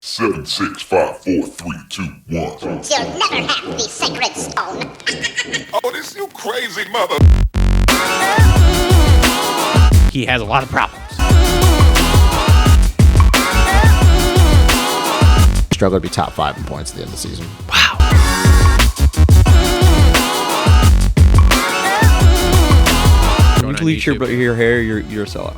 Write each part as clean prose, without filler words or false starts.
7, 6, 5, 4, 3, 2, 1. You'll never have the sacred stone. Oh, this you crazy mother. He has a lot of problems. Struggle to be top 5 in points at the end of the season. Wow. You bleach your hair, you're a sellout.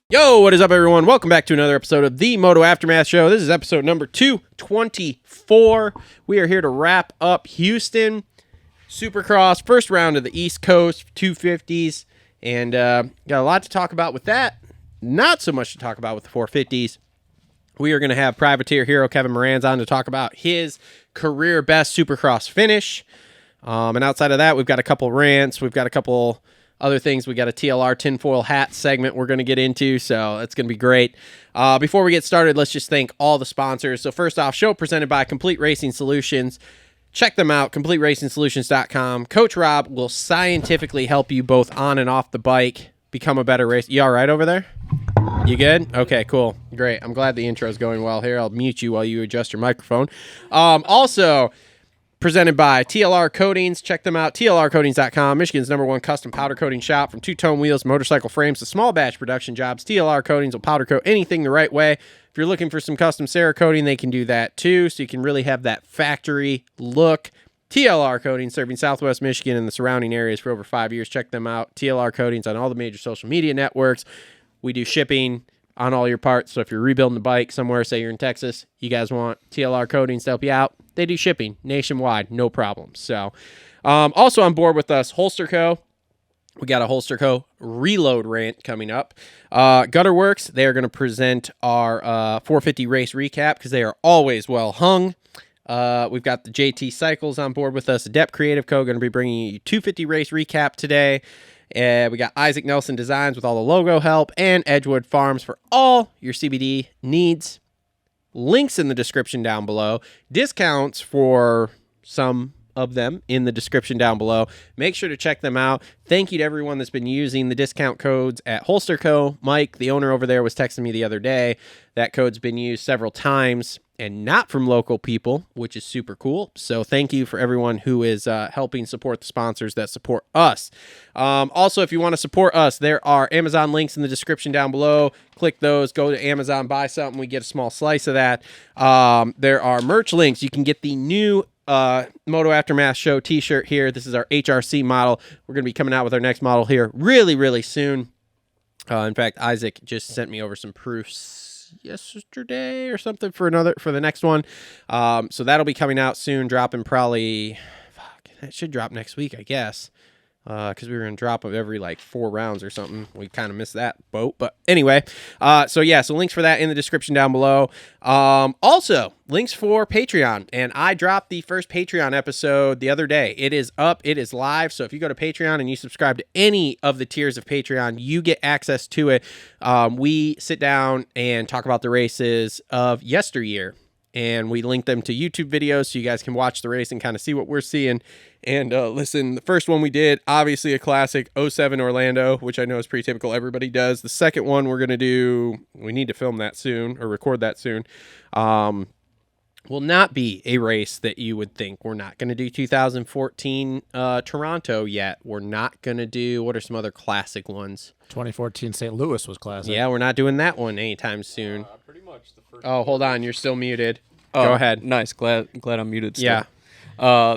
Yo, what is up, everyone? Welcome back to another episode of the Moto Aftermath Show. This is episode number 224. We are here to wrap up Houston Supercross, first round of the East Coast 250s, and got a lot to talk about with that. Not so much to talk about with the 450s. We are going to have privateer hero Kevin Moranz on to talk about his career best Supercross finish. And outside of that, we've got a couple rants. We've got a couple other things. We got a TLR Tinfoil hat segment we're going to get into, so it's going to be great. Before we get started, let's just thank all the sponsors. So first off, show presented by Complete Racing Solutions. Check them out, CompleteRacingSolutions.com. Coach Rob will scientifically help you both on and off the bike become a better racer. You all right over there? You good? Okay, cool. Great. I'm glad the intro is going well here. I'll mute you while you adjust your microphone. Also, presented by TLR Coatings. Check them out, TLRcoatings.com, Michigan's #1 custom powder coating shop. From two-tone wheels, motorcycle frames to small batch production jobs, TLR Coatings will powder coat anything the right way. If you're looking for some custom Cerakoting, they can do that too, so you can really have that factory look. TLR Coatings, serving Southwest Michigan and the surrounding areas for over 5 years. Check them out, TLR Coatings, on all the major social media networks. We do shipping on all your parts, so if you're rebuilding the bike somewhere, say you're in Texas, you guys want TLR Coatings to help you out, they do shipping nationwide, no problem. So, also on board with us, Holster Co. We got a Holster Co. reload rant coming up. Gutter Worx, they are going to present our 450 race recap because they are always well hung. We've got the JT Cycles on board with us. Adept Creative Co. going to be bringing you 250 race recap today. We got Issac Nelson Designs with all the logo help, and Edgewood Farms for all your CBD needs. Links in the description down below. Discounts for some of them in the description down below. Make sure to check them out. Thank you to everyone that's been using the discount codes at Holster Co. Mike, the owner over there, was texting me the other day. That code's been used several times and not from local people, which is super cool. So thank you for everyone who is helping support the sponsors that support us. Also, if you want to support us, there are Amazon links in the description down below. Click those, go to Amazon, buy something. We get a small slice of that. There are merch links. You can get the new Moto Aftermath Show t-shirt here. This is our HRC model. We're going to be coming out with our next model here really, really soon. In fact, Isaac just sent me over some proofs yesterday or something for the next one. So that'll be coming out soon, dropping probably, that should drop next week, I guess. Because we were going to drop every 4 rounds or something. We kind of missed that boat. But anyway, so links for that in the description down below. Also, links for Patreon. And I dropped the first Patreon episode the other day. It is up. It is live. So if you go to Patreon and you subscribe to any of the tiers of Patreon, you get access to it. We sit down and talk about the races of yesteryear. And we link them to YouTube videos so you guys can watch the race and kind of see what we're seeing. And listen, the first one we did, obviously a classic, 07 Orlando, which I know is pretty typical. Everybody does. The second one we're going to do, we need to film that soon or record that soon, will not be a race that you would think. We're not going to do 2014 Toronto yet. We're not going to do, what are some other classic ones? 2014 St. Louis was classic. Yeah, we're not doing that one anytime soon. Pretty much the first. Oh, hold on. You're still muted. Oh, go ahead. Nice. Glad I'm muted still. Yeah.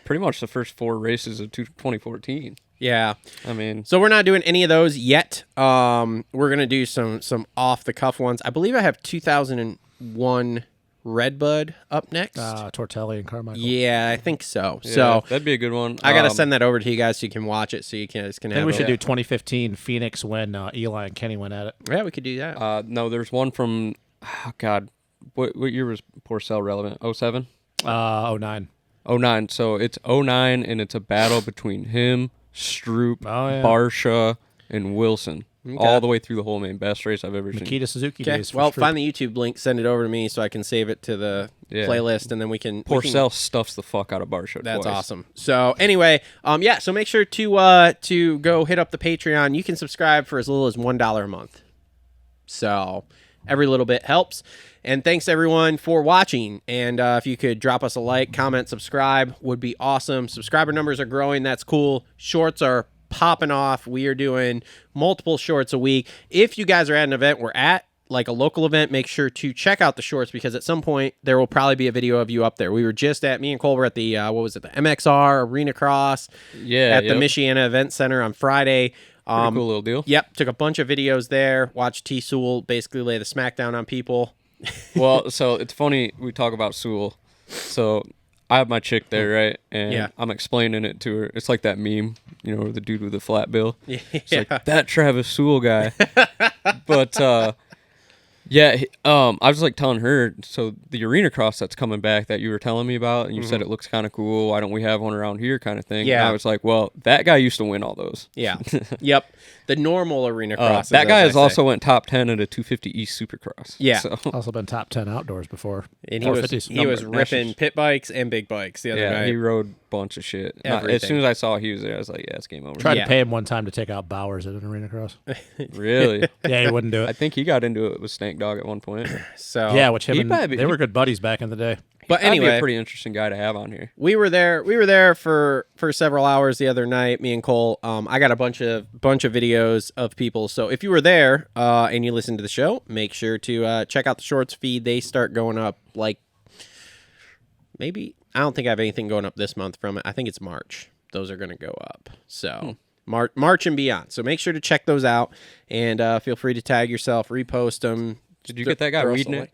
Pretty much the first 4 races of 2014. Yeah. I mean, so we're not doing any of those yet. We're going to do some off the cuff ones. I believe I have 2001 Redbud up next. Tortelli and Carmichael. Yeah, I think so. yeah, So that'd be a good one. I got to send that over to you guys so you can watch it, so you can I think we should do 2015 Phoenix when Eli and Kenny went at it. Yeah, we could do that. No, there's one from, what year was Porcel relevant? 07? 09. 09. So it's 09, and it's a battle between him, Stroop, Barsha, and Wilson. all the way through the whole main. Best race I've ever seen. Makita Suzuki Okay. days. Well, find the YouTube link, send it over to me so I can save it to the playlist, and then we can. Porcel stuffs the fuck out of bar show. That's twice. awesome. So anyway, yeah. So make sure to go hit up the Patreon. You can subscribe for as little as $1 a month. So every little bit helps. And thanks everyone for watching. And if you could drop us a like, comment, subscribe, would be awesome. Subscriber numbers are growing. That's cool. Shorts are popping off. We are doing multiple shorts a week. If you guys are at an event we're at, like a local event, make sure to check out the shorts, because at some point there will probably be a video of you up there. We were just me and Cole were at the, the MXR Arena Cross at the Michiana Event Center on Friday. Pretty cool little deal. Yep. Took a bunch of videos there. Watched T. Sewell basically lay the smackdown on people. Well, so it's funny we talk about Sewell. So I have my chick there, right? And I'm explaining it to her. It's like that meme, the dude with the flat bill. Yeah. It's like, that Travis Sewell guy. But I was like telling her, so the Arena Cross that's coming back that you were telling me about, and you said it looks kind of cool. Why don't we have one around here, kind of thing? Yeah. And I was like, well, that guy used to win all those. Yeah. Yep. The normal Arena Cross. That guy has also went top 10 at a 250 East Supercross. Yeah. So. Also been top 10 outdoors before. And he was ripping pit bikes and big bikes the other night. He rode a bunch of shit. As soon as I saw he was there, I was like, yeah, it's game over. Tried to pay him one time to take out Bowers at an Arena Cross. Really? Yeah, he wouldn't do it. I think he got into it with Stank Dog at one point. So yeah, which they were good buddies back in the day. But That'd anyway, be a pretty interesting guy to have on here. We were there for several hours the other night, me and Cole. I got a bunch of videos of people. So if you were there and you listened to the show, make sure to check out the shorts feed. They start going up like maybe, I don't think I have anything going up this month from it. I think it's March. Those are going to go up. So March and beyond. So make sure to check those out, and feel free to tag yourself, repost them. Did you get that guy reading it?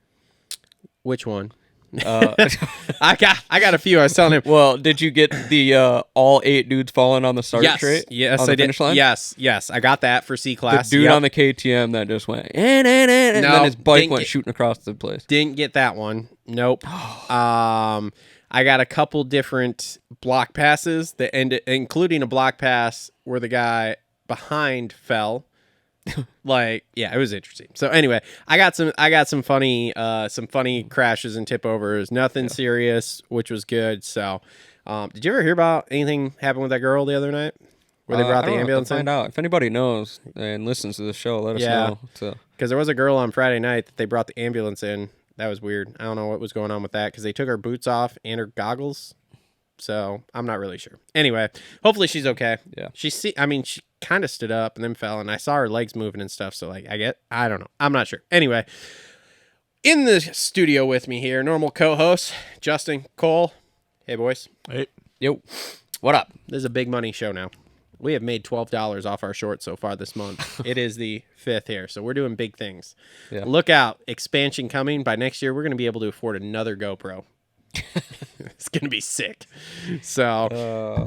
Which one? I got a few. I was telling him. Well, did you get the all 8 dudes falling on the start straight? Yes, on the finish line? Yes, I got that for C class. The dude on the KTM that just went, and then his bike went shooting across the place. Didn't get that one. Nope. I got a couple different block passes that ended, including a block pass where the guy behind fell. It was interesting. So anyway, I got some funny crashes and tip overs. Nothing serious, which was good. So, did you ever hear about anything happen with that girl the other night where they brought the ambulance in? Find out if anybody knows and listens to the show. Let us know. So, because there was a girl on Friday night that they brought the ambulance in. That was weird. I don't know what was going on with that, because they took her boots off and her goggles. So I'm not really sure. Anyway, hopefully she's okay. Yeah. She kind of stood up and then fell, and I saw her legs moving and stuff. So I don't know. I'm not sure. Anyway, in the studio with me here, normal co-host Justin, Cole. Hey boys. Hey. Yo, what up? This is a big money show now. We have made $12 off our shorts so far this month. It is the 5th here, so we're doing big things. Yeah. Look out. Expansion coming. By next year, we're going to be able to afford another GoPro. It's going to be sick. So,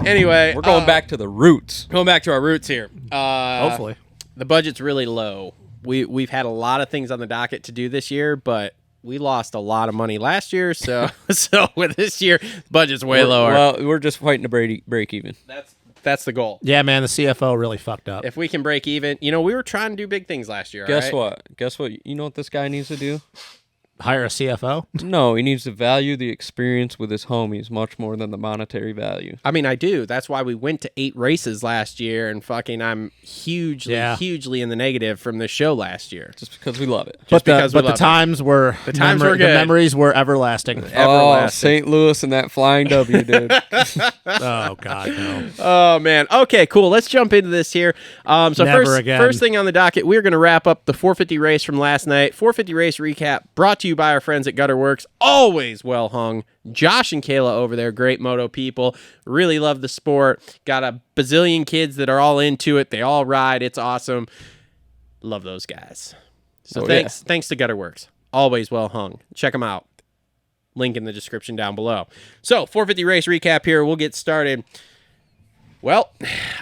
anyway. We're going back to the roots. Going back to our roots here. Hopefully. The budget's really low. We've had a lot of things on the docket to do this year, but we lost a lot of money last year. So with this year, the budget's way lower. Well, we're just fighting to break even. That's the goal. Yeah, man, the CFO really fucked up. If we can break even, we were trying to do big things last year. Guess what? You know what this guy needs to do? Hire a CFO? No, he needs to value the experience with his homies much more than the monetary value. I mean, I do. That's why we went to 8 races last year, and I'm hugely in the negative from the show last year. Just because we love it. But the times were good. The memories were everlasting. Oh, St. Louis and that flying W, dude. Oh, God, no. Oh, man. Okay, cool. Let's jump into this here. First thing on the docket, we're going to wrap up the 450 race from last night. 450 race recap brought to you by our friends at Gutter Worx. Always well hung. Josh and Kayla over there, great moto people. Really love the sport. Got a bazillion kids that are all into it. They all ride. It's awesome. Love those guys. So thanks to Gutter Worx. Always well hung. Check them out. Link in the description down below. So 450 race recap here. We'll get started. Well,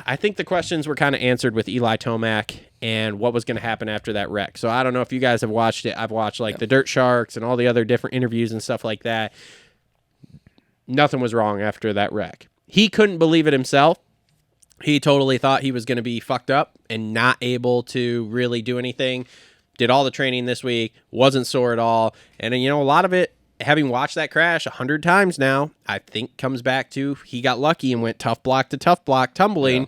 I think the questions were kind of answered with Eli Tomac and what was going to happen after that wreck. So I don't know if you guys have watched it. I've watched the Dirt Sharks and all the other different interviews and stuff like that. Nothing was wrong after that wreck. He couldn't believe it himself. He totally thought he was going to be fucked up and not able to really do anything. Did all the training this week, wasn't sore at all. And, a lot of it, having watched that crash 100 times now, I think comes back to he got lucky and went tough block to tough block, tumbling.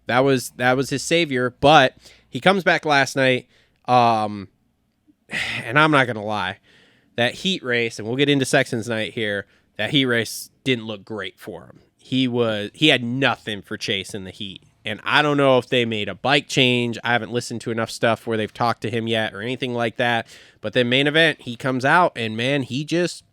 Yeah. That was his savior. But he comes back last night, and I'm not going to lie. That heat race, and we'll get into Sexton's night here, that heat race didn't look great for him. He had nothing for Chase in the heat. And I don't know if they made a bike change. I haven't listened to enough stuff where they've talked to him yet or anything like that. But then main event, he comes out and, man, he just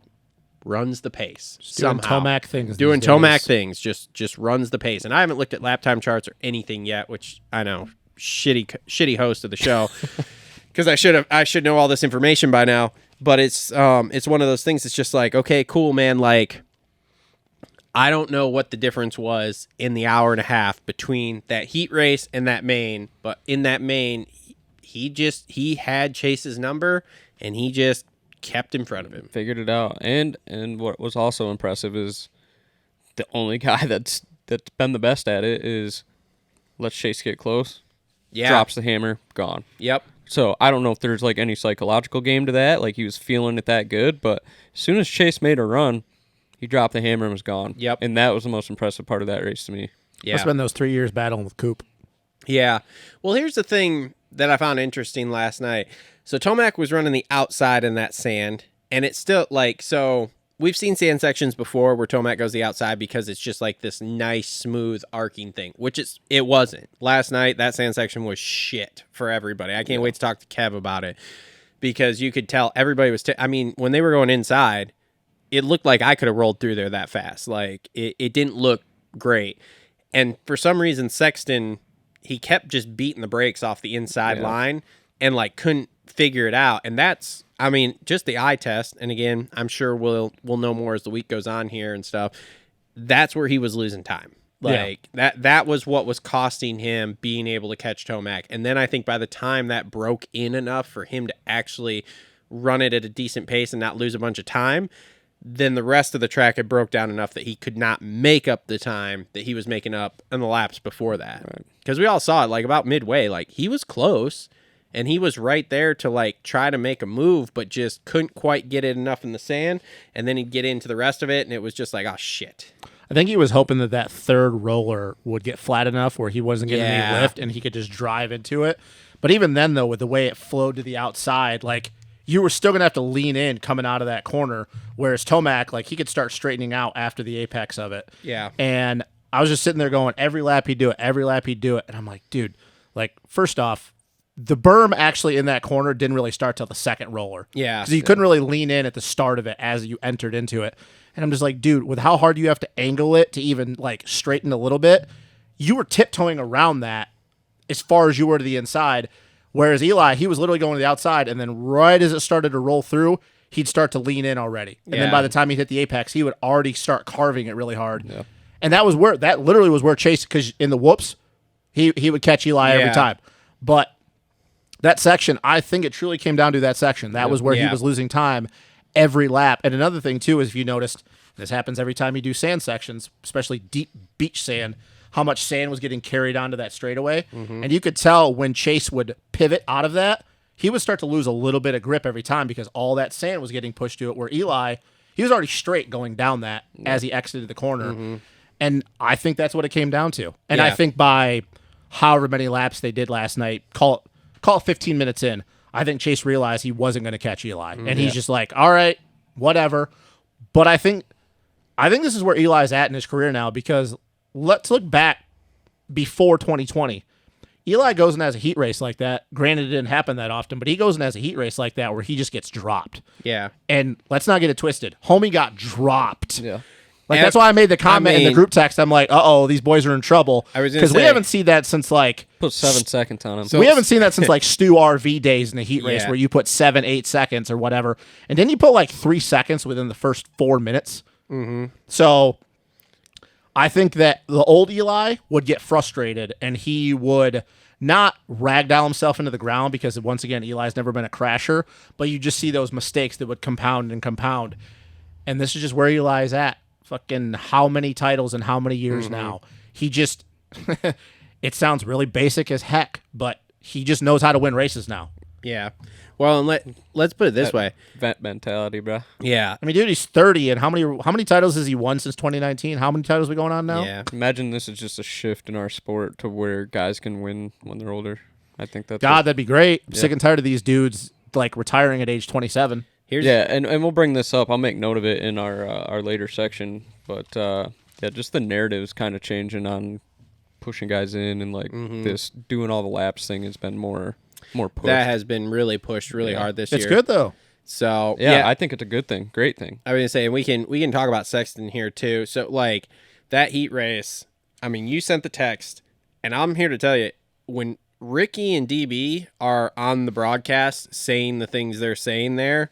runs the pace somehow. Doing Tomac things. Doing Tomac things. Just runs the pace. And I haven't looked at lap time charts or anything yet, which I know, shitty host of the show. Because I should know all this information by now. But it's one of those things. It's just like, okay, cool, man. Like, I don't know what the difference was in the hour and a half between that heat race and that main, but in that main, he had Chase's number and he just kept in front of him. Figured it out. And what was also impressive is the only guy that's been the best at it is lets Chase get close. Yeah. Drops the hammer, gone. Yep. So I don't know if there's like any psychological game to that, like he was feeling it that good, but as soon as Chase made a run, he dropped the hammer and was gone. Yep. And that was the most impressive part of that race to me. Yeah. Must have been those 3 years battling with Coop. Yeah. Well, here's the thing that I found interesting last night. So Tomac was running the outside in that sand, and it's still like, so we've seen sand sections before where Tomac goes the outside because it's just like this nice, smooth, arcing thing, which it wasn't. Last night, that sand section was shit for everybody. I can't wait to talk to Kev about it because you could tell everybody was, when they were going inside, it looked like I could have rolled through there that fast. Like, it didn't look great. And for some reason, Sexton, he kept just beating the brakes off the inside line and, like, couldn't figure it out. And that's, just the eye test. And, again, I'm sure we'll know more as the week goes on here and stuff. That's where he was losing time. Like, that was what was costing him being able to catch Tomac. And then I think by the time that broke in enough for him to actually run it at a decent pace and not lose a bunch of time, then the rest of the track had broke down enough that he could not make up the time that he was making up in the laps before that. Because we all saw it, like, about midway. Like, he was close, and he was right there to, like, try to make a move, but just couldn't quite get it enough in the sand. And then he'd get into the rest of it, and it was just like, oh, shit. I think he was hoping that third roller would get flat enough where he wasn't getting any lift, and he could just drive into it. But even then, though, with the way it flowed to the outside, like, you were still going to have to lean in coming out of that corner, whereas Tomac, like, he could start straightening out after the apex of it. Yeah. And I was just sitting there going, every lap he'd do it. And I'm like, dude, like, first off, the berm actually in that corner didn't really start till the second roller. Yeah. Because you couldn't really lean in at the start of it as you entered into it. And I'm just like, dude, with how hard you have to angle it to even, like, straighten a little bit, you were tiptoeing around that as far as you were to the inside. Whereas Eli, he was literally going to the outside, and then right as it started to roll through, he'd start to lean in already. And then by the time he hit the apex, he would already start carving it really hard. Yeah. And that literally was where Chase, because in the whoops, he would catch Eli every time. But that section, I think it truly came down to that section. That was where he was losing time every lap. And another thing, too, is if you noticed, this happens every time you do sand sections, especially deep beach sand, how much sand was getting carried onto that straightaway. Mm-hmm. And you could tell when Chase would pivot out of that, he would start to lose a little bit of grip every time because all that sand was getting pushed to it, where Eli, he was already straight going down that as he exited the corner. Mm-hmm. And I think that's what it came down to. And I think by however many laps they did last night, call it 15 minutes in, I think Chase realized he wasn't going to catch Eli. And he's just like, all right, whatever. But I think this is where Eli's at in his career now, because let's look back before 2020. Eli goes and has a heat race like that. Granted, it didn't happen that often, but he goes and has a heat race like that where he just gets dropped. Yeah. And let's not get it twisted. Homie got dropped. Yeah. Like, that's why I made the comment in the group text. I'm like, uh-oh, these boys are in trouble. Because we haven't seen that since, like... Put 7 seconds on him. So we haven't seen that since, like, Stu RV days in the heat race where you put 7-8 seconds or whatever. And then you put, like, 3 seconds within the first 4 minutes. Mm-hmm. So... I think that the old Eli would get frustrated and he would not ragdoll himself into the ground because, once again, Eli's never been a crasher, but you just see those mistakes that would compound and compound. And this is just where Eli's at. Fucking how many titles in how many years now? He just, it sounds really basic as heck, but he just knows how to win races now. Yeah. Well, and let's put it this way. Vet mentality, bro. Yeah. I mean, dude, he's 30, and how many titles has he won since 2019? How many titles are we going on now? Yeah. Imagine this is just a shift in our sport to where guys can win when they're older. I think that's God, that'd be great. I'm sick and tired of these dudes like retiring at age 27. And we'll bring this up. I'll make note of it in our later section. But yeah, just the narrative's kind of changing on pushing guys in and like this doing all the laps thing has been more pushed. That has been really pushed really hard this year. It's good though. So yeah, I think it's a good thing. Great thing. I was gonna say, and we can talk about Sexton here too. So like that heat race, I mean, you sent the text, and I'm here to tell you, when Ricky and DB are on the broadcast saying the things they're saying there,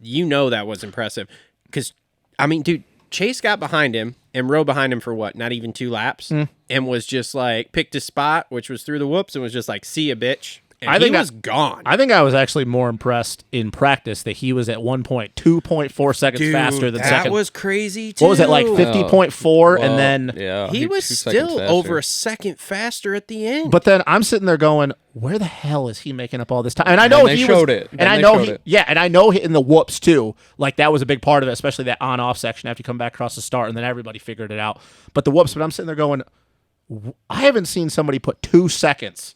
you know that was impressive. Because I mean, dude, Chase got behind him and rode behind him for what? Not even 2 laps, and was just like picked his spot, which was through the whoops, and was just like, "See ya, bitch." And he was gone. I think I was actually more impressed in practice that he was at 2.4 seconds faster than second. That was crazy too. What was it, like 50.4, and then Yeah, He was 2 seconds still faster. over a second faster at the end. But then I'm sitting there going, where the hell is he making up all this time? And I know they he showed was, it. And Then I they know showed he, it. yeah, and I know in the whoops too. Like that was a big part of it, especially that on-off section after you come back across the start, and then everybody figured it out. But the whoops, but I'm sitting there going, I haven't seen somebody put 2 seconds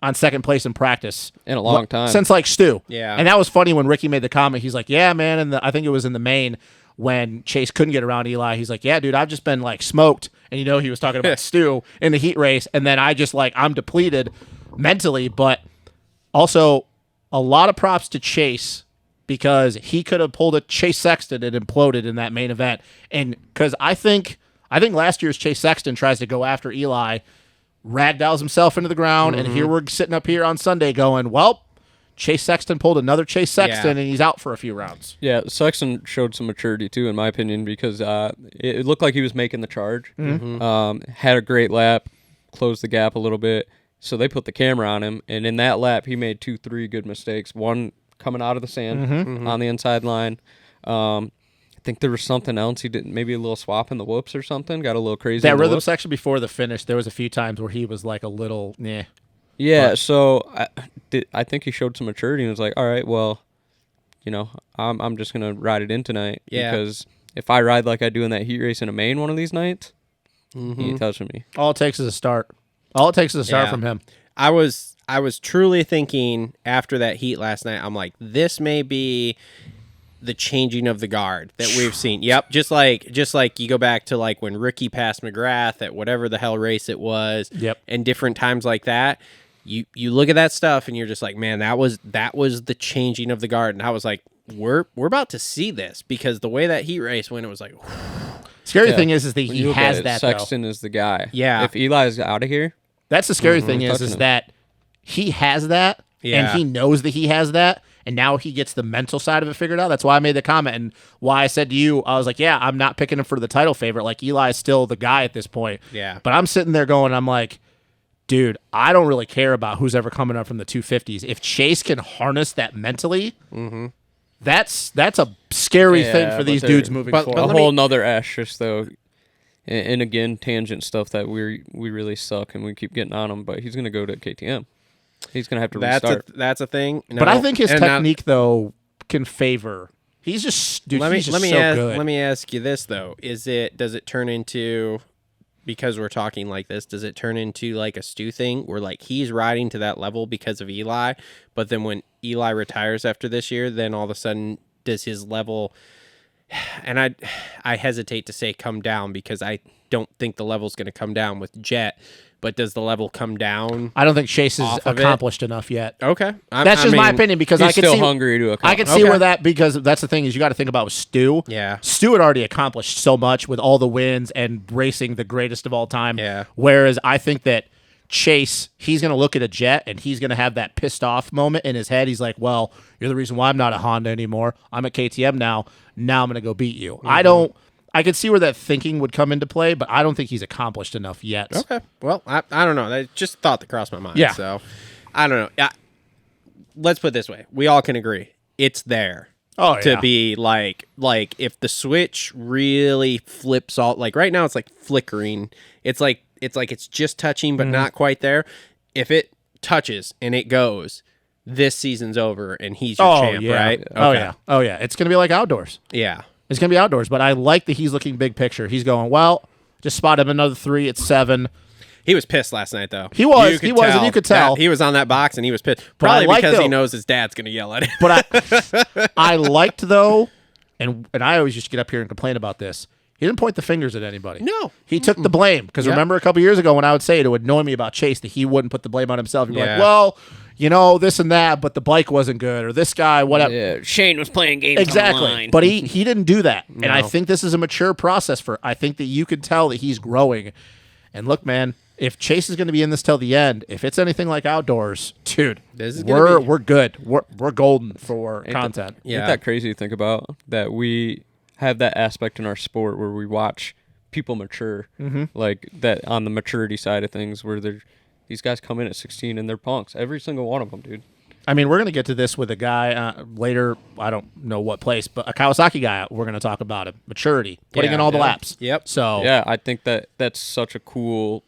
on second place in practice In a long time. since like Stu. Yeah. And that was funny when Ricky made the comment. He's like, yeah, man, and I think it was in the main when Chase couldn't get around Eli. He's like, yeah, dude, I've just been like smoked. And you know he was talking about Stu in the heat race, and then I just like I'm depleted mentally, but also a lot of props to Chase because he could have pulled a Chase Sexton and imploded in that main event. And because I think last year's Chase Sexton tries to go after Eli, ragdolls himself into the ground, and here we're sitting up here on Sunday going, well, Chase Sexton pulled another Chase Sexton, and he's out for a few rounds. Yeah, Sexton showed some maturity too, in my opinion, because it looked like he was making the charge. Had a great lap, closed the gap a little bit. So they put the camera on him, and in that lap, he made 2-3 good mistakes. One coming out of the sand on the inside line. I think there was something else he did, maybe a little swap in the whoops or something. Got a little crazy. That in the rhythm whoops. section before the finish, there was a few times where he was like a little, yeah. Yeah, so I think he showed some maturity and was like, all right, well, you know, I'm just gonna ride it in tonight because if I ride like I do in that heat race in a main one of these nights, he ain't touching me. All it takes is a start. All it takes is a start from him. I was truly thinking after that heat last night, I'm like, this may be the changing of the guard that we've seen. Yep, just like you go back to like when Ricky passed McGrath at whatever the hell race it was. Yep. And different times like that. You look at that stuff and you're just like, man, that was the changing of the guard. And I was like, we're about to see this because the way that heat race went, it was like, Scary thing is that When you he look at has it, that though. Sexton is the guy. Yeah. If Eli's out of here, That's the scary thing is touching him. that he has that, Yeah. and he knows that he has that, and now he gets the mental side of it figured out. That's why I made the comment, and why I said to you, I was like, yeah, I'm not picking him for the title favorite. Like, Eli's still the guy at this point. Yeah. But I'm sitting there going, I'm like, dude, I don't really care about who's ever coming up from the 250s. If Chase can harness that mentally, that's a scary Yeah, thing for but these they're- dudes moving but forward. a let me- whole nother asterisk though. And again, tangent stuff that we really suck and we keep getting on him. But he's gonna go to KTM. He's gonna have to restart. that's a thing. But I think his And now- technique, though, can favor. He's just, dude, let me he's just let me so ask good. let me ask you this though: does it turn into, because we're talking like this, does it turn into like a Stu thing where like he's riding to that level because of Eli, but then when Eli retires after this year, then all of a sudden does his level? And I hesitate to say come down because I don't think the level's going to come down with Jet, but does the level come down? I don't think Chase is Off of it? accomplished enough yet. Okay, That's just my opinion because He's I can still see hungry to I accomplish. can see Okay. where that, because that's the thing is you got to think about with Stu. Yeah. Stu had already accomplished so much with all the wins and racing the greatest of all time. Yeah. Whereas I think that Chase, he's going to look at a Jet and he's going to have that pissed off moment in his head. He's like, well, you're the reason why I'm not a Honda anymore. I'm at KTM now. Now I'm going to go beat you. I could see where that thinking would come into play, but I don't think he's accomplished enough yet. Okay. Well, I don't know. That just thought that crossed my mind. Yeah. So I don't know. Let's put it this way: we all can agree it's there. Oh, To yeah. be like if the switch really flips all, like right now it's like flickering. It's like it's like it's just touching but not quite there. If it touches and it goes, this season's over and he's your champ, right? Oh yeah. Oh yeah. It's gonna be like outdoors. Yeah. It's gonna be outdoors. But I like that he's looking big picture. He's going, well, just spot him another 3. It's 7. He was pissed last night, though. He was, and you could tell. He was on that box, and he was pissed. Probably because he knows his dad's going to yell at him. But I liked, though, and I always used to get up here and complain about this. He didn't point the fingers at anybody. No. He took the blame. Because remember a couple years ago when I would say it would annoy me about Chase that he wouldn't put the blame on himself. He'd be like, well, this and that, but the bike wasn't good, or this guy, whatever. Yeah, Shane was playing games online. But he didn't do that. No. And I think this is a mature process I think that you can tell that he's growing. And look, man, if Chase is going to be in this till the end, if it's anything like outdoors, dude, we're good. We're golden for content. Ain't that crazy to think about? That we have that aspect in our sport where we watch people mature, like that on the maturity side of things, where these guys come in at 16 and they're punks. Every single one of them, dude. I mean, we're going to get to this with a guy later. I don't know what place, but a Kawasaki guy. We're going to talk about it. Maturity, putting in all the laps. Yep. So yeah, I think that's such a cool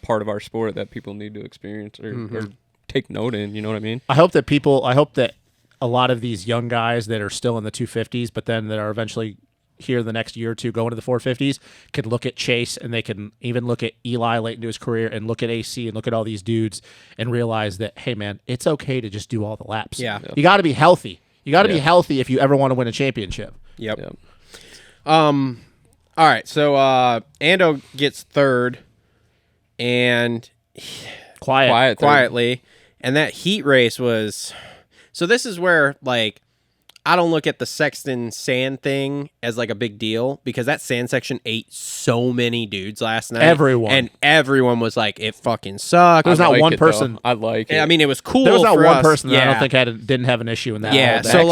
part of our sport that people need to experience or take note in. You know what I mean? I hope that a lot of these young guys that are still in the 250s, but then that are eventually here the next year or two going to the 450s, could look at Chase, and they can even look at Eli late into his career and look at AC and look at all these dudes and realize that, hey, man, it's okay to just do all the laps. Yeah. You got to be healthy. You got to be healthy if you ever want to win a championship. Yep. All right, so Ando gets third, and quietly, and that heat race was. So this is where, like, I don't look at the Sexton sand thing as like a big deal, because that sand section ate so many dudes last night. Everyone was like, it fucking sucked. There was not one person. I like it. I mean, it was cool. There was not for one us. person that I don't think didn't have an issue in that. Yeah, so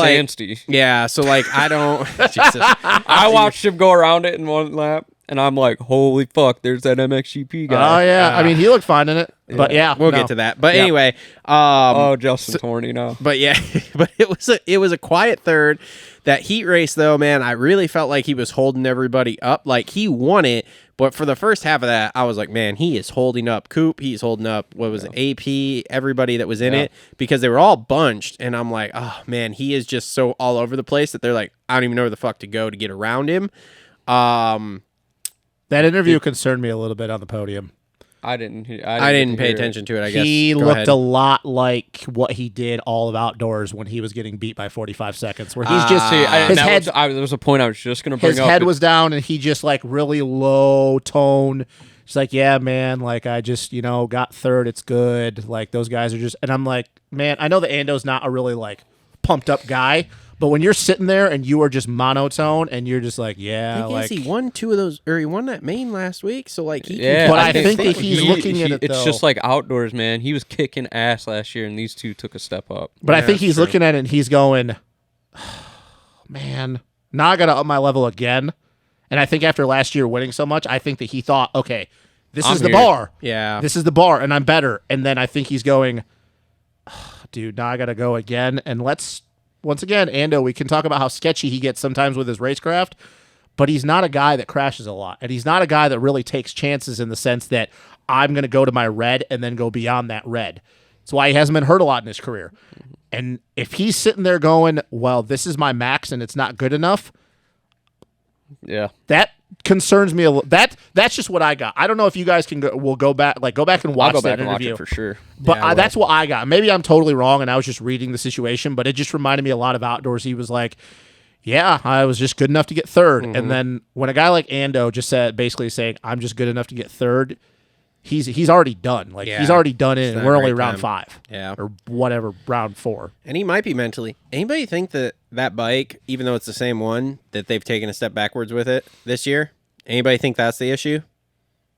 like, I don't. Jesus. I watched him go around it in one lap, and I'm like, holy fuck, there's that MXGP guy. Oh yeah, I mean, he looked fine in it. But we'll get to that. But anyway, Justin's horny now. But yeah, but it was a quiet third. That heat race, though, man, I really felt like he was holding everybody up. Like, he won it, but for the first half of that, I was like, man, he is holding up Coop. He's holding up, what was it, AP, everybody that was in it, because they were all bunched, and I'm like, oh, man, he is just so all over the place that they're like, I don't even know where the fuck to go to get around him. That interview concerned me a little bit on the podium. I didn't pay attention to it, I guess. He looked a lot like what he did all of outdoors when he was getting beat by 45 seconds, where he's just there was a point I was just going to bring up. His head was down, and he just like really low tone. He's like, yeah, man, like I just, got third. It's good. Like those guys are just, and I'm like, man, I know that Ando's not a really like pumped up guy, but when you're sitting there and you are just monotone and you're just like, yeah, I guess he won 2 of those, or he won that main last week, so like he can. But I think that he's looking at it. It's just like outdoors, man. He was kicking ass last year, and these two took a step up. But I think he's looking at it and he's going, man, now I got to up my level again. And I think after last year winning so much, I think that he thought, okay, this is the bar. Yeah, this is the bar, and I'm better. And then I think he's going, dude, now I got to go again, and once again, Ando, we can talk about how sketchy he gets sometimes with his racecraft, but he's not a guy that crashes a lot. And he's not a guy that really takes chances in the sense that I'm going to go to my red and then go beyond that red. That's why he hasn't been hurt a lot in his career. And if he's sitting there going, well, this is my max and it's not good enough, that concerns me a little. That's just what I got. I don't know if you guys will go back and watch that interview. Watch it for sure. But that's what I got. Maybe I'm totally wrong, and I was just reading the situation. But it just reminded me a lot of outdoors. He was like, "Yeah, I was just good enough to get third." And then when a guy like Ando just basically saying, "I'm just good enough to get third," he's already done. Like he's already done it, and we're only round 5, or whatever, round 4. And he might be mentally. Anybody think that bike, even though it's the same one, that they've taken a step backwards with it this year? Anybody think that's the issue?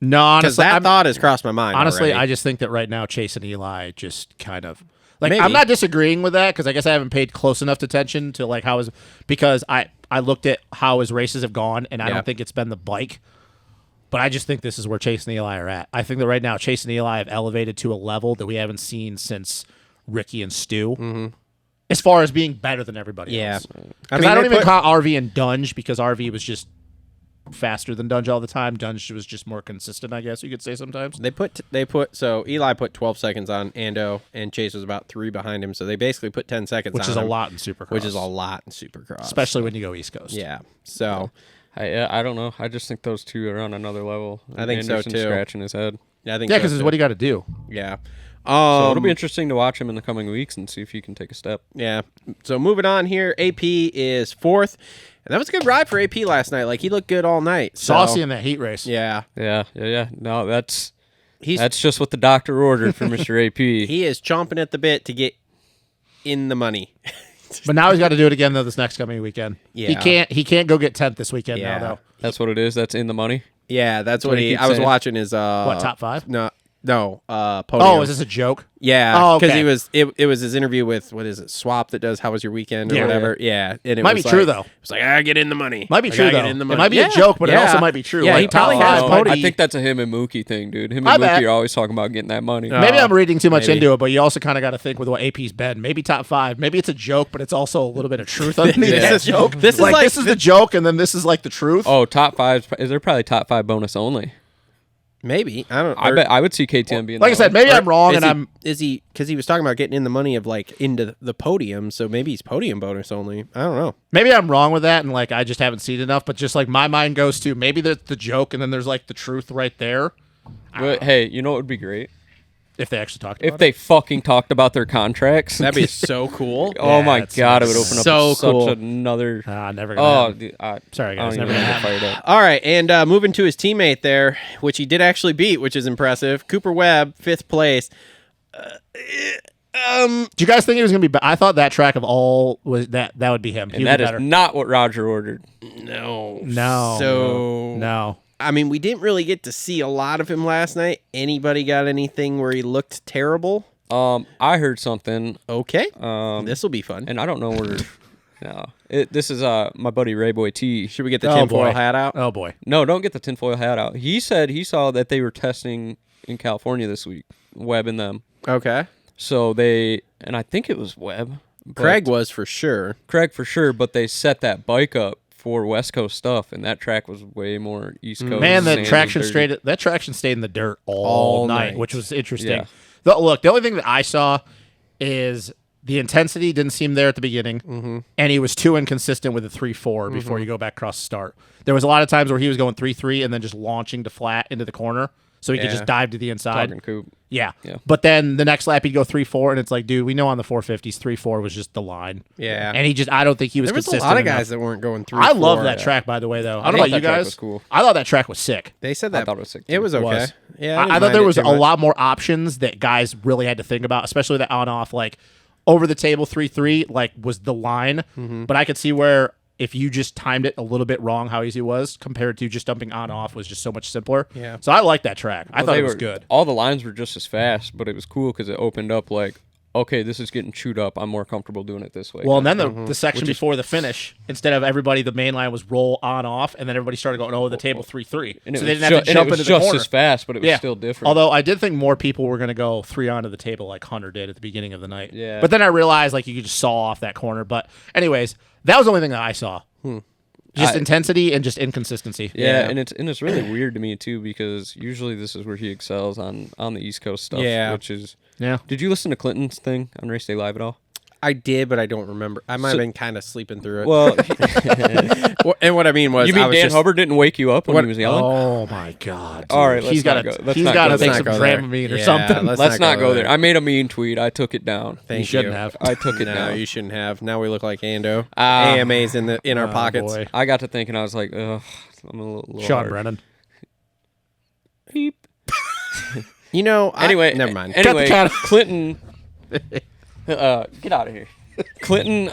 No, honestly, because that thought has crossed my mind. Honestly, already. I just think that right now Chase and Eli just kind of like. Maybe. I'm not disagreeing with that because I guess I haven't paid close enough attention to like because I looked at how his races have gone, and I don't think it's been the bike. But I just think this is where Chase and Eli are at. I think that right now Chase and Eli have elevated to a level that we haven't seen since Ricky and Stu. As far as being better than everybody else. Because I don't even call RV and Dunge because RV was just faster than Dunge all the time. Dunge was just more consistent, I guess you could say sometimes. So Eli put 12 seconds on Ando, and Chase was about 3 behind him. So they basically put 10 seconds on Which is him, a lot in Supercross. Which is a lot in Supercross. Especially when you go East Coast. Yeah. So I don't know. I just think those two are on another level. I think so, Anderson's too. scratching his head. yeah, I think Yeah, because it's what you got to do. Yeah. So it'll be interesting to watch him in the coming weeks and see if he can take a step. Yeah. So moving on here, AP is 4th. And that was a good ride for AP last night. Like, he looked good all night. So, Saucy in that heat race. Yeah. Yeah. No, that's He's just what the doctor ordered for Mr. AP. He is chomping at the bit to get in the money. But now he's got to do it again, though, this next coming weekend. Yeah. He can't go get 10th this weekend Yeah. now, though. That's what it is. That's in the money. Yeah, that's what what he he. keeps I was saying. watching his What, top 5? No, podium. Oh, is this a joke? Yeah, Oh, because okay. it was his interview with, what is it, Swap, that does How Was Your Weekend or Yeah. whatever. Yeah, and it Might was be true, like- though. It was like, I get in the money. Might be I true, gotta though. get in the It money. might be a joke, but it also might be true. Yeah, Like, he probably top has five might might I be- think that's a him and Mookie thing, dude. Him I and bet. Mookie are always talking about getting that money. Maybe I'm reading too much maybe. into it, but you also kind of got to think with what AP's been. Maybe top 5. Maybe it's a joke, but it's also a little bit of truth underneath This that is- joke. this is like like this is the joke, and then this is like the truth. Oh, top 5. Is there probably top 5 bonus only? Maybe. I don't I bet I would see KTM being like I that said, one. maybe I'm wrong, and Is he, because he was talking about getting in the money of, like, into the podium, so maybe he's podium bonus only. I don't know. maybe I'm wrong with that, and like I just haven't seen enough. But just like my mind goes to maybe there's the joke, and then there's like the truth right there. But hey, you know what would be great? If they actually talked about If they fucking talked about their contracts. That'd be so cool. Oh my it's god, it would open so up cool. such another. never gonna Oh, happen. dude, Sorry, guys, I don't never even gonna get fired up. All right, and moving to his teammate there, which he did actually beat, which is impressive. Cooper Webb, 5th place. Do you guys think it was gonna be? I thought that track of all was that would be him. He And would that be is better. not what Roger ordered. No. No. So, No. I mean, we didn't really get to see a lot of him last night. Anybody got anything where he looked terrible? I heard something, Okay. This will be fun. and I don't know where. No, this is my buddy Rayboy T. Should we get the Oh, tinfoil boy. hat out? Oh boy. No, don't get the tinfoil hat out. He said he saw that they were testing in California this week, Webb and them. Okay. So and I think it was Webb. but- Craig was for sure. Craig for sure, but they set that bike up for West Coast stuff, and that track was way more East Coast. Man, sandy, dirty. that traction stayed in the dirt all All night, night. which was interesting. Yeah. Look, the only thing that I saw is the intensity didn't seem there at the beginning, and he was too inconsistent with the 3-4 before you go back across the start. There was a lot of times where he was going 3-3 and then just launching to flat into the corner, so he could Yeah. just dive to the inside. Talking Coop. Yeah. Yeah. But then the next lap he'd go 3-4, and it's like, dude, we know on the 450s 3-4 was just the line. Yeah. And I don't think he was There was a consistent lot of enough. guys that weren't going through. I love that track, by the way, though. I don't know thought about you that track guys. was cool. I thought that track was sick. They said that. thought it was sick, It too. was okay. Was. Yeah. I didn't thought mind there it was too a much. lot more options that guys really had to think about, especially that on-off, like over the table 3-3, like was the line. But I could see where if you just timed it a little bit wrong, how easy it was compared to just dumping on-off was just so much simpler. Yeah. So I like that track. I thought They it was were- good. All the lines were just as fast, but it was cool because it opened up like, okay, this is getting chewed up. I'm more comfortable doing it this way. Well, and then the section before the finish, instead of everybody, the main line was roll on-off, and then everybody started going, oh, the table 3-3. and it So was they didn't have to and jump it was into the just corner. as fast, but it was still different. Although I did think more people were going to go 3 onto the table like Hunter did at the beginning of the night. Yeah. But then I realized like you could just saw off that corner. But anyways, that was the only thing that I saw. Just intensity and just inconsistency. yeah, and it's really weird to me too because usually this is where he excels on the East Coast stuff. Yeah. which is Yeah. Did you listen to Clinton's thing on Race Day Live at all? I did, but I don't remember. I might have been kind of sleeping through it. Well, And what I mean was, you I mean was Dan just, Hubbard didn't wake you up when he was yelling? Oh my God. Dude. All right, let's he's got not to go- let's he's not got go to there. take Let's some not go there. Dramamine or Yeah, something. Let's not go there. I made a mean tweet. I took it down. Thank You shouldn't have. I took it No, down. you shouldn't have. Now we look like Ando. Ah. AMA's in our pockets. Boy. I got to thinking. I was like, ugh, I'm a little Sean hard. Brennan. Beep. You know. Anyway, never mind. Anyway, cat. Clinton, get out of here. Clinton,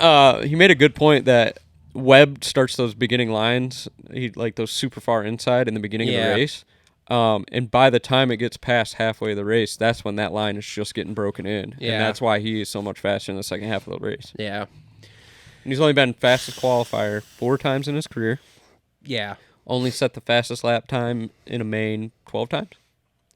he made a good point that Webb starts those beginning lines, he like those super far inside in the beginning of Yeah. the race. And by the time it gets past halfway of the race, that's when that line is just getting broken in. Yeah. And that's why he is so much faster in the second half of the race. Yeah. And he's only been fastest qualifier 4 times in his career. Yeah. Only set the fastest lap time in a main 12 times.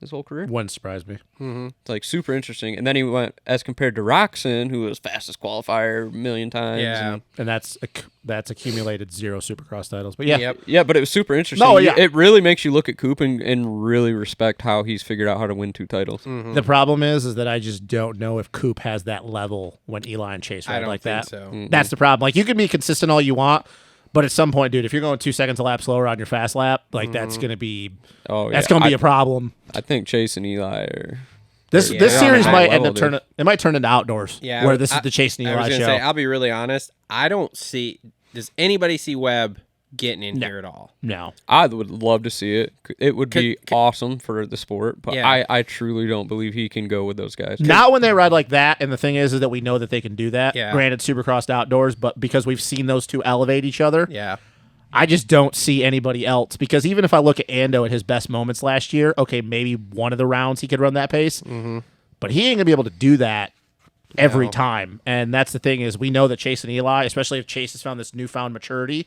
his whole career. Wouldn't surprise me. It's like super interesting. And then he went as compared to Roxon, who was fastest qualifier a million times. Yeah. And that's accumulated 0 Supercross titles. But yeah, Yep. Yeah, but it was super interesting. No, yeah. It really makes you look at Coop and really respect how he's figured out how to win 2 titles. the problem is that I just don't know if Coop has that level when Eli and Chase I ride don't like think that. so. That's the problem. Like, you can be consistent all you want, but at some point, dude, if you're going 2 seconds a lap slower on your fast lap, like that's gonna be That's gonna be a problem. I think Chase and Eli are. This they're on a series high might end level, up turning. It might turn into outdoors. Yeah, where this is the Chase and I was Eli gonna show. say, I'll be really honest. I don't see. Does anybody see Webb getting in here at all? No, I would love to see it. It would be awesome for the sport, but Yeah. I truly don't believe he can go with those guys. not when they ride like that. And the thing is that we know that they can do that. Yeah. Granted, Supercross outdoors, but because we've seen those two elevate each other, Yeah. I just don't see anybody else. Because even if I look at Ando at his best moments last year, okay, maybe one of the rounds he could run that pace, but he ain't gonna be able to do that every time. And that's the thing is, we know that Chase and Eli, especially if Chase has found this newfound maturity,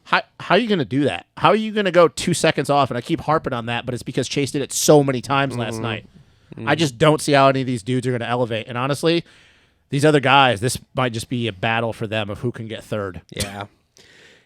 how are you gonna do that? How are you gonna go 2 seconds off? And I keep harping on that, but it's because Chase did it so many times last night. I just don't see how any of these dudes are gonna elevate. And honestly, these other guys, this might just be a battle for them of who can get third. Yeah.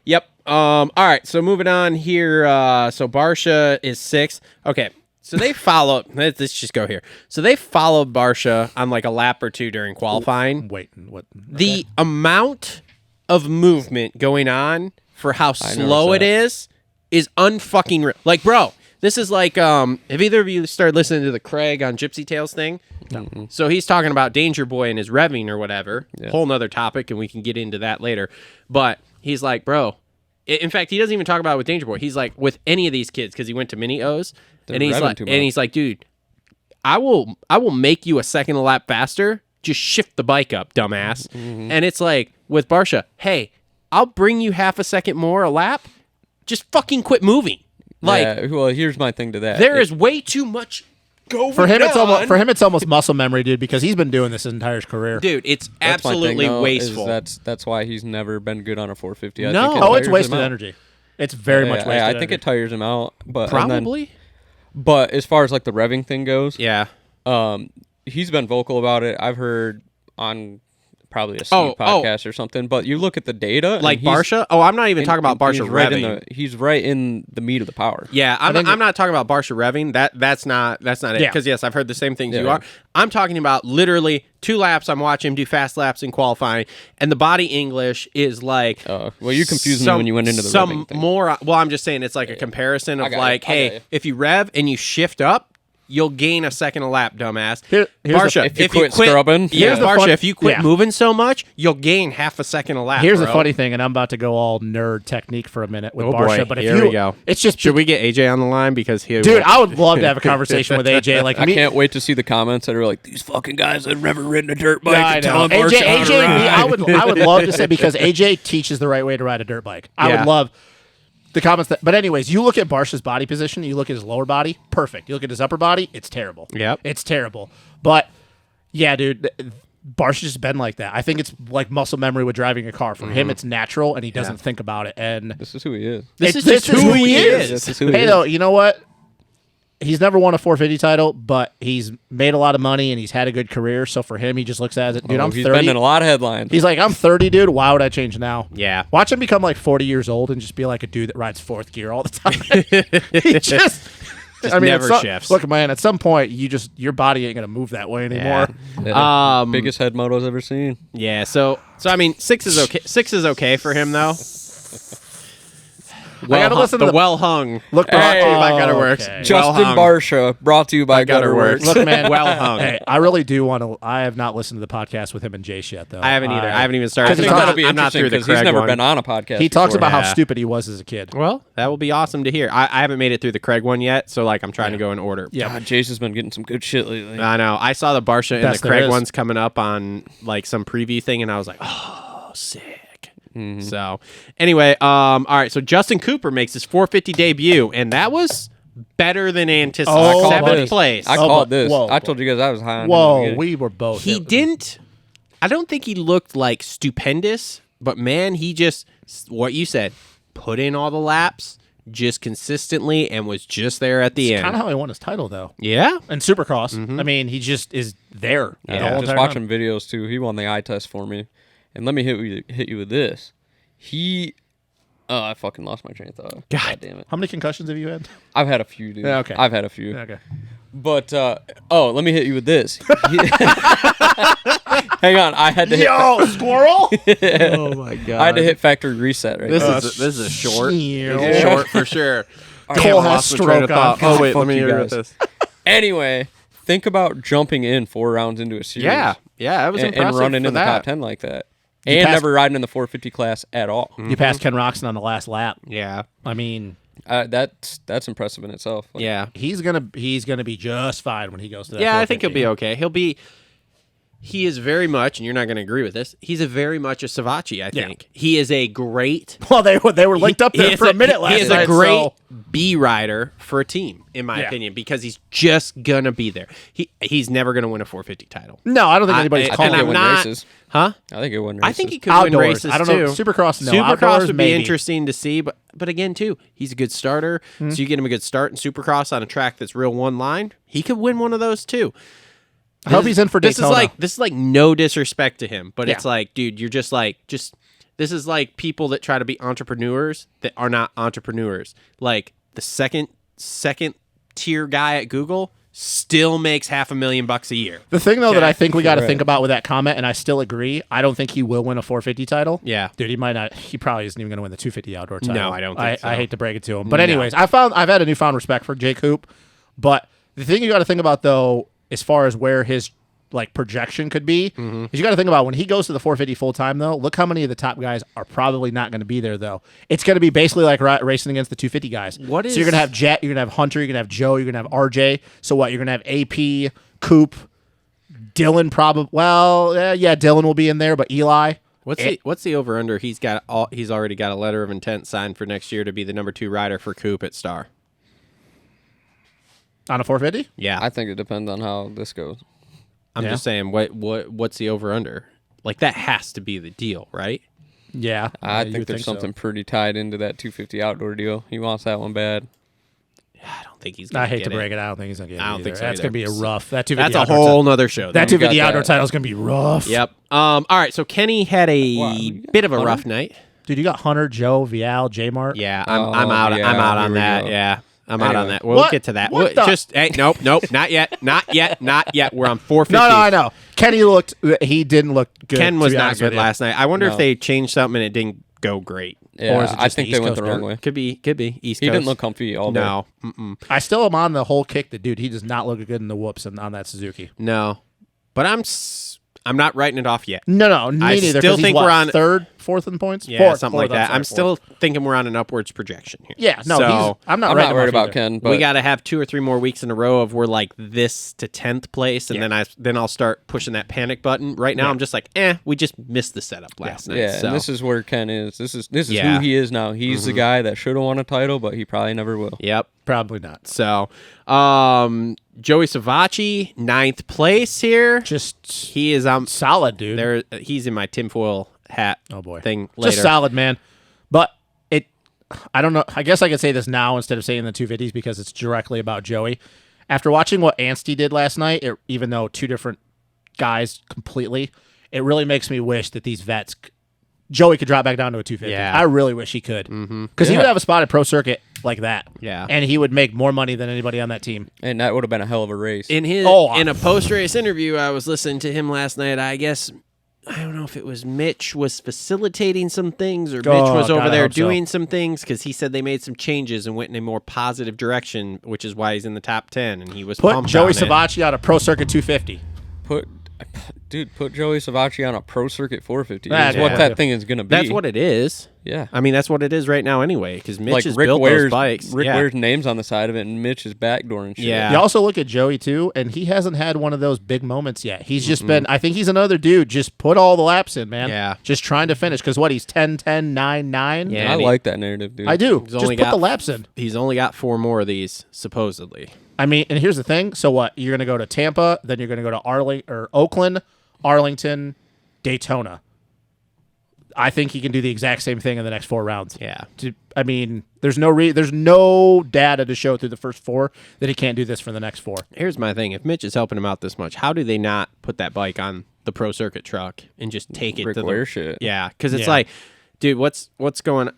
Yep. All right. So moving on here. So Barsha is 6th. Okay. So they follow. Let's just go here. So they followed Barsha on like a lap or 2 during qualifying. Wait, what? The amount of movement going on for how slow it noticed is unfucking real. Like, bro, this is like, have either of you started listening to the Craig on Gypsy Tales thing? No. So he's talking about Danger Boy and his revving or whatever. Yeah. Whole nother topic, and we can get into that later. But he's like, bro, in fact, he doesn't even talk about it with Danger Boy. He's like, with any of these kids, because he went to Mini O's, and he's revving too much. like, dude, I will make you a second a lap faster. Just shift the bike up, dumbass. And it's like with Barsha, hey, I'll bring you half a second more a lap. Just fucking quit moving. Like, Yeah, well, here's my thing to that. there is way too much going For him, on. it's almost muscle memory, dude, because he's been doing this his entire career. Dude, it's That's my thing, absolutely though, is wasteful. That's why he's never been good on a 450. I No. think it Oh, it's tires wasted him out. energy. It's very much wasted. I think it tires him out. But and then- Probably. but as far as like the revving thing goes, Yeah. he's been vocal about it. I've heard on probably a Oh, Steve podcast or something. But you look at the data, and Like he's- Barsha? Oh, I'm not even and- talking about and Barsha he's right revving. he's right in the meat of the power. Yeah, I'm not talking about Barsha revving. That's not it. Yeah. Because yes, I've heard the same things you Yeah. are. I'm talking about literally 2 laps. I'm watching him do fast laps in qualifying, and the body English is like. Well, you confused me when you went into the some revving thing. more. Well, I'm just saying it's like a comparison of I got like, you. I got hey, you. if you rev and you shift up, you'll gain a second a lap, dumbass. Here's the- Barsha, If you quit scrubbing, yeah, Here's the Barsha, fun- if you quit yeah. moving so much, you'll gain half a second a lap. Here's the bro. funny thing, and I'm about to go all nerd technique for a minute with Oh Barsha. boy, But if here you, we go. It's just, Should we get AJ on the line because he? dude, I would love to have a conversation with AJ. Like I me, can't wait to see the comments that are like, these fucking guys have never ridden a dirt bike. I and know. telling AJ, Barsha how to AJ, ride." I would love to say, because AJ teaches the right way to ride a dirt bike. I Yeah. would love the comments but anyways, you look at Barsha's body position, you look at his lower body, perfect. You look at his upper body, it's terrible. Yep. It's terrible. But yeah, dude, Barsha's just been like that. I think it's like muscle memory with driving a car. For him, it's natural, and he doesn't think about it. And This is who he is. This is just who he is. This is who he hey, is. though, you know what? He's never won a 450 title, but he's made a lot of money and he's had a good career. So for him, he just looks at it, dude. I'm He's 30. been in a lot of headlines. He's like, I'm 30, dude. Why would I change now? Yeah. Watch him become like 40 years old and just be like a dude that rides 4th gear all the time. He just never at shifts. Look, man, at some point, your body ain't gonna move that way anymore. Yeah. Biggest head moto's ever seen. Yeah, so I mean, 6 is okay. 6 is okay for him though. gotta listen to the- well hung. Look, brought to you by oh, Gutter Works. okay. Justin hung. Barsha, brought to you by Gutter Gutter Works. Works. Look, man, Well hung. Hey, I really do want to. I have not listened to the podcast with him and Jace yet, though. I haven't either. I haven't even I started. think Because that'll be I'm not interesting through the because he's Craig never one. been on a podcast. He talks before. about how Yeah. stupid he was as a kid. Well, that will be awesome to hear. I haven't made it through the Craig one yet, so like I'm trying to go in order. Yeah. God, Jace has been getting some good shit lately. I know. I saw the Barsha and Best the there Craig is. ones coming up on like some preview thing, and I was like, oh, sick. So anyway, all right. So Justin Cooper makes his 450 debut, and that was better than anticipated. Oh, Seventh buddy. place. I Oh, called this. whoa. I told you guys I was high on him. Whoa, we were both. He didn't. I don't think he looked like stupendous, but man, he just what you said, put in all the laps, just consistently and was just there at the end. Kind of how he won his title, though. Yeah. And Supercross. I mean, he just is there. the whole Just entire watching time. videos too. He won the eye test for me, and let me hit you with this. I fucking lost my train of thought. God damn it! How many concussions have you had? I've had a few, dude. Yeah, okay. I've had a few. Okay. But let me hit you with this. Hang on, I had to hit. Yo, squirrel! Oh my god. I had to hit factory reset right This there. is a short. Shit. This is short for sure. Cole has Lost my train of stroke on. thought. Oh wait, fuck let me you hear guys. this. Anyway, think about jumping in 4 rounds into a series. Yeah, that was and impressive running for in the that. top 10 like that, and passed- never riding in the 450 class at all. You passed Ken Roxon on the last lap. Yeah, I mean, That's impressive in itself. Like, yeah, he's gonna be just fine when he goes to that. yeah. I think he'll 450. be okay. He is very much, and you're not going to agree with this. He's a very much a Savachi. I think he is a great. Well, they were linked up he there is for a minute last He is night. a great so- B rider for a team, in my opinion, because he's just gonna be there. He's never gonna win a 450 title. No, I don't think anybody's I- calling and he'll I'm win not- races. Huh? I think it won races. I think he could Outdoors. win races I don't too. know. Supercross, no. Supercross Outdoors, would be maybe. interesting to see, but again, too, he's a good starter. So you get him a good start in Supercross on a track that's real one line. He could win one of those too. I hope he's in for Daytona. This is like no disrespect to him, but Yeah. it's like, dude, you're just this is like people that try to be entrepreneurs that are not entrepreneurs. Like the second tier guy at Google still makes $500,000 a year. The thing, though, that I think we got to Right. think about with that comment, and I still agree, I don't think he will win a 450 title. Yeah. Dude, he might not. He probably isn't even going to win the 250 outdoor title. No, I don't think so. I hate to break it to him. But anyways, I've had a newfound respect for Jake Hoop. But the thing you got to think about, though, as far as where his projection could be, is you got to think about when he goes to the 450 full time, though, look how many of the top guys are probably not going to be there, though. It's going to be basically like racing against the 250 guys. So you're going to have Jet, you're going to have Hunter, you're going to have Joe, you're going to have RJ. So what? You're going to have AP, Coop, Dylan probably. Well, yeah, Dylan will be in there, but Eli. What's the over under? He's already got a letter of intent signed for next year to be the number 2 rider for Coop at Star. On a 450? Yeah. I think it depends on how this goes. I'm Yeah. just saying, what's the over under? Like that has to be the deal, right? Yeah. I you think would there's so. something pretty tied into that 250 outdoor deal. He wants that one bad. I don't think he's. Gonna I hate to get break it. I don't think he's gonna get it. I don't think either. so That's either. gonna be a rough. That 250 That's a outdoor whole nother show. That though. 250 got outdoor that. title is gonna be rough. Yep. All right. So Kenny had a Wow. bit of a rough night. Dude, you got Hunter, Joe, Vial, J Mart. Yeah. Oh, I'm out. yeah, I'm out here on we that. go. Yeah. I'm out on Anyway. that. We'll What? get to that. What the- Just nope. Not yet. Not yet. We're on 450. No, I know. Kenny he didn't look good. Ken to was be not honest good with you. last night. I wonder if No. they changed something and it didn't go great. Yeah, is it I just the think East they went the Coast wrong dirt? way. Could be East He Coast. didn't look comfy all day. No. I still am on the whole kick that dude. He does not look good in the whoops on that Suzuki. No. But I'm not writing it off yet. No, me I neither. still 'cause he's think what, we're on- third, fourth in points. Yeah, Fourth, something like fourth, that. I'm sorry, fourth. still thinking we're on an upwards projection here. Yeah, no, So, I'm not I'm writing not him worried off about either. Ken, but we got to have 2 or 3 more weeks in a row of we're like this to 10th place, and then I'll start pushing that panic button. Right now, I'm just like, we just missed the setup last night. yeah, So. and this is where Ken is. This is Yeah. who he is now. He's the guy that should have won a title, but he probably never will. Yep. Probably not. So, Joey Savachi, 9th place here. Just He is solid, dude. there. He's in my tinfoil hat. Oh boy, thing later. Just solid, man. But I don't know. I guess I could say this now instead of saying the 250s because it's directly about Joey. After watching what Anstie did last night, even though 2 different guys completely, it really makes me wish that these vets, Joey could drop back down to a 250. Yeah. I really wish he could. Because he would have a spot at Pro Circuit like that. Yeah. And he would make more money than anybody on that team. And that would have been a hell of a race. In a post race interview, I was listening to him last night. I guess I don't know if it was Mitch was facilitating some things or Mitch was over God, I there hope so. doing some things because he said they made some changes and went in a more positive direction, which is why he's in the top 10. And he was Put pumped Joey on it. Savachi on a Pro Circuit 250. Put Joey Savachi on a pro circuit 450. Ah, Is yeah. what that thing is going to be. That's what it is. Yeah. I mean, that's what it is right now anyway. Because Mitch Like has Rick built Ware's those bikes. Rick yeah. Ware's name's on the side of it, and Mitch is backdooring shit. Yeah. You also look at Joey too, and he hasn't had one of those big moments yet. He's just been. I think he's another dude. Just put all the laps in, man. Yeah. Just trying to finish because what he's 10, 10, 9, 9. Yeah. I and like that narrative, dude. I do. He's Just only put got- the laps in. He's only got 4 more of these supposedly. I mean, and here's the thing. So what? You're gonna go to Tampa, then you're gonna go to Oakland, Arlington, Daytona. I think he can do the exact same thing in the next 4 rounds. Yeah. I mean, there's no data to show through the first 4 that he can't do this for the next 4. Here's my thing. If Mitch is helping him out this much, how do they not put that bike on the pro circuit truck and just take it Ric to Flair the shit. Yeah, because it's Yeah. like, dude, what's going?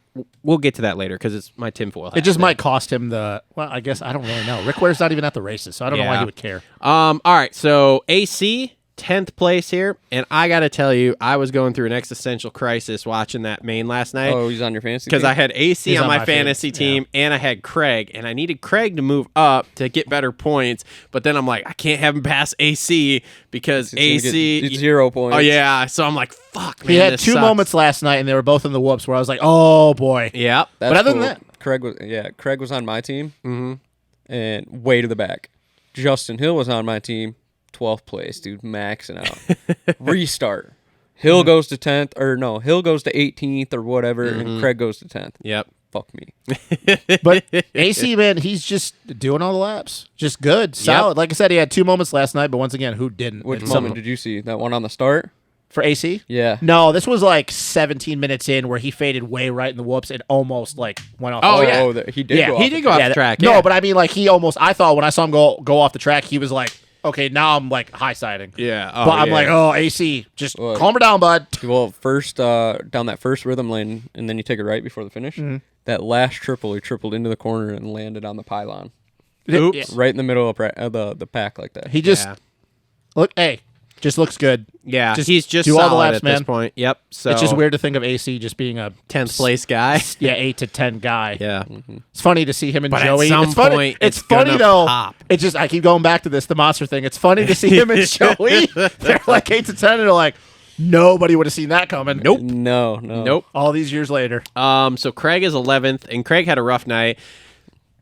We'll get to that later because it's my tinfoil. It just might cost him the. Well, I guess I don't really know. Ric Flair's not even at the races, so I don't know why Yeah. he would care. All right, so AC 10th place here, and I gotta tell you, I was going through an existential crisis watching that main last night. Oh, he's on your fantasy Because team? I had AC He's on on my my fantasy team, and I had Craig, and I needed Craig to move up to get better points. But then I'm like, I can't have him pass AC because He's gonna AC get 0 points. Oh yeah, so I'm like, fuck, man. He had this 2 sucks. moments last night, and they were both in the whoops where I was like, oh boy. Yep. That's But other than cool. that- Craig was on my team, and way to the back. Justin Hill was on my team, 12th place, dude, maxing out. Restart. Hill goes to 10th, or no, Hill goes to 18th or whatever, and Craig goes to 10th. Yep. Fuck me. But AC, man, he's just doing all the laps. Just good, solid. Like I said, he had 2 moments last night, but once again, who didn't? Which It's moment some- did you see? That one on the start? for AC? Yeah. No, this was like 17 minutes in where he faded way right in the whoops and almost like went off. Oh, the yeah. track. He did Yeah, go he off did the go off track. the track. No, yeah. but I mean, like he almost. I thought when I saw him go off the track, he was like, okay, now I'm like high siding. Yeah. But I'm like, oh, AC, just Well, calm her down, bud. Well, first down that first rhythm lane, and then you take it right before the finish. That last triple, he tripled into the corner and landed on the pylon, Oops. Yeah. right in the middle of the pack like that. He just Yeah. look. Hey, just looks good. Yeah, Just he's just do all the solid laps, at man. this point. Yep. So It's just weird to think of AC just being a 10th place guy. 8 to 10 guy. Yeah. It's funny to see him and But at Joey. some it's funny. point, it's it's funny gonna though. pop. It's just I keep going back to this, the monster thing. It's funny to see him and Joey. They're like 8 to 10, and they're like, nobody would have seen that coming. Nope. No. Nope. All these years later. So Craig is 11th, and Craig had a rough night.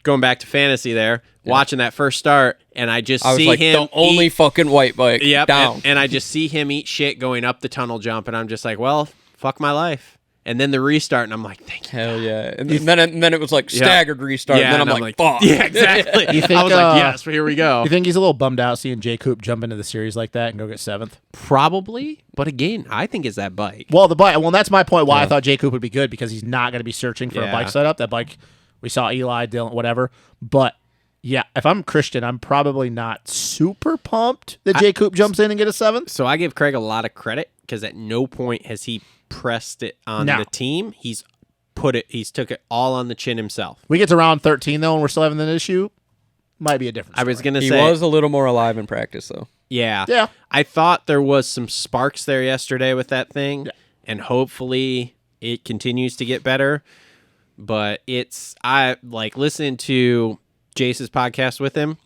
Going back to fantasy there, watching that first start, and I just I was see like, him the only eat, fucking white bike down. and I just see him eat shit going up the tunnel jump, and I'm just like, well, fuck my life. And then the restart, and I'm like, thank you. Hell yeah. And then it was like staggered restart. Yeah, and then and I'm like, fuck. yeah, exactly. You think, I was like, yes, here we go. You think he's a little bummed out seeing Jay Coop jump into the series like that and go get 7th? Probably, but again, I think it's that bike. Well, that's my point why I thought Jay Coop would be good, because he's not going to be searching for a Yeah. bike setup. That bike, we saw Eli, Dylan, whatever. But yeah, if I'm Christian, I'm probably not super pumped that Jay Coop jumps in and get a 7th. So I give Craig a lot of credit because at no point has he pressed it on No. the team. He's took it all on the chin himself. We get to round 13 though, and we're still having an issue. Might be a different I story. was gonna He say, was a little more alive in practice, though. yeah, Yeah. I thought there was some sparks there yesterday with that thing, and hopefully it continues to get better. But I like listening to Jace's podcast with him.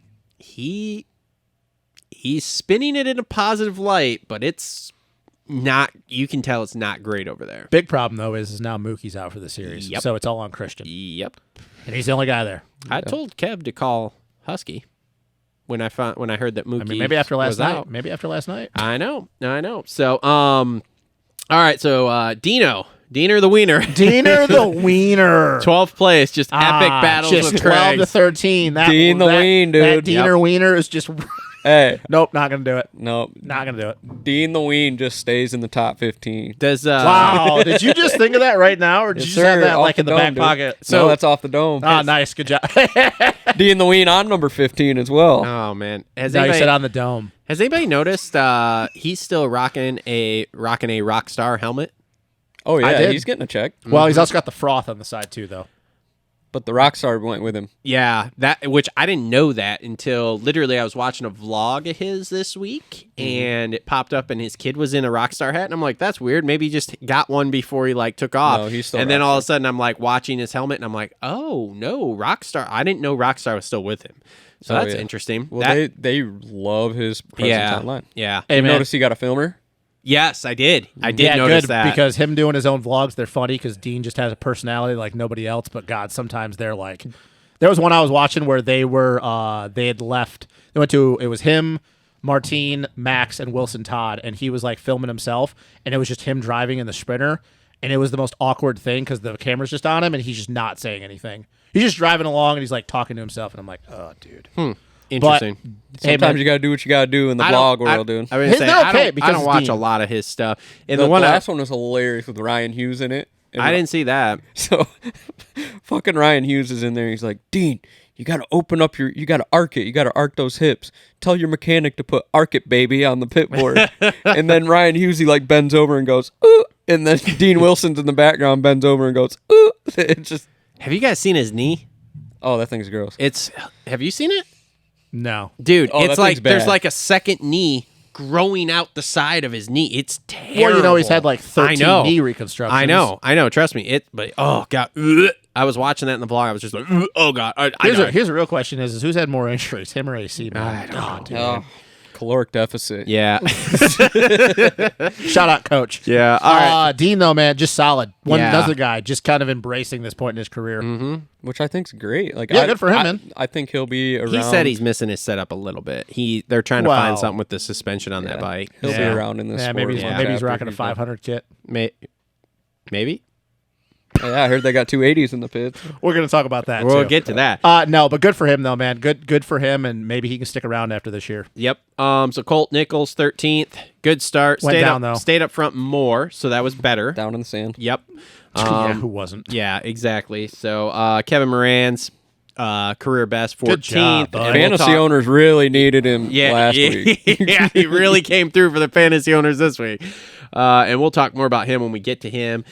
He's spinning it in a positive light, but it's not. You can tell it's not great over there. Big problem though is now Mookie's out for the series, Yep. so it's all on Christian, Yep. and he's the only guy there. I told Kev to call Husky when I heard that Mookie I mean, maybe after last was night. out. Maybe after last night. I know. So, all right. So, Diener the Wiener, Diener the Wiener. 12th place, just epic battles just with 12 Craig. to 13. Dean the Wien, dude. That Diener Wiener is just. Hey, Nope, not gonna do it. no. Not gonna do it. Dean the Wien just stays in the top 15. Does Wow, did you just think of that right now, or did Yes, you just have sir. that Off like in the dome, back dude. pocket? No, that's off the dome. Ah, nice, good job. Dean the Wien on number 15 as well. Oh man, has Now you anybody, said on the dome. has anybody noticed he's still rocking a Rockstar helmet? Oh, I yeah, did. he's getting a check. Well, he's also got the froth on the side too, though. But the Rockstar went with him. Yeah, which I didn't know that until literally I was watching a vlog of his this week, and it popped up, and his kid was in a Rockstar hat, and I'm like, that's weird. Maybe he just got one before he like took off. No, he's still and then all of Rockstar. a sudden, I'm like watching his helmet, and I'm like, oh no, Rockstar! I didn't know Rockstar was still with him. So Oh, that's yeah. interesting. Well, That- they love his presence yeah, online. yeah. Hey, You man. notice he got a filmer? Yes, I did. I did Yeah, notice good, that because him doing his own vlogs, they're funny because Dean just has a personality like nobody else. But God, sometimes they're like, there was one I was watching where they had left. They went to, it was him, Martine, Max, and Wilson Todd, and he was like filming himself, and it was just him driving in the Sprinter, and it was the most awkward thing because the camera's just on him, and he's just not saying anything. He's just driving along, and he's like talking to himself, and I'm like, oh, dude. Interesting. Hey, Sometimes man, you got to do what you got to do in the I blog don't- world, dude. I mean, They're okay I because don't watch Dean. a lot of his stuff. And The the one last one was hilarious with Ryan Hughes in it. And I didn't see that. So, fucking Ryan Hughes is in there. He's like, Dean, you got to open up you got to arc it. You got to arc those hips. Tell your mechanic to put arc it, baby, on the pit board. And then Ryan Hughes, he like bends over and goes, ooh. And then Dean Wilson's in the background, bends over and goes, ooh. It's just, Have you guys seen his knee? oh, that thing's gross. Have you seen it? No. Dude, Oh, it's that like thing's there's bad. like a second knee growing out the side of his knee. It's terrible. Well, you know, he's had like 13 I know. knee reconstructions. I know. Trust me. But oh god, I was watching that in the vlog. I was just like, oh god. Here's a real question: is who's had more injuries, him or AC? Man? God, dude. Oh, caloric deficit. Yeah, Shout out, coach. yeah. All right. Dean though, man, just solid. Yeah. Another guy, just kind of embracing this point in his career. Which I think's great. Like, Yeah, good for him, man. I think he'll be around. He said he's missing his setup a little bit. They're trying to find Wow. something with the suspension on that bike. He'll be Yeah. around in this. Yeah, sport maybe he's, long maybe he's after rocking a he's done. 500 kit. Maybe. Yeah, I heard they got 280s in the pits. We're gonna talk about that. We'll too. get to that. No, but good for him though, man. Good for him, and maybe he can stick around after this year. Yep. So Colt Nichols, 13th. Good start. Went Stayed down, up, though. Stayed up front more, so that was better. Down in the sand. Yep. Yeah, who wasn't? Yeah, exactly. So Kevin Moranz, career best, 14th. Good job, bud. And we'll Fantasy talk- owners really needed him last week. Yeah, he really came through for the fantasy owners this week. And we'll talk more about him when we get to him.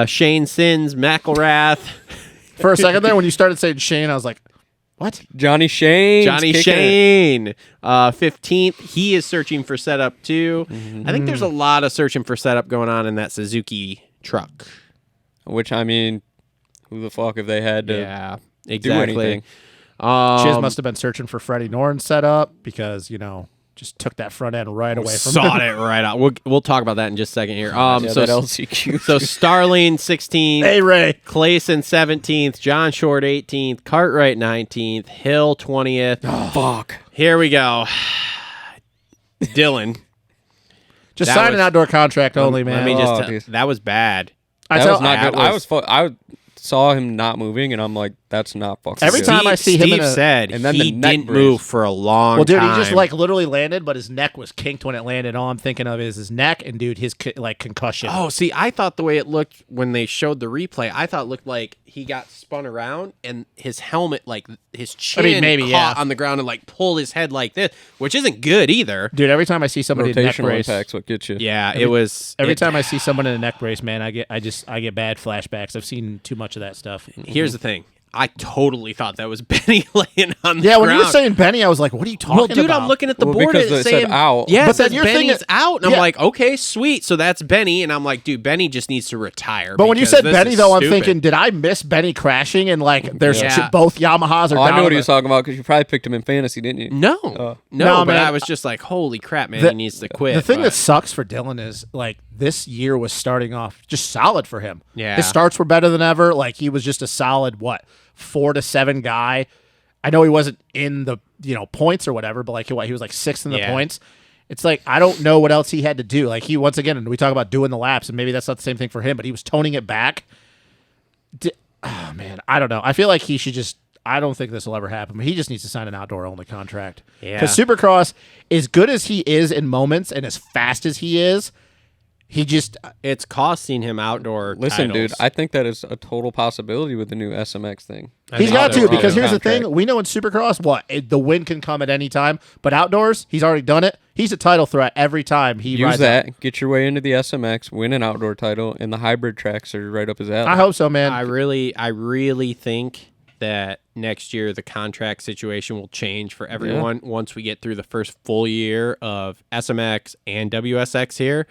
Shane Sins, McElrath, For a second there, when you started saying Shane, I was like, "What?" Johnny Shane. Johnny Shane, 15th. He is searching for setup too. I think there's a lot of searching for setup going on in that Suzuki truck. Which, I mean, who the fuck if they had to Yeah, do exactly. anything? Chiz must have been searching for Freddie Norton's setup because just took that front end right away from Sawed him. it right out. We'll talk about that in just a second here. Yeah, So that LCQ. So Starling 16th, Hey Ray, Clayson 17th, John Short 18th, Cartwright 19th, Hill 20th. Fuck. Here we go. Dylan. just That sign was- an outdoor contract only, man. Let me Oh, just dude. that was bad. That was not that good. was- I saw him not moving, and I'm like, that's not fucking Every good. time I see him in Steve a- said and then he the neck didn't brace. move for a long Well, dude, time. he just like literally landed, but his neck was kinked when it landed. All I'm thinking of is his neck and dude, his concussion. Oh, see, I thought the way it looked when they showed the replay, I thought it looked like he got spun around and his helmet, like his chin, maybe, caught yeah. on the ground and like pulled his head like this, which isn't good either. Dude, every time I see somebody in a neck Rotational brace, impact's what gets you. Yeah, it was. every time I see someone in a neck brace, man, I get bad flashbacks. I've seen too much of that stuff. Here's the thing. I totally thought that was Benny laying on the Yeah, when ground. you were saying Benny, I was like, "What are you talking well, about?" dude, I'm looking at the Well, board because and it it's said saying out. Yeah, But it says then you're thinking- Benny's out, and Yeah. I'm like, okay, sweet. So that's Benny, and I'm like, dude, Benny just needs to retire. But when you because said this Benny, is though, I'm stupid. thinking, did I miss Benny crashing? And like, there's Yeah. both Yamahas are Oh, I down. know what on he was talking about because you probably picked him in fantasy, didn't you? no, Oh. no, but man, I was just like, holy crap, man, The- he needs to quit. The thing but- that sucks for Dylan is like this year was starting off just solid for him. Yeah. His starts were better than ever. Like he was just a solid 4 to 7 guy. I know he wasn't in the points or whatever, but like he was like 6th in the Yeah. points. It's like I don't know what else he had to do. Like he once again, and we talk about doing the laps, and maybe that's not the same thing for him, but he was toning it back. Oh man, I don't know. I feel like he should just. I don't think this will ever happen. But he just needs to sign an outdoor only contract. Yeah. Because Supercross, as good as he is in moments and as fast as he is, he just it's costing him outdoor. Listen, titles. dude, I think that is a total possibility with the new SMX thing. he's got to outdoor because only here's the contract. thing: we know in Supercross, the win can come at any time, but outdoors, he's already done it. He's a title threat every time he Use rides that, out. get your way into the SMX, win an outdoor title, and the hybrid tracks are right up his alley. I hope so, man. I really think that next year the contract situation will change for everyone once we get through the first full year of SMX and WSX here.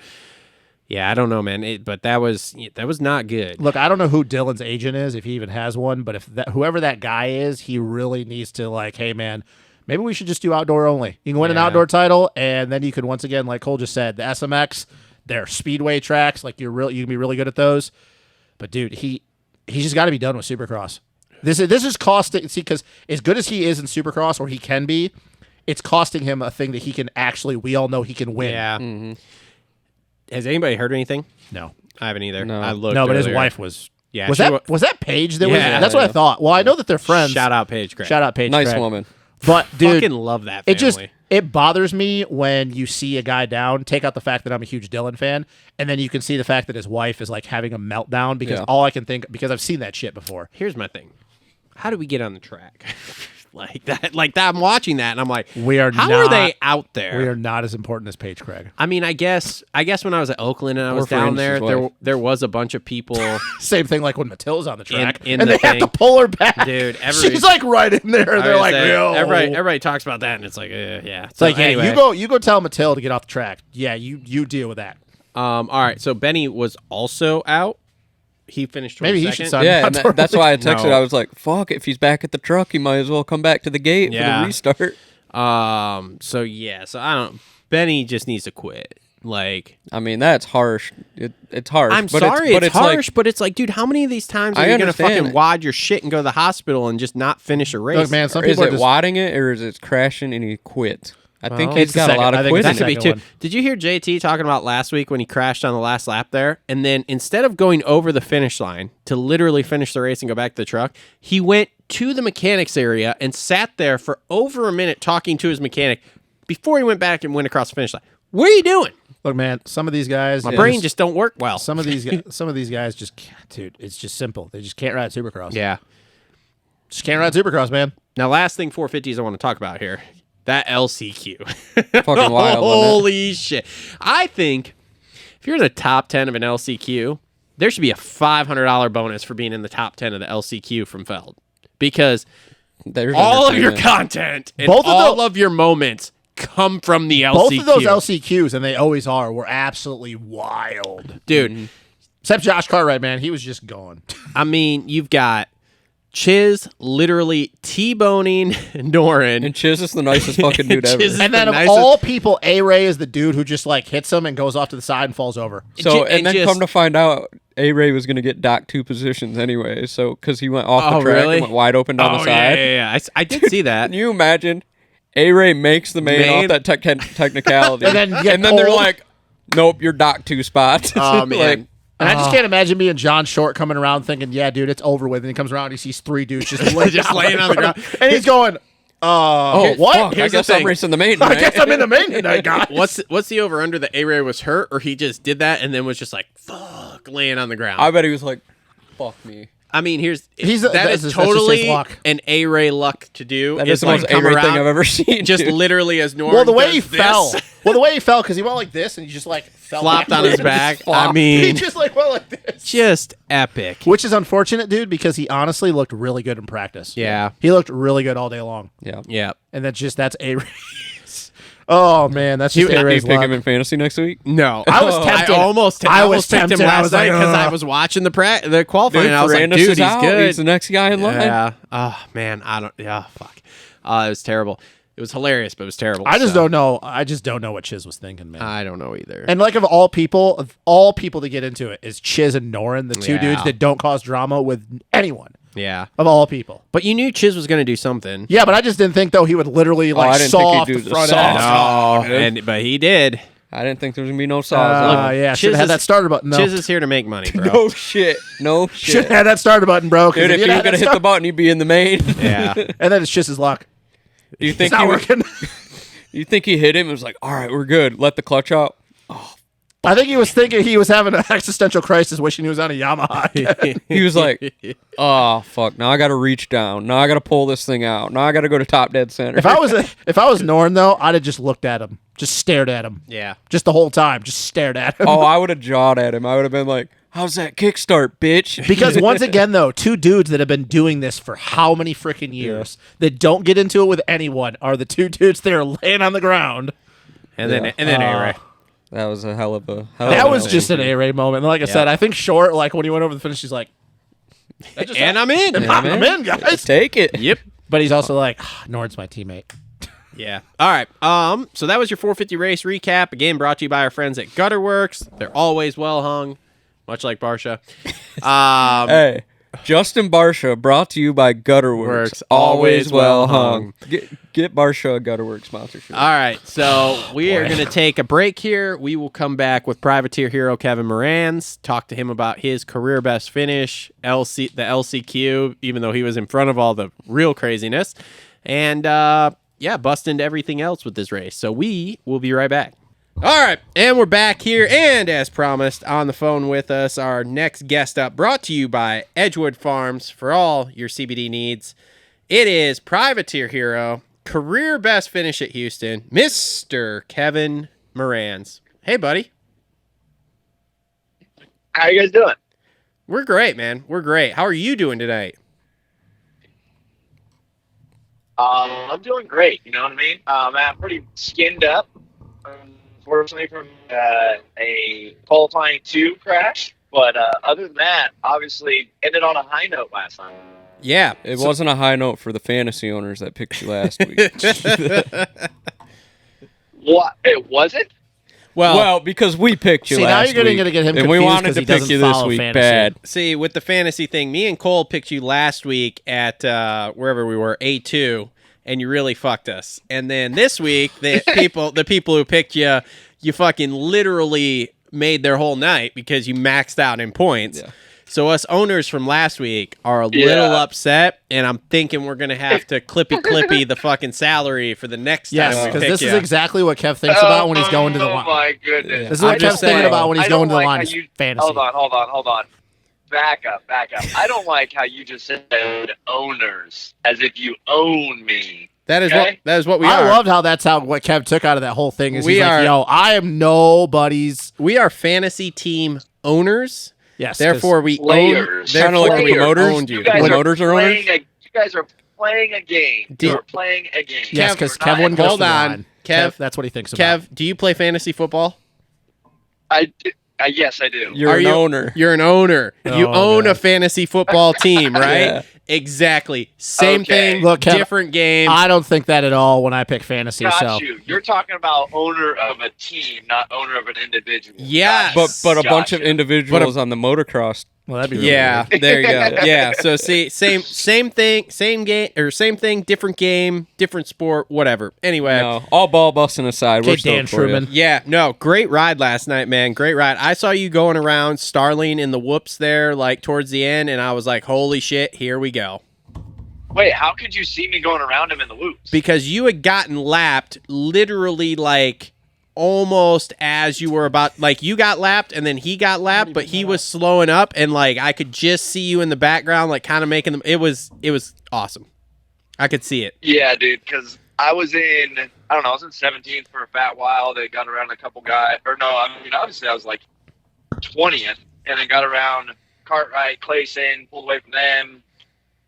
Yeah, I don't know, man, but that was not good. Look, I don't know who Dylan's agent is, if he even has one, but if whoever that guy is, he really needs to like, hey man, maybe we should just do outdoor only. You can win an Yeah. outdoor title, and then you can once again, like Cole just said, the SMX, they're speedway tracks, like you can be really good at those. But dude, he's just got to be done with Supercross. This is costing. See, because as good as he is in Supercross, or he can be, it's costing him a thing that he can actually. We all know he can win. Yeah. Has anybody heard anything? No. I haven't either. No. I looked. No, but his earlier. wife was. Yeah, Was that Paige? That was. Yeah. That's what I thought. Well, I know that they're friends. Shout out Paige Craig. Shout out Paige. Nice Craig. woman. But dude, Fucking love that family. It bothers me when you see a guy down. Take out the fact that I'm a huge Dylan fan, and then you can see the fact that his wife is like having a meltdown because all I can think, because I've seen that shit before. Here's my thing. How do we get on the track? Like that, I'm watching that and I'm like, how are they out there? We are not as important as Paige Craig. I mean, I guess when I was at Oakland and I was for down there, instance, there was a bunch of people. Same thing like when Matilda's on the track in and the they have to thing. pull her back. Dude, she's like right in there. They're like, yo. Everybody talks about that and it's like, yeah. It's So like, anyway, you go tell Matilda to get off the track. Yeah, you deal with that. all right. So Benny was also out. He finished 22nd. Maybe he should sign. Yeah, and that's why I texted. No. I was like, "Fuck! If he's back at the truck, he might as well come back to the gate for the restart." So yeah. So I don't. Benny just needs to quit. Like, I mean, that's harsh. It's harsh. I'm but sorry, it's harsh, like, but it's like, dude, how many of these times are I you gonna understand fucking it. wad your shit and go to the hospital and just not finish a race? Look, man, some is people it are just wadding it or is it crashing and he quit? I think Well, he's it's the got a second. lot I of think quit. it's That the could be second too. one. Did you hear JT talking about last week when he crashed on the last lap there? And then instead of going over the finish line to literally finish the race and go back to the truck, he went to the mechanics area and sat there for over a minute talking to his mechanic before he went back and went across the finish line. What are you doing? Look, man, some of these guys, My brain just don't work well. some of these guys just can't, dude. It's just simple. They just can't ride Supercross. Yeah. Just can't ride Supercross, man. Now, last thing 450s I want to talk about here. That LCQ. Fucking wild. wasn't it? Holy shit. I think if you're in the top 10 of an LCQ, there should be a $500 bonus for being in the top 10 of the LCQ from Feld. Because There's all of your entertainment. content and Both of all those- of your moments come from the LCQ. Both of those LCQs, and they always are, were absolutely wild. Dude, Except Josh Cartwright, man, he was just gone. I mean, you've got Chiz literally T-boning Norin. And Chiz is the nicest fucking dude ever. Chiz is And then the of nicest- all people, A-Ray is the dude who just like hits him and goes off to the side and falls over. So, and and then just- come to find out, A-Ray was going to get docked 2 positions anyway. So, because he went off Oh, the track really? and went wide open down the side. Yeah. I did see that. Can you imagine? A-Ray makes the main Main? off that technicality. And then you get they're pulled. like, nope, you're docked 2 spots. Oh, man. Like, And I just can't imagine being John Short coming around thinking, yeah, dude, it's over with. And he comes around, he sees 3 dudes just laying, Just laying on the ground. And he's going, oh, what? fuck, I Here's the guess I'm thing. racing the main I tonight. guess I'm in the main tonight, guys. What's the over under that A-Ray was hurt or he just did that and then was just like, fuck, laying on the ground? I bet he was like, fuck me. I mean, That that is- is that's just totally his luck. an A-Ray luck to do. That is the like most come A-Ray around thing I've ever seen. Just dude. literally as Norman Well, the way he does this, fell. Well, the way he fell, because he went like this and he just like fell flopped on backwards. his back. flopped. I He mean, just like went like this. just epic. Which is unfortunate, dude, because he honestly looked really good in practice. Yeah. He looked really good all day long. Yeah. Yeah. And that's A-Ray. Oh, man, that's just Do you A-Ray's pick luck. him in fantasy next week? No, I was tempted. I almost picked tempted. him I last was night like, because I ugh. was watching the qualifying. Dude, and I was like, Ferrandis dude, is he's out. good. He's the next guy in line. Yeah. Oh man, I don't. Yeah, fuck. It was terrible. It was hilarious, but it was terrible. I just so. don't know. I just don't know what Chiz was thinking, man. I don't know either. And like of all people to get into it is Chiz and Norin, the 2 Yeah. dudes that don't cause drama with anyone. Yeah, Of all people. but you knew Chiz was going to do something. Yeah, but I just didn't think though he would literally I like didn't saw think he'd off do the the front saw. end. but he did. I didn't think there was going to be no saws. Yeah, Chiz should have had is- that starter button though. Chiz is here to make money, bro. No shit. No shit. Should have had that starter button, bro. 'cause Dude, if you didn't were have going to that hit the button, you'd be in the main. Yeah, and then it's just his luck. Do you It's think not he working. You think he hit him and was like, all right, we're good. Let the clutch out. I think he was thinking he was having an existential crisis, wishing he was on a Yamaha. He was like, oh, fuck. Now I got to reach down. Now I got to pull this thing out. Now I got to go to top dead center. if I was Norn though, I'd have just looked at him, just stared at him, yeah. just the whole time, just stared at him. Oh, I would have jawed at him. I would have been like, how's that kickstart, bitch? Because once again, though, 2 dudes that have been doing this for how many freaking years that don't get into it with anyone are the 2 dudes that are laying on the ground. And then A-Ray. That was a hell of a. That was just an A-Ray moment. And like I said, I think Short, like when he went over the finish, he's like, And I'm in. I'm in, guys. Take it. Yep. But he's also like, Nord's my teammate. Yeah. All right. So that was your 450 race recap. Again, brought to you by our friends at Gutter Works. They're always well hung, much like Barsha. Hey, Justin Barsha, brought to you by Gutterworks. Works, Always well hung. hung. Get Barsha a Gutterworks sponsorship. All right. So we are going to take a break here. We will come back with privateer hero Kevin Moranz, talk to him about his career best finish, the LCQ, even though he was in front of all the real craziness. and bust into everything else with this race. So we will be right back. All right, and we're back here, and as promised, on the phone with us, our next guest up, brought to you by Edgewood Farms for all your CBD needs. It is Privateer Hero, career best finish at Houston, Mr. Kevin Moranz. Hey, buddy. How you guys doing? We're great, man. We're great. How are you doing tonight? I'm doing great. You know what I mean? I'm pretty skinned up, unfortunately, from a qualifying 2 crash. But other than that, obviously, ended on a high note last night. Yeah. It wasn't a high note for the fantasy owners that picked you last week. What? It wasn't? Well, because we picked you See, now last you're week, gonna get him and we confused wanted 'cause to he pick doesn't you this follow week fantasy. bad. See, with the fantasy thing, me and Cole picked you last week at wherever we were, A2, and you really fucked us. And then this week, the people who picked you, you fucking literally made their whole night because you maxed out in points. Yeah. So us owners from last week are a little upset, and I'm thinking we're gonna have to clippy the fucking salary for the next time. Yes, we because pick this you. is exactly what Kev thinks about when he's going to the Oh line. my goodness! This is what I'm just Kev's thinking saying. about when he's I going don't to the like line. how Is you- fantasy. Hold on. Back up. I don't like how you just said owners, as if you own me. that is okay. what we I are. loved how that's how what Kev took out of that whole thing. Is We he's are- like, yo, I am nobody's. We are fantasy team owners. Yes, Therefore, we own. Players. Kinda like the Therefore, we promoters. owned you. You guys, Promoters are owners? you guys are playing a game. Do- You're playing a game. yes, Kev, because You're not- Kev wouldn't go to hold the on. line. Kev, That's what he thinks about. Kev, do you play fantasy football? Yes, I do. You're an owner. You're an owner. You Oh, own God. a fantasy football team, right? Yeah. Exactly. Same Okay. thing, Look, Kev, different game. I don't think that at all when I pick fantasy. Got So you. You're talking about owner of a team, not owner of an individual. Yes. But a bunch of Gotcha. individuals on the motocross. well, that'd be really Yeah, weird. there you go. Yeah, so see, same thing, same game, or same thing, different game, different sport, whatever. Anyway, No, all ball busting aside, we're Okay, Dan stoked for you. Truman. yeah, no, great ride last night, man. Great ride. I saw you going around Starling in the whoops there, like towards the end, and I was like, holy shit, here we go. Wait, how could you see me going around him in the loops? Because you had gotten lapped literally like almost as you were about, like you got lapped and then he got lapped, but he was slowing up and like I could just see you in the background, like kind of making them. It was awesome. I could see it. Yeah, dude, because I was in 17th for a fat while. They got around a couple guys. Or no, I mean, obviously I was like 20th, and then got around Cartwright, Clayson, pulled away from them,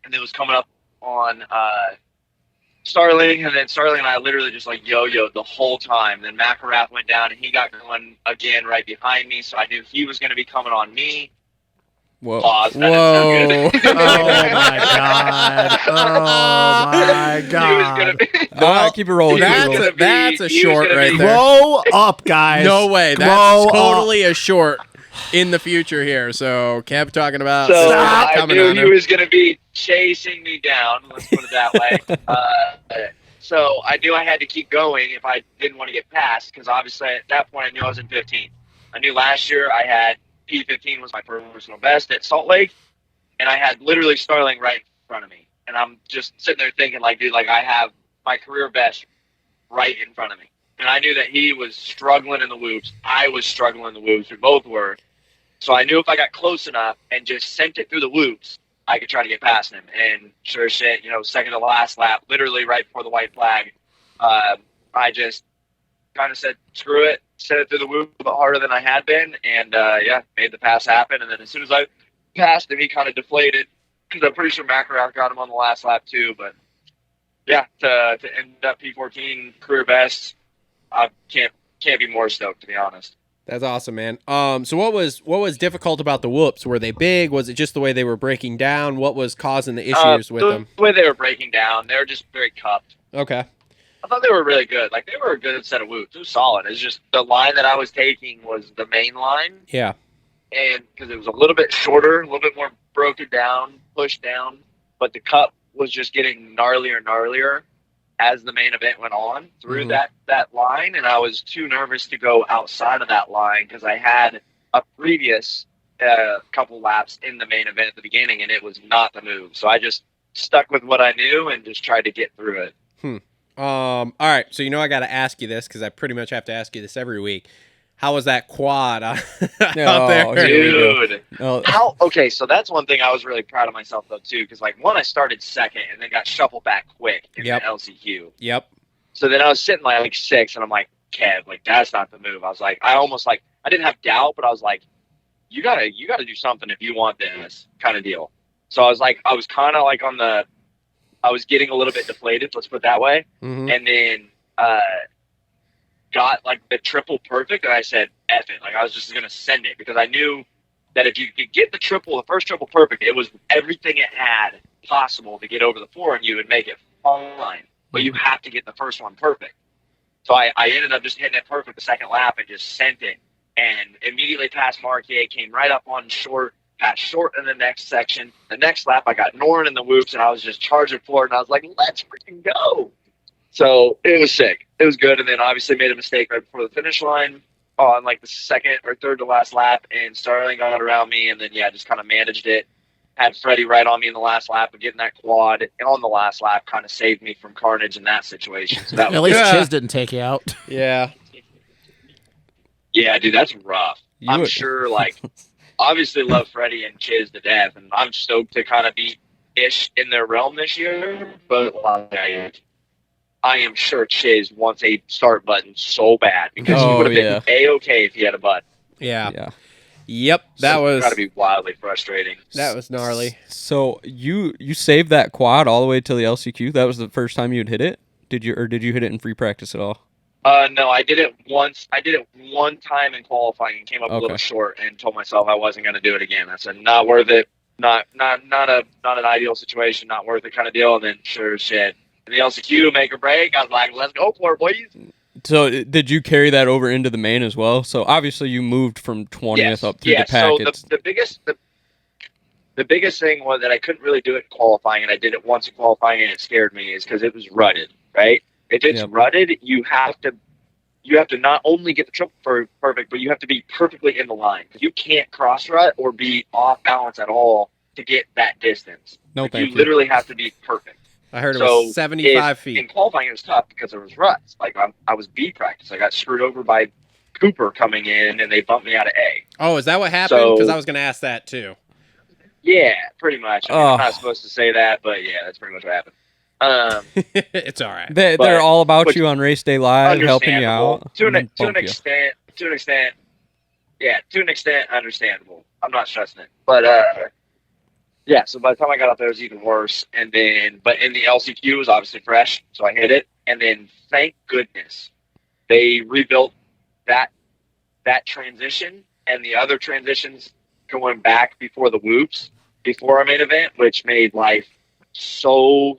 and it was coming up on Starling, and then Starling and I literally just like yo-yoed the whole time. Then McElrath went down, and he got going again right behind me, so I knew he was going to be coming on me. Whoa. Pause. That didn't sound good. Oh my god! Oh my He was god! going to be. No, keep it rolling. That's Keep it a- rolling. That's a he was short gonna right be- there. Grow up, guys. No way. Grow That's up. totally a short in the future here. So Kev talking about So Stop I coming knew on he him. was going to be chasing me down. Let's put it that way. So I knew I had to keep going if I didn't want to get past, because obviously at that point I knew I was in 15th. I knew last year I had P15 was my personal best at Salt Lake, and I had literally Starling right in front of me. And I'm just sitting there thinking, like, dude, like I have my career best right in front of me. And I knew that he was struggling in the whoops. I was struggling in the whoops. We both were. So I knew if I got close enough and just sent it through the whoops, I could try to get past him. And sure as shit, second to last lap, literally right before the white flag, I just kind of said, screw it, sent it through the whoop a bit harder than I had been, and made the pass happen. And then as soon as I passed him, he kind of deflated, because I'm pretty sure McElrath got him on the last lap too. But yeah, to end up P14 career best, I can't be more stoked, to be honest. That's awesome, man. So what was difficult about the whoops? Were they big? Was it just the way they were breaking down? What was causing the issues with them? The way they were breaking down, they were just very cupped. Okay. I thought they were really good. Like, they were a good set of whoops. It was solid. It's just the line that I was taking was the main line, Yeah. and because it was a little bit shorter, a little bit more broken down, pushed down, but the cup was just getting gnarlier and gnarlier as the main event went on through Mhm. that line, and I was too nervous to go outside of that line because I had a previous couple laps in the main event at the beginning, and it was not the move. So I just stuck with what I knew and just tried to get through it. All right. So I got to ask you this because I pretty much have to ask you this every week. How was that quad out there? Dude. Oh, Okay, so that's one thing I was really proud of myself, though, too, because, like, one, I started second and then got shuffled back quick in Yep. the LCQ. Yep. So then I was sitting, like, 6, and I'm like, Kev, like, that's not the move. I was like, I didn't have doubt, but I was like, you gotta do something if you want this kind of deal. So I was kind of, like, I was getting a little bit deflated, let's put it that way. Mm-hmm. And then got like the triple perfect, and I said, F it. Like, I was just going to send it because I knew that if you could get the first triple perfect, it was everything it had possible to get over the floor, and you would make it fine. But you have to get the first one perfect. So I ended up just hitting it perfect the second lap and just sent it. And immediately past Marquet, came right up on short, passed short in the next section. The next lap, I got Norin in the whoops, and I was just charging forward, and I was like, let's freaking go. So it was sick. It was good. And then obviously made a mistake right before the finish line on like the second or third to last lap, and Starling got around me, and then, just kind of managed it. Had Freddie right on me in the last lap, but getting that quad on the last lap kind of saved me from carnage in that situation. So that At was least Chiz didn't take you out. Yeah. Yeah, dude, that's rough. I'm would- sure, like, obviously love Freddie and Chiz to death, and I'm stoked to kind of be ish in their realm this year, but like, I am sure Chiz wants a start button so bad because he Oh, would have been A-okay if he had a button. Yeah. Yeah. Yep. That was got to be wildly frustrating. gnarly. So you saved that quad all the way to the LCQ? That was the first time you'd hit it? Did you hit it in free practice at all? No, I did it once. I did it one time in qualifying and came up a little short and told myself I wasn't going to do it again. I said, not worth it. Not an ideal situation, not worth it kind of deal. And then sure as shit, in the LCQ, make or break, I was like, let's go for it, boys. So did you carry that over into the main as well? So obviously you moved from 20th up through the pack. So the biggest thing was that I couldn't really do it in qualifying, and I did it once in qualifying, and it scared me, is because it was rutted, right? If it's rutted, you have to not only get the triple perfect, but you have to be perfectly in the line. You can't cross rut or be off balance at all to get that distance. No, thank you. You literally have to be perfect. I heard it was 75 feet. In qualifying, it was tough because there was ruts. Like, I was B practice. I got screwed over by Cooper coming in, and they bumped me out of A. Oh, is that what happened? Because I was going to ask that too. Yeah, pretty much. I mean, I'm not supposed to say that, but yeah, that's pretty much what happened. It's all right. They're all about you on race day live, helping you out. To an extent, understandable. I'm not stressing it, but yeah. So by the time I got out there, it was even worse. And then, but in the LCQ, it was obviously fresh, so I hit it. And then, thank goodness, they rebuilt that transition and the other transitions going back before the whoops, before our main event, which made life so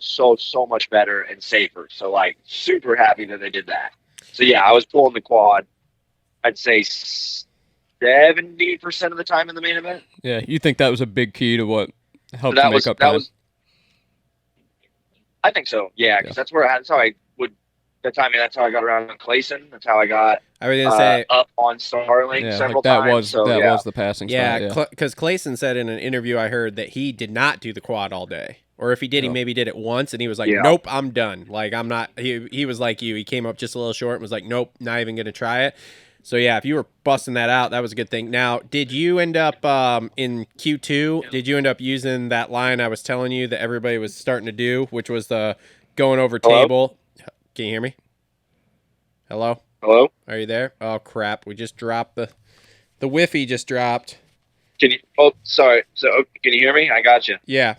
much better and safer. So, like, super happy that they did that. So yeah, I was pulling the quad, I'd say 70% of the time in the main event. Yeah, you think that was a big key to what helped you make up time? I think so. Yeah, because that's how I would. That's how I got around on Clayson. That's how I got. I was gonna say up on Starlink several times. That was the passing. Yeah, because Clayson said in an interview I heard that he did not do the quad all day, or if he did, he maybe did it once, and he was like, "Nope, I'm done. Like, I'm not." He was like you. He came up just a little short and was like, "Nope, not even gonna try it." So yeah, if you were busting that out, that was a good thing. Now, did you end up in Q2? Did you end up using that line I was telling you that everybody was starting to do, which was the going over table? Can you hear me? Hello? Hello? Are you there? Oh crap! We just dropped the Wi-Fi just dropped. Can you? Oh, sorry. So can you hear me? I got you. Yeah.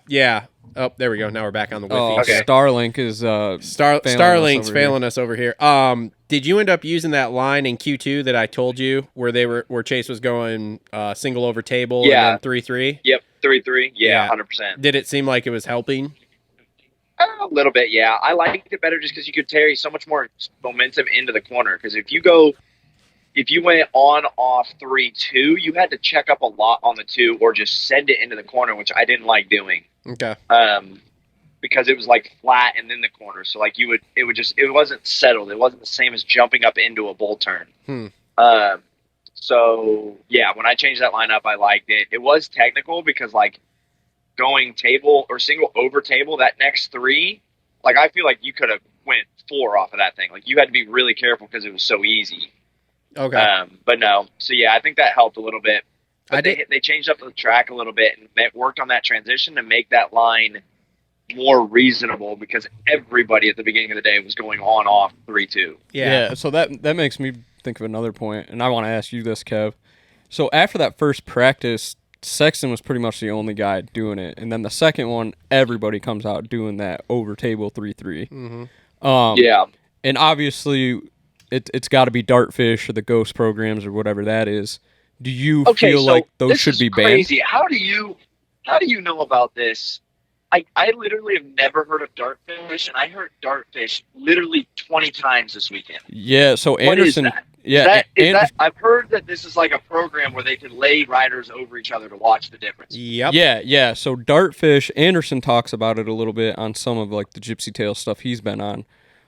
Oh, there we go. Now we're back on the Wi-Fi. Oh, okay. Starlink is Starlink's failing us over here. Did you end up using that line in Q2 that I told you where Chase was going single over table and then 3-3? Yep, 3-3. Yeah, 100%. Did it seem like it was helping? A little bit, yeah. I liked it better just because you could carry so much more momentum into the corner. Because if you went on off 3-2, you had to check up a lot on the 2 or just send it into the corner, which I didn't like doing. Okay. Because it was like flat and then the corner, so like it wasn't settled. It wasn't the same as jumping up into a bull turn. So yeah, when I changed that lineup, I liked it. It was technical because like going table or single over table, that next 3, like I feel like you could have went 4 off of that thing. Like you had to be really careful because it was so easy. Okay. But no. So yeah, I think that helped a little bit. But they changed up the track a little bit and they worked on that transition to make that line more reasonable because everybody at the beginning of the day was going on off 3-2. Yeah. So that makes me think of another point, and I want to ask you this, Kev. So after that first practice, Sexton was pretty much the only guy doing it, and then the second one, everybody comes out doing that over table 3-3. Yeah. And obviously, it's got to be Dartfish or the Ghost programs or whatever that is. Do you feel like those should be banned? Crazy. How do you know about this? I literally have never heard of Dartfish, and I heard Dartfish literally 20 times this weekend. Yeah, so Anderson. What is that? Yeah, I've heard that this is like a program where they can lay riders over each other to watch the difference. Yep. Yeah. So Dartfish, Anderson talks about it a little bit on some of like the Gypsy Tale stuff he's been on.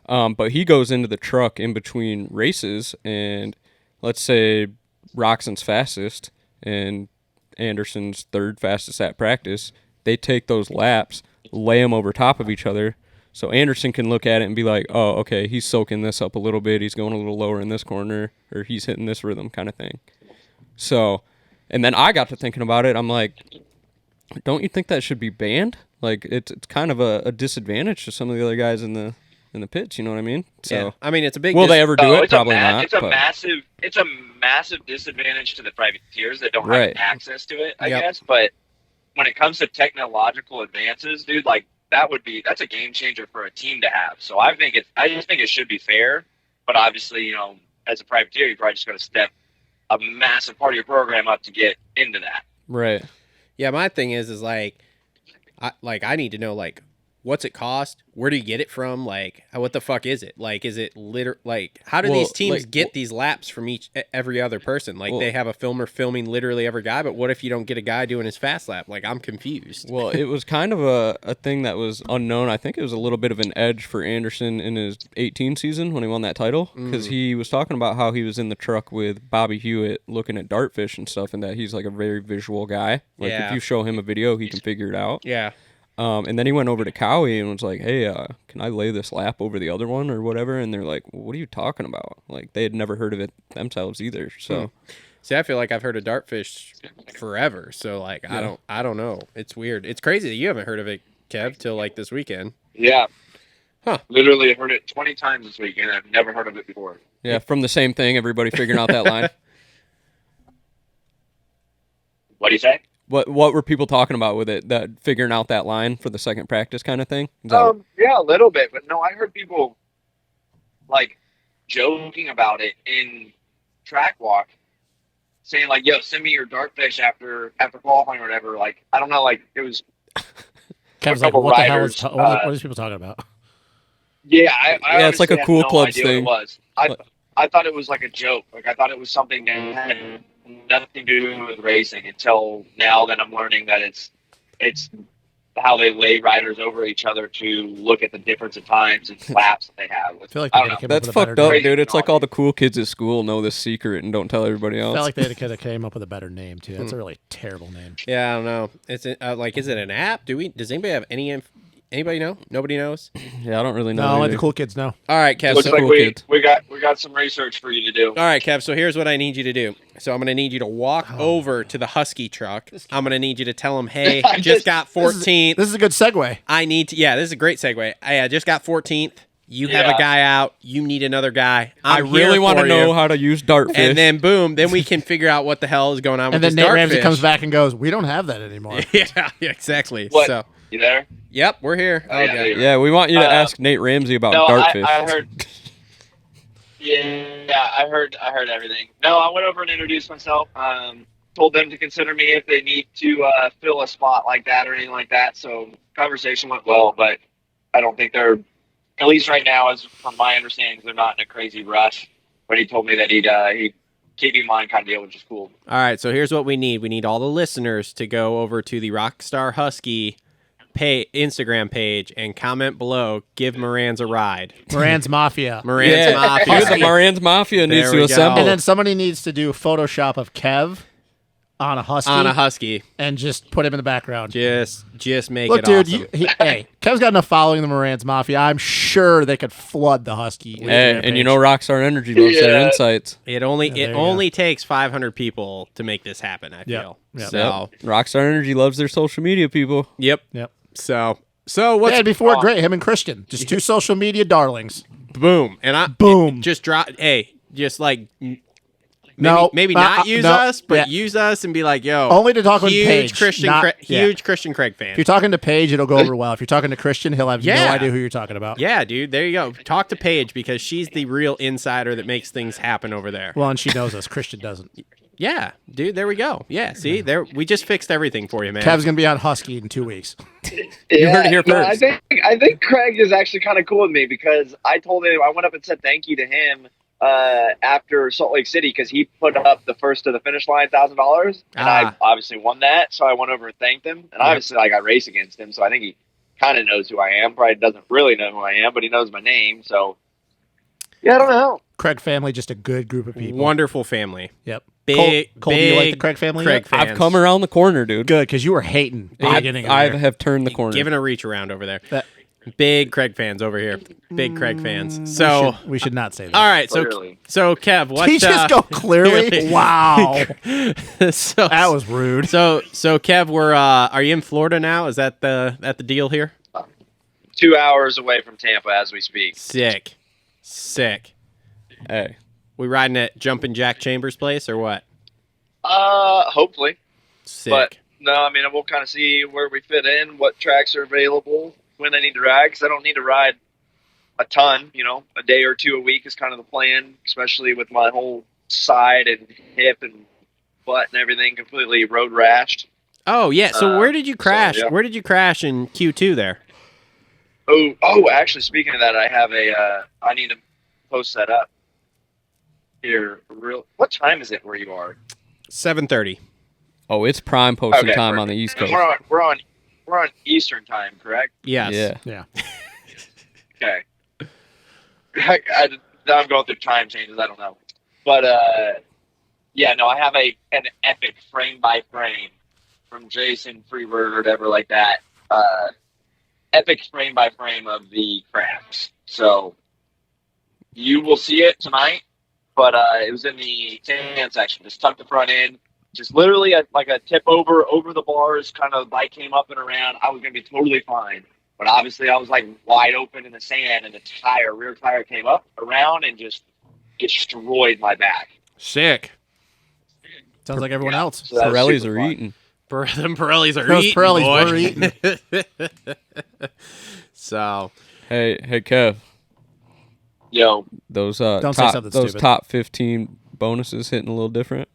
But he goes into the truck in between races, and let's say Roxon's fastest and Anderson's third fastest at practice. They take those laps, lay them over top of each other, so Anderson can look at it and be like, oh, okay, he's soaking this up a little bit, he's going a little lower in this corner, or he's hitting this rhythm kind of thing. So, and then I got to thinking about it, I'm like, don't you think that should be banned? Like, it's kind of a disadvantage to some of the other guys in the pits, you know what I mean? So, Yeah. I mean, it's a big... will they ever do it? Probably not. It's a massive disadvantage to the privateers that don't have access to it, I guess, but when it comes to technological advances, dude, like that's a game changer for a team to have. So I just think it should be fair, but obviously, you know, as a privateer, you probably just got to step a massive part of your program up to get into that. Right. Yeah, my thing is like, I need to know, like, what's it cost? Where do you get it from? Like, what the fuck is it? Like, is it how do these teams get these laps from every other person? Like, they have a filmer filming literally every guy, but what if you don't get a guy doing his fast lap? Like, I'm confused. Well, it was kind of a thing that was unknown. I think it was a little bit of an edge for Anderson in his 18 season when he won that title, because he was talking about how he was in the truck with Bobby Hewitt looking at Dartfish and stuff, and that he's like a very visual guy. Like, if you show him a video, he can figure it out. Yeah. And then he went over to Cowie and was like, hey, can I lay this lap over the other one or whatever? And they're like, well, what are you talking about? Like, they had never heard of it themselves either. So, See, I feel like I've heard of Dartfish forever. So, like, I don't know. It's weird. It's crazy that you haven't heard of it, Kev, till like this weekend. Yeah. Huh. Literally heard it 20 times this weekend. I've never heard of it before. yeah, from the same thing, everybody figuring out that line. What do you say? What were people talking about with it? That figuring out that line for the second practice kind of thing? Yeah, a little bit, but no, I heard people like joking about it in track walk, saying like, "Yo, send me your Dartfish after qualifying or whatever." Like, I don't know, like it was. Kev's like, what the hell is what are these people talking about? Yeah, I it's like a cool clubs thing. What it was. I thought it was like a joke. Like I thought it was something that had nothing to do with racing until now. Then I'm learning that it's how they lay riders over each other to look at the difference of times and laps that they have. I feel like that's fucked up, dude. It's like all the cool kids at school know this secret and don't tell everybody else. I felt like they could have came up with a better name too. That's a really terrible name. Yeah, I don't know. It's like, is it an app? Does anybody have anybody know? Nobody knows. Yeah, I don't really know. No, only the cool kids know. All right, Kev. Looks So, like we got some research for you to do. all right, Kev. So here's what I need you to do. So I'm going to need you to walk over to the Husky truck. I'm going to need you to tell them, hey, just got 14th. This is a good segue. I need to. Yeah, this is a great segue. I just got 14th. You have a guy out. You need another guy. I really want to know how to use Dartfish. And then boom, then we can figure out what the hell is going on And with then this Nate Ramsey Dartfish. comes back and goes, "We don't have that anymore." Yeah, exactly. What? So, You there? yep, we're here. Oh, yeah, Okay. yeah, we want you to ask Nate Ramsey about No, Dartfish. I heard. Yeah, I heard everything. No, I went over and introduced myself. Told them to consider me if they need to fill a spot like that or anything like that. So conversation went well, but I don't think they're, at least right now, as from my understanding, they're not in a crazy rush. But he told me that he'd keep me in mind kind of deal, which is cool. All right, so here's what we need. We need all the listeners to go over to the Rockstar Husky Instagram page and comment below. Give Moranz a ride. Moranz Mafia. Moranz Mafia. The Moranz Mafia needs There to we go. assemble. And then somebody needs to do a Photoshop of Kev on a husky, and just put him in the background. Just make Look, it dude, awesome. hey, Kev's got enough following the Moranz Mafia. I'm sure they could flood the husky. Hey, and you know Rockstar Energy loves their insights. It only takes 500 people to make this happen, I feel. Yep. So, Rockstar Energy loves their social media people. Yep. So what's and before great, him and Christian, just two social media darlings. boom. And Boom. Just drop. Hey, just like maybe No, not use no, us, but yeah. use us and be like, yo, Only to talk with huge Paige, Christian, not- huge Christian Craig fan. If you're talking to Paige, it'll go over well. If you're talking to Christian, he'll have no Yeah. idea who you're talking about. Yeah, dude. There you go. Talk to Paige because she's the real insider that makes things happen over there. Well, and she knows us. Christian doesn't. Yeah, dude. There we go. Yeah. See, we just fixed everything for you, man. Kev's gonna be on Husky in 2 weeks. You heard it here no, first. I think Craig is actually kind of cool with me because I told him I went up and said thank you to him after Salt Lake City because he put up the first to the finish line $1,000, and I obviously won that. So I went over and thanked him, and obviously I got race against him, so I think he kind of knows who I am. Probably doesn't really know who I am, but he knows my name. So yeah, I don't know. Craig family, just a good group of people. Wonderful family. Yep. Big, Cole, do you like the Craig family? Craig yet? fans. I've come around the corner, dude. Good, because you were hating at the beginning of I there. have turned the corner. Giving a reach around over there. That- Big Craig fans over here. Big Craig fans. So, we should not say that. all right. Clearly. So Kev, what? Did he just go clearly? Wow. so That was rude. So Kev, we're are you in Florida now? Is that the deal here? 2 hours away from Tampa as we speak. Sick. Hey, We riding at Jumpin' Jack Chambers' place or what? Hopefully. Sick. But no, I mean, we'll kind of see where we fit in, what tracks are available, when I need to ride, because I don't need to ride a ton, a day or two a week is kind of the plan, especially with my whole side and hip and butt and everything completely road rashed. Oh yeah. So where did you crash? yeah. Where did you crash in Q2 there? Oh, actually, speaking of that, I have I need to post that up here. What time is it where you are? 7:30. oh, it's prime posting Okay, time perfect. on the East Coast. We're on Eastern time, correct? Yes. Yeah. Yeah. Okay. I'm going through time changes. I don't know, but yeah, no, I have an epic frame by frame from Jason Freeberg or whatever like that. Epic frame by frame of the crafts. So you will see it tonight, but it was in the tan section. Just tuck the front in. Just literally like a tip over the bars, kind of bike came up and around. I was going to be totally fine. But obviously I was like wide open in the sand and the rear tire came up around and just destroyed my back. Sick. Sounds like everyone else. So that was Pirellis super are fun. eating. Them Pirellis are Those eating, Pirellis boy. were eating. So Hey, Kev. Yo, Those Don't say something those stupid. top 15 bonuses hitting a little different.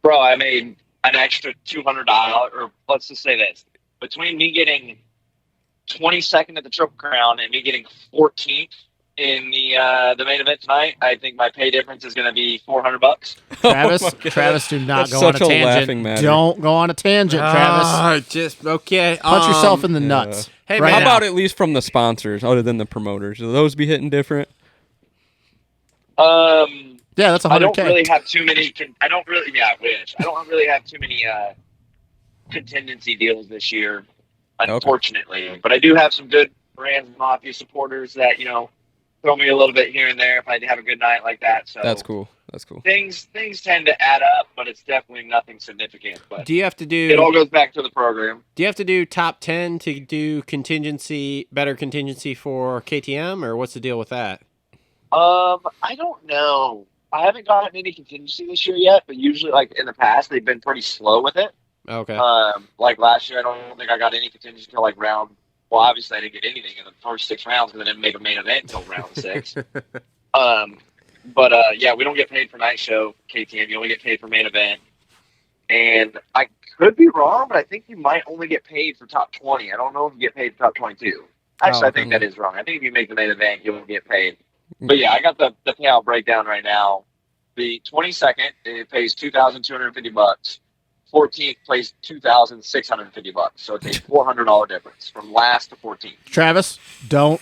bro, I made an extra $200, or let's just say this. Between me getting 22nd at the Triple Crown and me getting 14th in the main event tonight, I think my pay difference is going to be $400. Travis, do not That's go on a such a laughing tangent. matter. Don't go on a tangent, Travis. just okay. Punch yourself in the nuts. Hey, right man, How now. about at least from the sponsors, other than the promoters? Will those be hitting different? Yeah, that's I don't 100K. really have too many. I wish. I don't really have too many contingency deals this year, unfortunately. But I do have some good Rams Mafia supporters that throw me a little bit here and there if I have a good night like that. So That's cool. Things tend to add up, but it's definitely nothing significant. But do you have to it all do? goes back to the program. Do you have to do top 10 to do better contingency for KTM, or what's the deal with that? I don't know. I haven't gotten any contingency this year yet, but usually, like in the past, they've been pretty slow with it. Okay. Like last year, I don't think I got any contingency until like round. Well, obviously, I didn't get anything in the first 6 rounds, because I didn't make a main event until round 6. But yeah, we don't get paid for night show, KTM. You only get paid for main event. And I could be wrong, but I think you might only get paid for top 20. I don't know if you get paid for top 22. Actually, I think that is wrong. I think if you make the main event, you'll get paid. But yeah, I got the payout breakdown right now. The 22nd, it pays $2,250. 14th place $2,650. So it's a $400 difference from last to 14th. Travis, don't.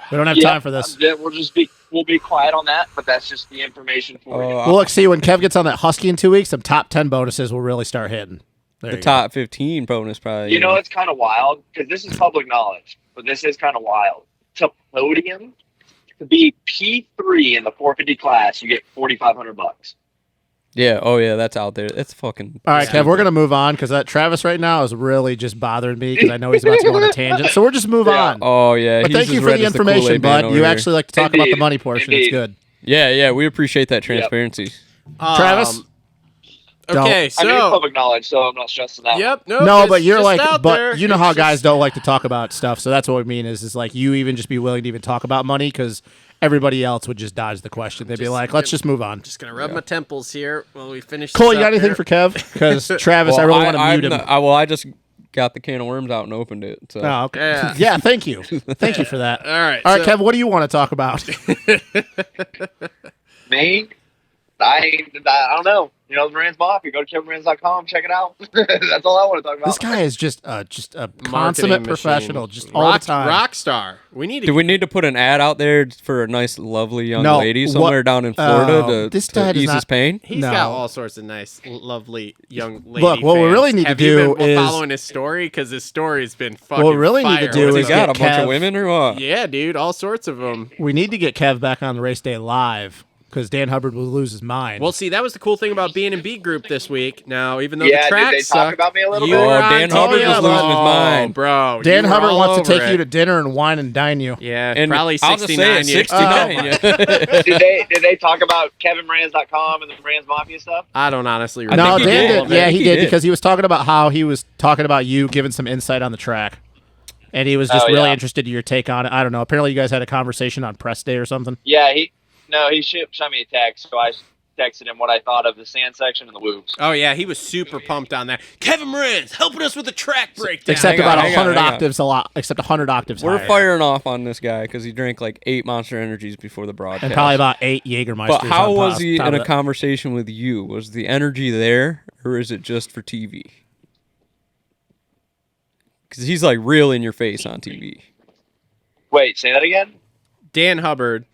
We don't have time for this. We'll just be we'll be quiet on that, but that's just the information for you. Well, look, see, when Kev gets on that Husky in 2 weeks, some top 10 bonuses will really start hitting. There the you top 15 bonus probably. You know, it's kind of wild because this is public knowledge, but this is kind of wild. To podium, to be P3 in the 450 class, you get $4,500. Yeah. Oh yeah, that's out there. That's fucking. All right, Kev, we're gonna move on because that Travis right now is really just bothering me because I know he's about to go on a tangent. So we're just move on. Oh yeah. But he's thank you as for red the as information, Kool-Aid man bud. over You here. actually like to talk about the Indeed. money portion. It's Indeed. good. Yeah. We appreciate that transparency. Travis. Okay, I mean, it's so public knowledge, so I'm not stressing that. yep, No, it's but you're just like, out there. but you know It's how just- guys don't like to talk about stuff. So that's what I mean is like you even just be willing to even talk about money because everybody else would just dodge the question. They'd be like, let's just move on. Just gonna rub my temples here while we finish. Cole, this you got up anything here. for Kev? Because Travis, I really want to mute him. I just got the can of worms out and opened it. So. Oh, okay. Yeah. Yeah, thank you. Thank you for that. All right, All right, so- Kev, what do you want to talk about? Me? I don't know. You know, the Rants Mafia. Go to kevinmoranz.com. Check it out. That's all I want to talk about. This guy is just a Marketing consummate machine. professional, just all the time. Rock star. We need to. Do we need to put an ad out there for a nice, lovely young No, lady what- somewhere down in Florida Oh, this to guy does ease not- his pain? He's No. got all sorts of nice, lovely young lady. Look, what we fans. really need to Have you do been is- following his story because his story has been fucking. What we really need to fire. do What's he is got? A get bunch Kev- of women or what? Yeah, dude, all sorts of them. We need to get Kev back on the race day live because Dan Hubbard will lose his mind. Well, see, that was the cool thing about being in B group this week. Now, even though Yeah, the track did they talk sucked, about me a little you bit? were Oh, on Dan top- Hubbard was losing his mind. bro. Dan you were Hubbard all wants to over take you it. to dinner and wine and dine you. Yeah, And probably I'll just say 69. it, 69. yeah. Did they talk about kevinmoranz.com and the Rants Mafia stuff? I don't honestly I remember. No, think he Dan did. did. Yeah, I he think did he did. because he was talking about how he was talking about you giving some insight on the track. And he was just Oh, really yeah. interested in your take on it. I don't know. Apparently, you guys had a conversation on press day or something. Yeah, he sent me a text, so I texted him what I thought of the sand section and the whoops. Oh yeah, he was super pumped on that. Kevin Moranz helping us with the track breakdown. Except Hang on, about hang on, 100 hang on. octaves a lot. Except 100 octaves We're higher. firing off on this guy because he drank like 8 Monster Energies before the broadcast. And probably about 8 Jägermeisters. But how on was top he of in a it. conversation with you? Was the energy there, or is it just for TV? Because he's like real in your face on TV. Wait, say that again? Dan Hubbard,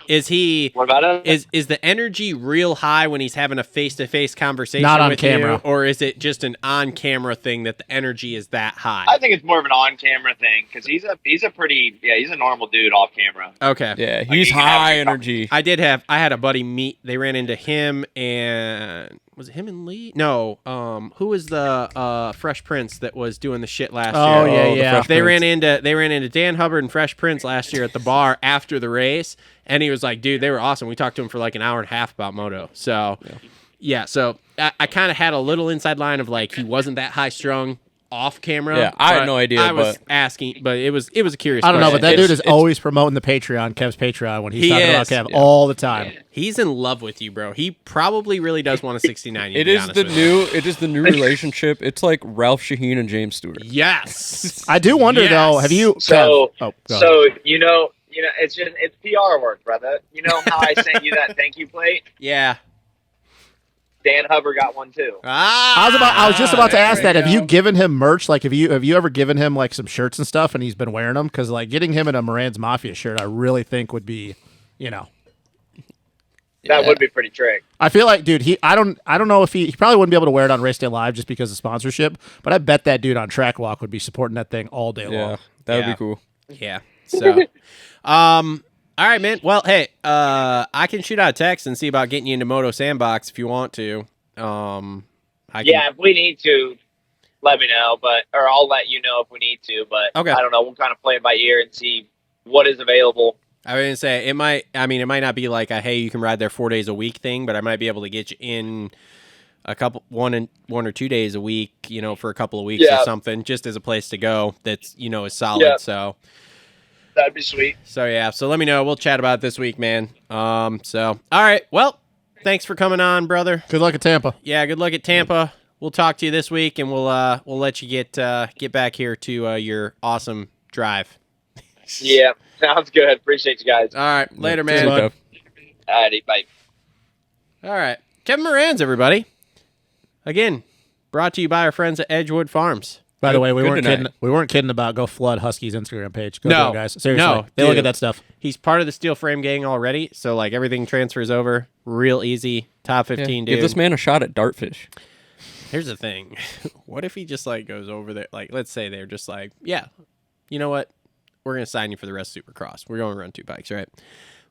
is he? What about it? Is the energy real high when he's having a face-to-face conversation Not on with camera. you, or is it just an on-camera thing that the energy is that high? I think it's more of an on-camera thing because he's a normal dude off camera. Okay. Yeah, he's you can have high a- energy. I had a buddy meet. They ran into him and was it him and Lee? No. Who was the Fresh Prince that was doing the shit last Oh, year? yeah, the yeah. Fresh They Prince. ran into Dan Hubbard and Fresh Prince last year at the bar after the race, and he was like, "Dude, they were awesome." We talked to him for like an hour and a half about moto. So, yeah. So I kind of had a little inside line of like he wasn't that high strung off camera. Yeah, I had but no idea, I was but- asking, but it was a curious. I don't know, question. but that It's- dude is always promoting the Patreon, Kev's Patreon, when he's He talking about is. Kev Yeah. all the time. He's in love with you, bro. He probably really does want a 69. It is the new relationship. It's like Ralph Shaheen and James Stewart. Yes. I do wonder Yes. though. Have you? So, Kev, go ahead. so you know, it's PR work, brother. You know how I sent you that thank you plate? Yeah. Dan Hubbard got one too. I was just about to ask there that. you Have you go. given him merch? Like, have you ever given him like some shirts and stuff, and he's been wearing them? Because like getting him in a Moranz Mafia shirt, I really think would be, That would be pretty trick. I feel like, dude, I don't know if he probably wouldn't be able to wear it on race day live just because of sponsorship. But I bet that dude on track walk would be supporting that thing all day Yeah, long. that would Yeah. be cool. Yeah. So, all right, man. Well, hey, I can shoot out a text and see about getting you into Moto Sandbox if you want to. I can, Yeah, if we need to, let me know. Or I'll let you know if we need to. But Okay. I don't know. We'll kind of play it by ear and see what is available. I was gonna say it might. I mean, it might not be like a hey, you can ride there 4 days a week thing, but I might be able to get you in a couple, one or 2 days a week, for a couple of weeks Yeah. or something, just as a place to go. That's is solid. Yeah. That'd be sweet. So yeah. So let me know. We'll chat about it this week, man. So all right. Well, thanks for coming on, brother. Good luck at Tampa. Yeah. Good luck at Tampa. We'll talk to you this week, and we'll let you get back here to your awesome drive. Yeah, sounds good. Appreciate you guys. All right. Later, man. See you, Kev. Alrighty, bye. All right. Kevin Moranz, everybody. Again, brought to you by our friends at Edgewood Farms. By the way, we Good weren't tonight. kidding. We weren't kidding about go flood Husky's Instagram page. Go No. do it, guys. Seriously, No, they look dude. at that stuff. He's part of the Steel Frame gang already, so like everything transfers over real easy. Top 15, dude. Give this man a shot at dartfish. Here's the thing. What if he just like goes over there? Like, let's say they're just like, yeah, you know what? We're going to sign you for the rest of Supercross. We're going to run 2 bikes, right?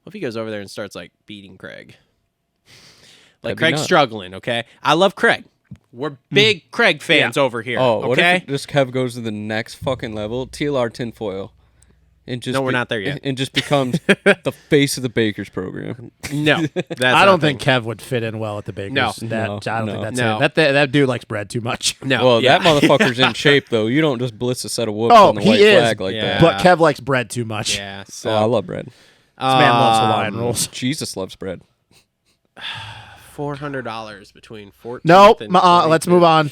What if he goes over there and starts like beating Craig? Like That'd be Craig's nuts. struggling, okay? I love Craig. We're big Craig fans over here. Oh, what okay? if this Kev goes to the next fucking level? TLR Tinfoil. And just No, we're not there yet. And just becomes the face of the Bakers program. No, that's I don't not think Kev would fit in well at the Bakers. No. I don't No. think that's No. it. That dude likes bread too much. No, Well, yeah. that motherfucker's in shape, though. You don't just blitz a set of whoops Oh, on the he white is. flag like Yeah. that. But Kev likes bread too much. Yeah. Oh, So I love bread. This man loves Um, Hawaiian rolls. Jesus loves bread. $400 between 14. Nope. and Let's 22. move on.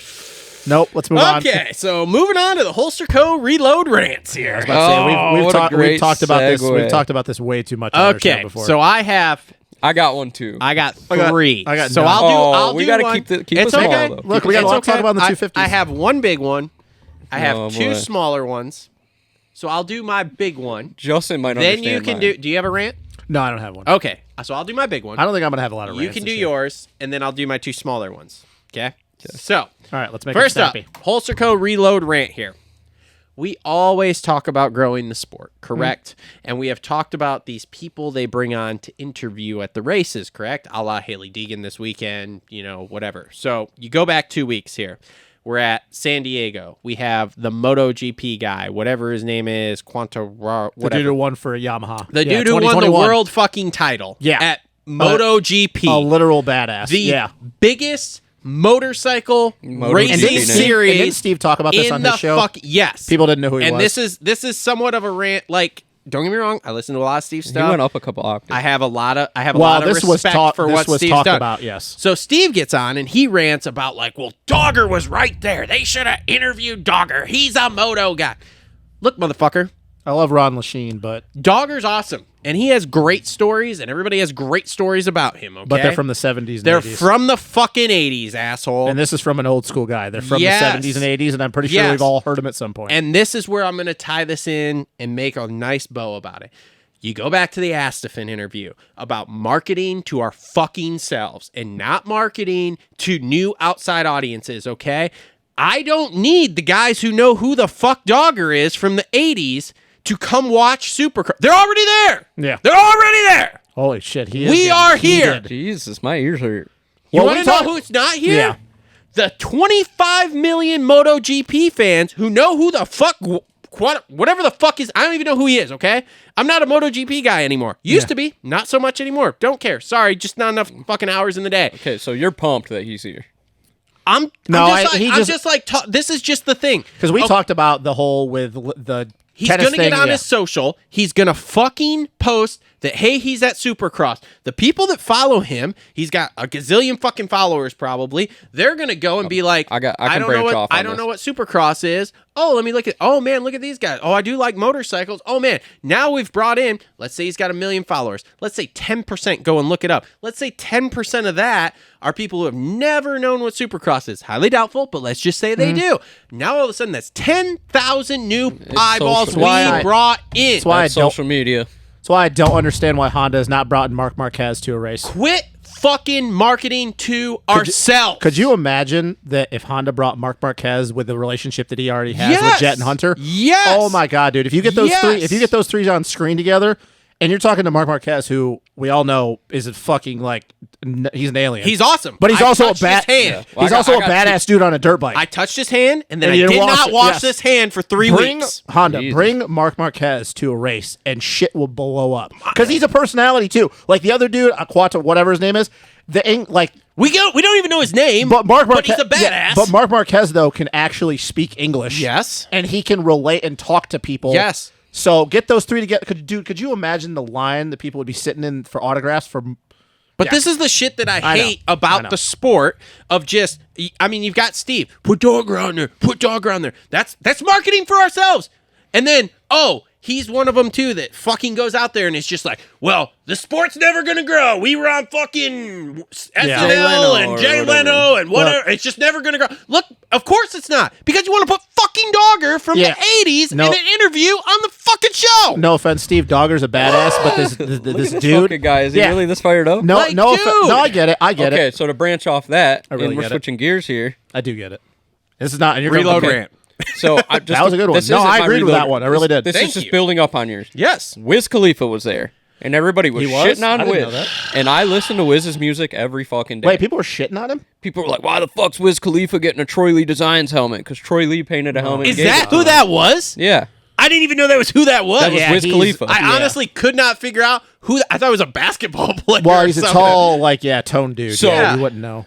Nope. Let's move on. Okay, so moving on to the Holster Co. Reload rants here. I was about to say, Oh, we've what a talked great about this. segue. We've talked about this way too much. On our show Okay, before. so I got I got one, too. I got- 3. I got so none. I'll we do gotta one. keep it It's small, okay. though. Look, we got a It's lot to talk okay. about in the 250s. I have one big one. I have Oh, 2 boy. smaller ones. So I'll do my big one. Justin might Then understand you can mine. do you have a rant? No, I don't have one. Okay. So I'll do my big one. I don't think I'm gonna have a lot of. You rants can this do year. yours, and then I'll do my 2 smaller ones. Okay? So, All right, let's make first it up, snappy. Holster Co. Reload rant here. We always talk about growing the sport, correct? And we have talked about these people they bring on to interview at the races, correct? A la Haley Deegan this weekend, whatever. So you go back 2 weeks here. We're at San Diego. We have the MotoGP guy, whatever his name is, The whatever. dude who won for Yamaha. The Yeah, dude who won the 2021. world fucking title Yeah. at MotoGP. A literal badass. The yeah. biggest motorcycle MotoGP racing name. series And didn't Steve talk about this in on the his show? yes. People didn't know who he and was. this is somewhat of a rant. Like, don't get me wrong, I listen to a lot of Steve He stuff. went up a couple octaves. I have a lot of Well, respect this was for what Steve's talked done. about. Yes. So Steve gets on and he rants about like, well, Dogger was right there. They should have interviewed Dogger. He's a moto guy. Look, motherfucker, I love Ron Lachine, but Dogger's awesome, and he has great stories, and everybody has great stories about him. Okay, they're from the 70s. And They're 80s. from the fucking 80s, asshole. And this is from an old school guy. They're from Yes. the 70s and 80s, and I'm pretty sure Yes. we've all heard him at some point. And this is where I'm going to tie this in and make a nice bow about it. You go back to the Astafin interview about marketing to our fucking selves and not marketing to new outside audiences, okay? I don't need the guys who know who the fuck Dogger is from the 80s to come watch Supercross. They're already there. Yeah. They're already there. Holy shit, he is We getting are here. heated. Jesus, my ears hurt. You Well, want we to know talk- who's not here? Yeah. The 25 million MotoGP fans who know who the fuck, whatever the fuck is, I don't even know who he is, okay? I'm not a MotoGP guy anymore. Used to be, not so much anymore. Don't care. Sorry, just not enough fucking hours in the day. Okay, so you're pumped that he's here. This is just the thing. Because we talked about the whole with the He's tennis gonna get thing, on yeah. his social. He's gonna fucking post that, hey, he's at Supercross. The people that follow him, he's got a gazillion fucking followers probably. They're gonna go and be like, I can don't know branch what off I on don't this. know what Supercross is. Oh, let me look at. Oh man, look at these guys. Oh, I do like motorcycles. Oh man, now we've brought in. Let's say he's got 1 million followers. Let's say 10%. Go and look it up. Let's say 10% of that are people who have never known what Supercross is. Highly doubtful, but let's just say they do. Now all of a sudden, that's 10,000 new eyeballs social we media. brought in. That's why That's I don't. social media. That's why I don't understand why Honda has not brought Marc Marquez to a race. Quit fucking marketing to ourselves. Could you imagine that if Honda brought Marc Marquez with the relationship that he already has Yes! with Jet and Hunter? Yes! Oh my god, dude! If you get those Yes! three, if you get those three on screen together, and you're talking to Marc Marquez, who we all know is a fucking he's an alien. He's awesome. but he's I also a touched his bad. hand. Well, He's I also a got badass dude on a dirt bike. I touched his hand, and then And I you did didn't not wash it, wash yes. this hand for 3 Bring weeks. Honda, Jesus. bring Marc Marquez to a race, and shit will blow up because he's a personality too. Like the other dude, Aquata, whatever his name is, We don't even know his name, But Marc but Marquez, he's a badass. but Marc Marquez though can actually speak English. Yes. and he can relate and talk to people. Yes. So get those three together. Could you imagine the line that people would be sitting in for autographs for? But this is the shit that I I know. hate I about know. the sport of just. I mean, you've got Steve. Put Dogger on there. Put Dogger on there. That's marketing for ourselves. And then, he's one of them too that fucking goes out there and it's just like, well, the sport's never gonna grow. We were on fucking SNL and Jay Leno and whatever. It's just never gonna grow. Look, of course it's not, because you want to put fucking Dogger from the 80s in an interview on the fucking show. No offense, Steve Dogger's a badass, but this dude, fucking guy, is he really this fired up? No, Like, no, dude. no, I get it. Okay, so to branch off that, really and we're get it. switching gears here. I do get it. This is not. And you're Reload going, rant. So I just, That was a good one. this No, isn't I my agreed with reload. that one. I really did. This Thank is just you. building up on yours. Yes. Wiz Khalifa was there, and everybody was, He was? shitting on I didn't know Wiz. that. And I listen to Wiz's music every fucking day. Wait, people were shitting on him? People were like, "Why the fuck's Wiz Khalifa getting a Troy Lee Designs helmet?" Because Troy Lee painted a helmet. Is and gave that it to who him. that was? Yeah, I didn't even know that was who that was. that was Yeah, Wiz he's- Khalifa. I honestly could not figure out who. I thought it was a basketball player. Well, or he's a something. tall, tone dude. So- yeah, you wouldn't know.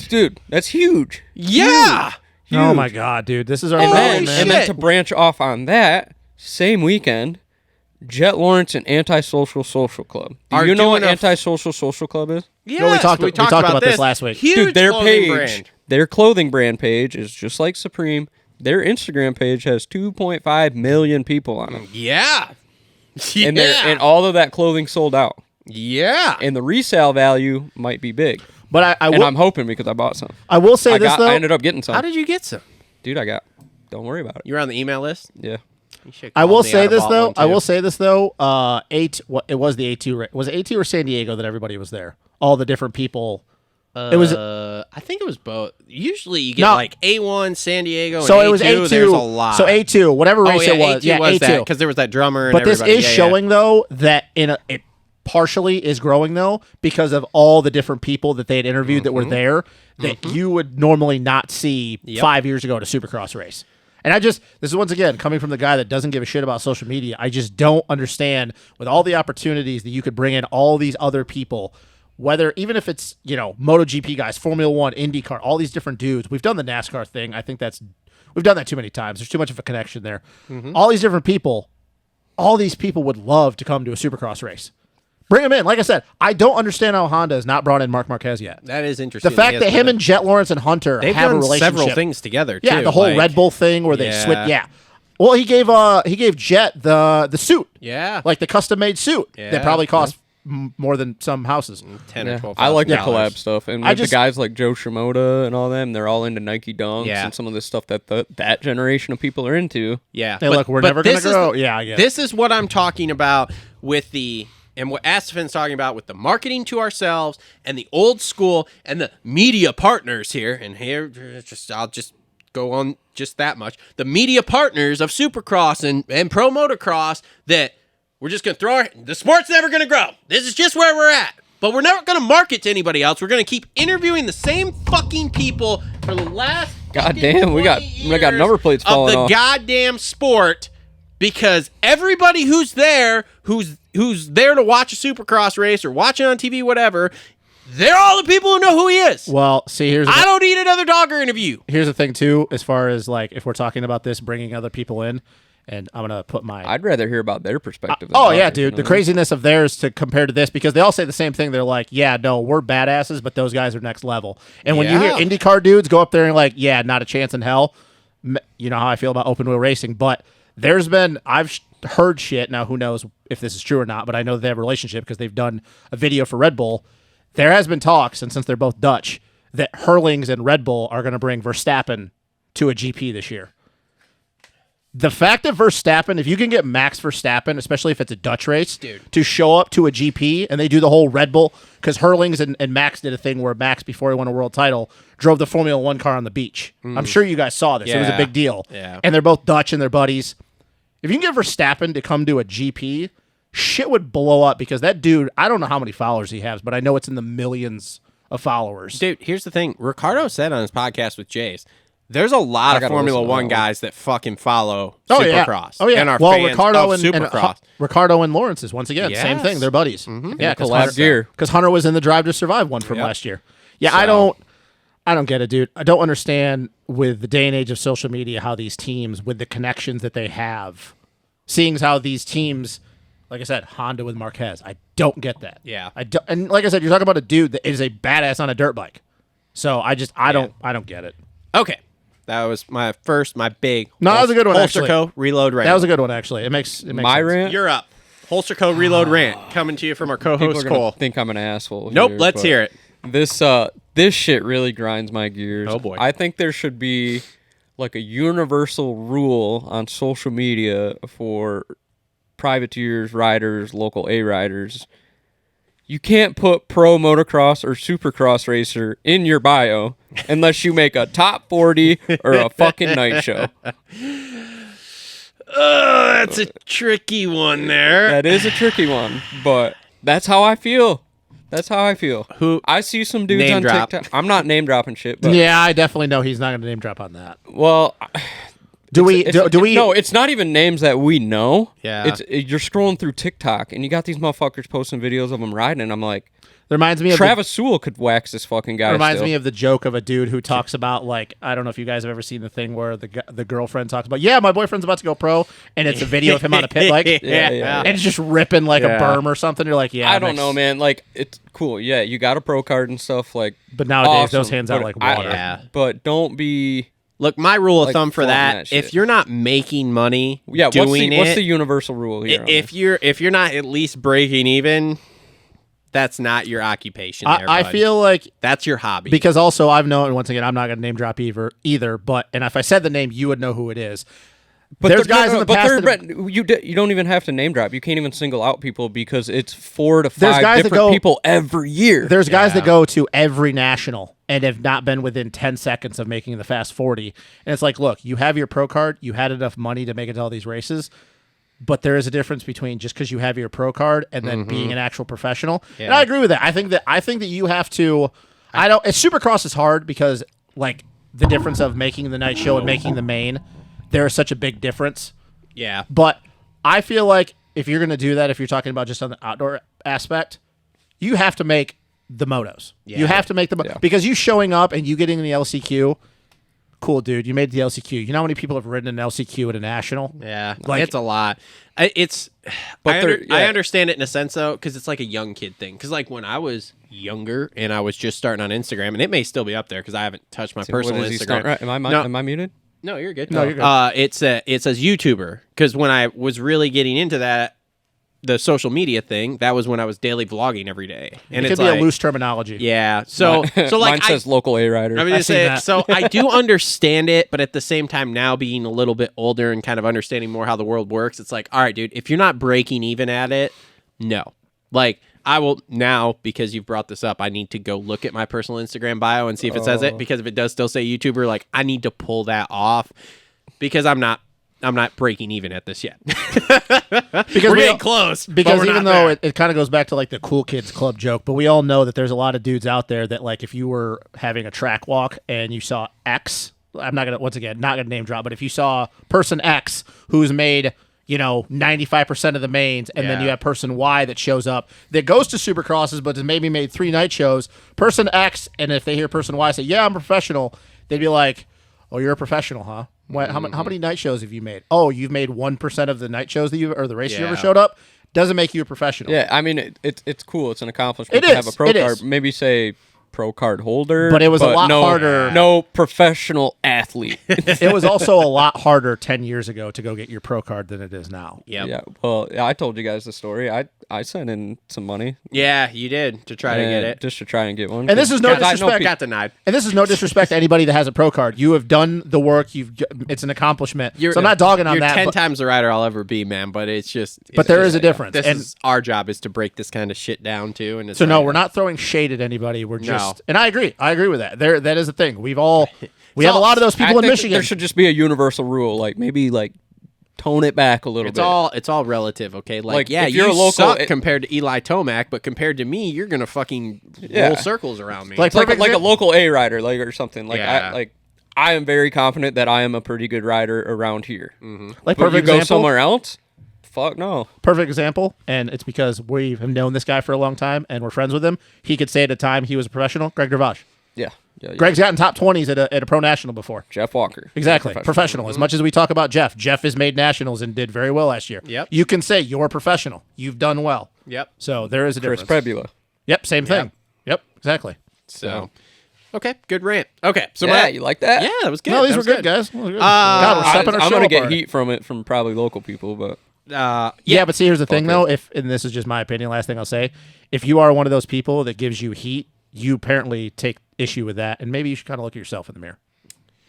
Dude, that's huge. Yeah. Oh Huge. my god, dude, this is our And Holy then, shit. and then to branch off on that, same weekend, Jet Lawrence and Antisocial Social Club. Do Are you know what doing a- Antisocial Social Club is? Yes, No, we talked about this last week. Huge Dude, their clothing page, brand. their clothing brand page is just like Supreme. Their Instagram page has 2.5 million people on it. Yeah. Yeah. And all of that clothing sold out. yeah. And the resale value might be big. But I And will, I'm hoping because I bought some. I will say this though. I ended up getting some. How did you get some? Dude, don't worry about it. You were on the email list? Yeah. You should I call will me. say I'd have this bought though. one, I too. will say this though. It was the A2. Was it A2 or San Diego that everybody was there? All the different people. It was. I think it was both. Usually you get No. like A1, San Diego, and So A2. it was A2. There's a lot. So A2, whatever race it was. A2 Yeah, was A2. because there was that drummer. And But this everybody. is Yeah, yeah. showing though that it partially is growing though because of all the different people that they had interviewed that were there that you would normally not see 5 years ago at a Supercross race. And this is once again coming from the guy that doesn't give a shit about social media. I just don't understand with all the opportunities that you could bring in all these other people, whether even if it's, MotoGP guys, Formula One, IndyCar, all these different dudes. We've done the NASCAR thing. I think we've done that too many times. There's too much of a connection there. All these different people, all these people would love to come to a Supercross race. Bring them in. Like I said, I don't understand how Honda has not brought in Marc Marquez yet. That is interesting. The fact that him and Jet Lawrence and Hunter they've have a done relationship. several things together. Yeah, too. the whole like- Red Bull thing where they Yeah. switch. Yeah. Well, he gave Jet the suit. Yeah, Like the custom made suit Yeah. that probably cost more than some houses. 10 Yeah. or 12. I like the Yeah. collab stuff, and I with just- the guys like Joe Shimoda and all them, they're all into Nike Dunks Yeah. and some of the stuff that that generation of people are into. Yeah. Hey, look, we're never gonna this is grow. Yeah, I get it. This is what I'm talking about with and what Astafin's talking about with the marketing to ourselves and the old school and the media partners here. And here, I'll just go on just that much. The media partners of Supercross and Pro Motocross that we're just going to throw the sport's never going to grow. This is just where we're at. But we're not going to market to anybody else. We're going to keep interviewing the same fucking people for the last God fucking damn, we got 20 number plates of falling the off. goddamn sport, because everybody who's there to watch a Supercross race or watch it on TV, whatever, they're all the people who know who he is. Well, see, here's I don't need another Dogger interview. the thing too, as far as like if we're talking about this, bringing other people in, and I'm gonna put my. I'd rather hear about their perspective. than Oh ours, yeah, you dude, know the what I mean? craziness of theirs to compare to this, because they all say the same thing. They're like, yeah, no, we're badasses, but those guys are next level. And when you hear Yeah. IndyCar dudes go up there and like, yeah, not a chance in hell. You know how I feel about open wheel racing, but I've heard shit. Now, who knows if this is true or not, but I know they have a relationship because they've done a video for Red Bull. There has been talks, and since they're both Dutch, that Hurlings and Red Bull are going to bring Verstappen to a GP this year. The fact that Verstappen, if you can get Max Verstappen, especially if it's a Dutch race, Dude. to show up to a GP and they do the whole Red Bull, because Hurlings and Max did a thing where Max, before he won a world title, drove the Formula One car on the beach. I'm sure you guys saw this. It was a Yeah. big deal. Yeah. And they're both Dutch and they're buddies. If you can get Verstappen to come to a GP, shit would blow up, because that dude, I don't know how many followers he has, but I know it's in the millions of followers. Dude, here's the thing. Ricardo said on his podcast with Jace, there's a lot of gotta Formula listen to One that one. guys that fucking follow Oh Supercross. yeah, oh yeah. And are well, fans Ricardo of Supercross. Ricardo and Lawrence is once again same Yes. thing. They're buddies. Yeah, collab gear. because Hunter was in the Drive to Survive one from Yep. last year. Yeah, So- I don't get it, dude. I don't understand with the day and age of social media how these teams, with the connections that they have, seeing how these teams, like I said, Honda with Marquez. I don't get that. Yeah. I don't, and like I said, you're talking about a dude that is a badass on a dirt bike. So I don't get it. Okay. That was my big. No, that was a good one, Holster actually. Co. Reload rant. That was a good one, actually. It makes My sense. rant. You're up. Holster Co. Reload rant coming to you from our People co-host are gonna Cole. think I'm an asshole. Nope, here, let's but hear it. This shit really grinds my gears. Oh, boy. I think there should be like a universal rule on social media for privateers, riders, local A riders. You can't put pro motocross or supercross racer in your bio unless you make a top 40 or a fucking night show. That's a tricky one there. That is a tricky one, but that's how I feel. That's how I feel. Who- I see some dudes Name on drop. TikTok. I'm not name dropping shit, but Yeah, I definitely know he's not going to name drop on that. well, Do we? No, it's not even names that we know. Yeah. You're scrolling through TikTok and you got these motherfuckers posting videos of them riding, and I'm like, Reminds me of Travis Sewell could wax this fucking guy. Reminds still. me of the joke of a dude who talks about, like, I don't know if you guys have ever seen the thing where the girlfriend talks about, yeah, my boyfriend's about to go pro, and it's a video of him on a pit bike, Yeah. and it's just ripping like Yeah. a berm or something. You're like, yeah, I don't know, man. Like, it's cool. Yeah, you got a pro card and stuff. Like, But nowadays, awesome. those hands out But like water. Yeah. But don't be. Look, my rule of Like, thumb for flaunting that, that shit. if you're not making money Yeah, doing what's the it, universal rule here? on if you're not at least breaking even, that's not your occupation. There, I bud. feel like, that's your hobby. because also I've known, once again, I'm not going to name drop either, but, and if I said the name, you would know who it is. But There's guys in the past that have- you don't even have to name drop. You can't even single out people because it's 4 to There's 5 guys that different go- people every year. There's guys that go to every national and have not been within 10 seconds of making the Fast 40. And it's like, look, you have your pro card, you had enough money to make it to all these races, but there is a difference between just because you have your pro card and then being an actual professional. And I agree with that. I think that you have to. Supercross is hard because, like, the difference of making the night show and making the main, there is such a big difference. yeah, But I feel like if you're going to do that, if you're talking about just on the outdoor aspect, you have to make the motos. Yeah. You have to make the because you showing up and you getting the LCQ. Cool, dude. You made the LCQ. You know how many people have ridden an LCQ at a national? yeah, Like- it's a lot. I understand it in a sense though, because it's like a young kid thing. Because like when I was younger and I was just starting on Instagram, and it may still be up there because I haven't touched my personal What is he Instagram. starting- right, am I muted? No, you're good. No, you're good. It says YouTuber because when I was really getting into that, the social media thing, that was when I was daily vlogging every day, and It it's could be like, a loose terminology. yeah. So like Mine says local A rider. I mean, I've seen that. so I do understand it, but at the same time, now being a little bit older and kind of understanding more how the world works, it's like, all right, dude, if you're not breaking even at it, no. Like, I will now, because you've brought this up, I need to go look at my personal Instagram bio and see if it says it, because if it does still say YouTuber, like, I need to pull that off because I'm not breaking even at this yet. Because We're we getting all- close. but Because we're even not though there. it kind of goes back to like the cool kids club joke, but we all know that there's a lot of dudes out there that, like, if you were having a track walk and you saw X, I'm not gonna name drop, but if you saw person X who's made 95% of the mains, and then Yeah. you have person Y that shows up that goes to Supercrosses but has maybe made 3 night shows, person X, and if they hear person Y say, yeah, I'm a professional, they'd be like, oh, you're a professional, huh? How many night shows have you made? Oh, you've made 1% of the night shows or the races you ever Yeah. showed up? Doesn't make you a professional. Yeah, I mean it's cool. It's an accomplishment It to have is, a pro it card. is. Maybe say pro card holder, But it was a lot harder. No professional athlete. It was also a lot harder 10 years ago to go get your pro card than it is now. Yep. Yeah. Well, I told you guys the story. I sent in some money. Yeah, you did to try to get it. just to try and get one. And this is no 'Cause I know disrespect. pe- Got denied. And this is no disrespect to anybody that has a pro card. You have done the work. It's an accomplishment. So I'm not dogging on You're that. 10 but, times the rider I'll ever be, man. But it's just. but there is a difference. This And is our job is to break this kind of shit down too. And it's so no, like- we're not throwing shade at anybody. We're No. just, and I agree. I agree with that. That is a thing. We have a all- lot of those I people in think Michigan. there should just be a universal rule, like maybe like tone it back a little It's bit. it's all relative, okay? Like, Like, yeah, if you're you a local- suck compared to Eli Tomac, but compared to me, you're gonna fucking Yeah. roll circles around me. Like, It's like perfect like a example- local A rider, like or something. Like Yeah. I am very confident that I am a pretty good rider around here. like But you perfect go example. somewhere else, fuck no. Perfect example, and it's because we have known this guy for a long time and we're friends with him. He could say at a time he was a professional. Greg Dervage. Yeah. Greg's gotten top 20s at a pro national before. Jeff Walker. Exactly. Professional. As much as we talk about Jeff has made nationals and did very well last year. Yep. You can say you're a professional. You've done well. Yep. So there is a Chris difference. Prebula. Yep. Same thing. Yep. Exactly. So, Okay, good rant. Okay, so Yeah, you like that? yeah, that was good. No, these That were was good, guys. God, we're stepping our I'm show gonna get apart. heat from it from probably local people, but Yeah, but see, here's the thing, though. And this is just my opinion, last thing I'll say. If you are one of those people that gives you heat, you apparently take issue with that, and maybe you should kind of look at yourself in the mirror.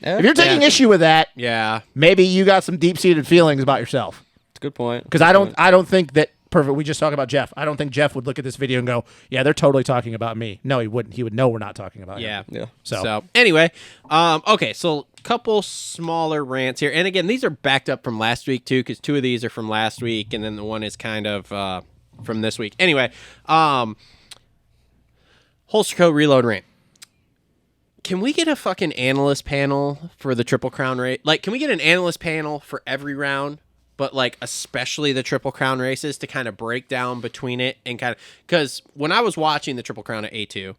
yeah, If you're taking issue with that, Yeah. maybe you got some deep-seated feelings about yourself. it's a good point. Because I don't think that. Perfect. We just talked about Jeff. I don't think Jeff would look at this video and go, "Yeah, they're totally talking about me." No, he wouldn't. He would know we're not talking about Yeah. him. Yeah. So anyway, okay, so couple smaller rants here, and again, these are backed up from last week too, because 2 of these are from last week, and then the one is kind of from this week. Anyway, Holster Co. reload rant. Can we get a fucking analyst panel for the Triple Crown race? Like, can we get an analyst panel for every round? But like especially the Triple Crown races to kind of break down between it and kind of because when I was watching the Triple Crown at A2,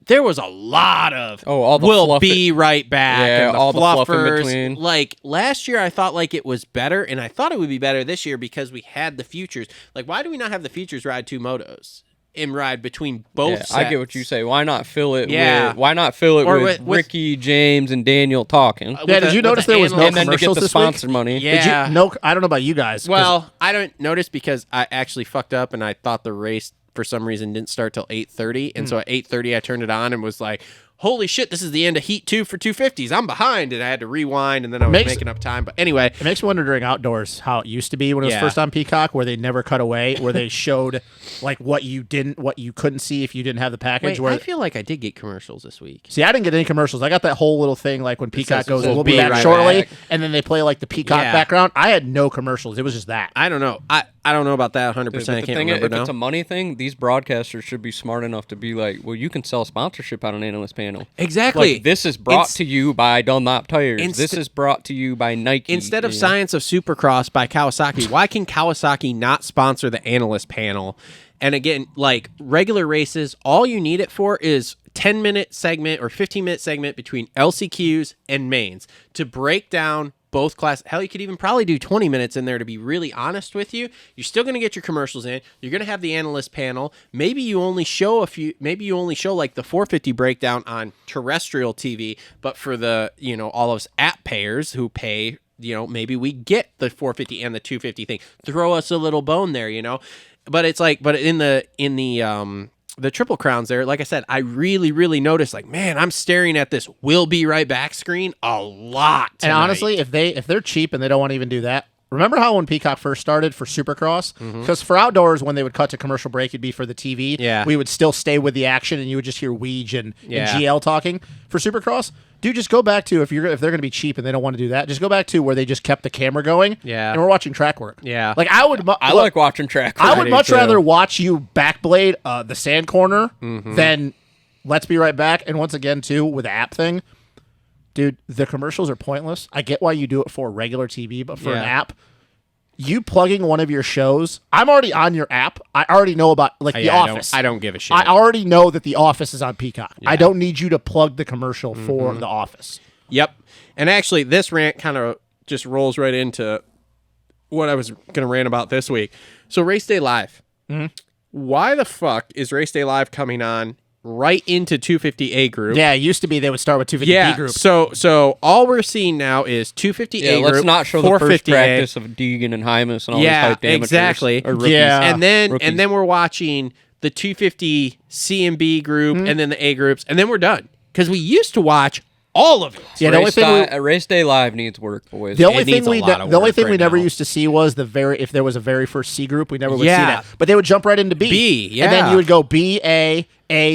there was a lot of all the we'll fluff be right back Yeah, and the all the fluff in fluffers. between. Like last year, I thought like it was better, and I thought it would be better this year because we had the futures. Like, why do we not have the futures ride 2 motos and ride between both? Yeah, sets? I get what you say. Why not fill it? Yeah. Why not fill it Or with with- Ricky, James, and Daniel talking? Yeah, did you notice there was no and then to get commercials the this week? sponsor money. Yeah. Did you? No, I don't know about you guys. 'cause Well, I don't notice because I actually fucked up and I thought the race for some reason didn't start till 8:30, and so at 8:30 I turned it on and was like, "Holy shit! This is the end of Heat 2 for 250s. I'm behind," and I had to rewind, and then I was making up time. But anyway, it makes me wonder during outdoors how it used to be when it was Yeah. first on Peacock, where they never cut away, where they showed like what you couldn't see if you didn't have the package. wait, where I feel like I did get commercials this week. See, I didn't get any commercials. I got that whole little thing like when Peacock says, goes, "We'll "We'll be be back right shortly," back. and then they play like the Peacock Yeah. background. I had no commercials. It was just that. I don't know. I don't know about that 100%. But I the can't thing is, remember if now. it's a money thing, these broadcasters should be smart enough to be like, well, you can sell sponsorship on an analyst panel. Exactly. Like, this is brought Inst- to you by Dunlop Tires. This Inst- is brought to you by Nike. Instead of you know? Science of Supercross by Kawasaki, why can Kawasaki not sponsor the analyst panel? And again, like regular races, all you need it for is 10-minute segment or 15-minute segment between LCQs and mains to break down both classes. Hell, you could even probably do 20 minutes in there, to be really honest with you. You're still going to get your commercials in. You're going to have the analyst panel. Maybe you only show like the 450 breakdown on terrestrial TV, but for the, all of us app payers who pay, maybe we get the 450 and the 250 thing. Throw us a little bone there, But it's like, but in the Triple Crowns there, like I said, I really, really noticed, like, man, I'm staring at this "We'll be right back" screen a lot tonight. And honestly, if they're cheap and they don't want to even do that, remember how when Peacock first started for Supercross? Because for outdoors, when they would cut to commercial break, it'd be for the TV. Yeah. We would still stay with the action, and you would just hear Weege and Yeah. GL talking. For Supercross, dude, just go back to if they're going to be cheap and they don't want to do that, just go back to where they just kept the camera going. Yeah. And we're watching track work. Yeah. Like I would. I like watching track. I would do much too. rather watch you backblade the sand corner than let's be right back. And once again, too, with the app thing, dude, the commercials are pointless. I get why you do it for regular TV, but for an Yeah. app, you plugging one of your shows, I'm already on your app. I already know about The Yeah, Office. I don't give a shit. I already know that The Office is on Peacock. I don't need you to plug the commercial for The Office. Yep. And actually, this rant kind of just rolls right into what I was going to rant about this week. So, Race Day Live. Why the fuck is Race Day Live coming on right into 250A group? Yeah, it used to be they would start with 250B Yeah. group. So all we're seeing now is 250A Yeah, group. let's not show the first 450A. practice of Deegan and Hymus and all these hyped amateurs. Exactly. Or rookies. Yeah. And then Rookies. we're watching the 250 C and B group and then the A groups, and then we're done. Because we used to watch all of it. Yeah, the only thing Race Day Live needs work, boys. The only needs thing a we lot of the only work thing we right never now. used to see was if there was a very first C group, we never would see Yeah. that. But they would jump right into B. B, And then yeah. you would go B, A,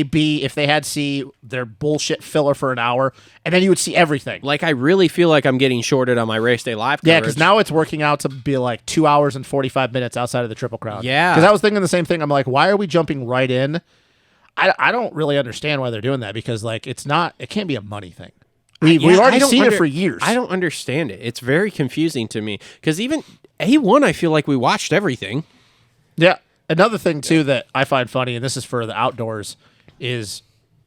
B. If they had C, their bullshit filler for an hour, and then you would see everything. Like, I really feel like I'm getting shorted on my Race Day Live coverage. Yeah, because now it's working out to be like 2 hours and 45 minutes outside of the Triple Crown. Yeah. Because I was thinking the same thing. I'm like, why are we jumping right in? I don't really understand why they're doing that because like it can't be a money thing. We've Yeah, already I don't seen it under- for years. I don't understand it. It's very confusing to me. Because even A1, I feel like we watched everything. Yeah. Another thing too that I find funny, and this is for the outdoors, is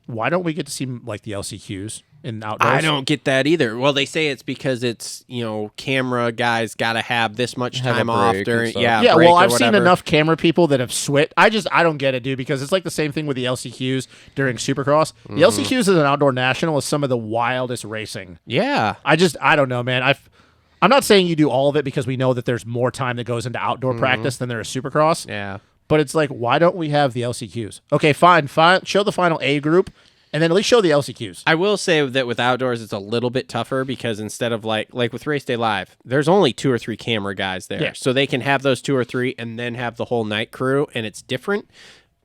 why don't we get to see like the LCQs? in outdoors? I don't get that either. Well, they say it's because it's, camera guys got to have this much Have a time off break during, and stuff. Yeah, break well, or I've seen whatever. enough camera people that have switched. I don't get it, dude, because it's like the same thing with the LCQs during Supercross. The LCQs is an outdoor national is some of the wildest racing. Yeah. I don't know, man. I'm not saying you do all of it because we know that there's more time that goes into outdoor practice than there is Supercross. Yeah. But it's like, why don't we have the LCQs? Okay, fine. Show the final A group, and then at least show the LCQs. I will say that with outdoors, it's a little bit tougher because instead of like with Race Day Live, there's only 2 or 3 camera guys there. Yeah. So they can have those 2 or 3 and then have the whole night crew, and it's different.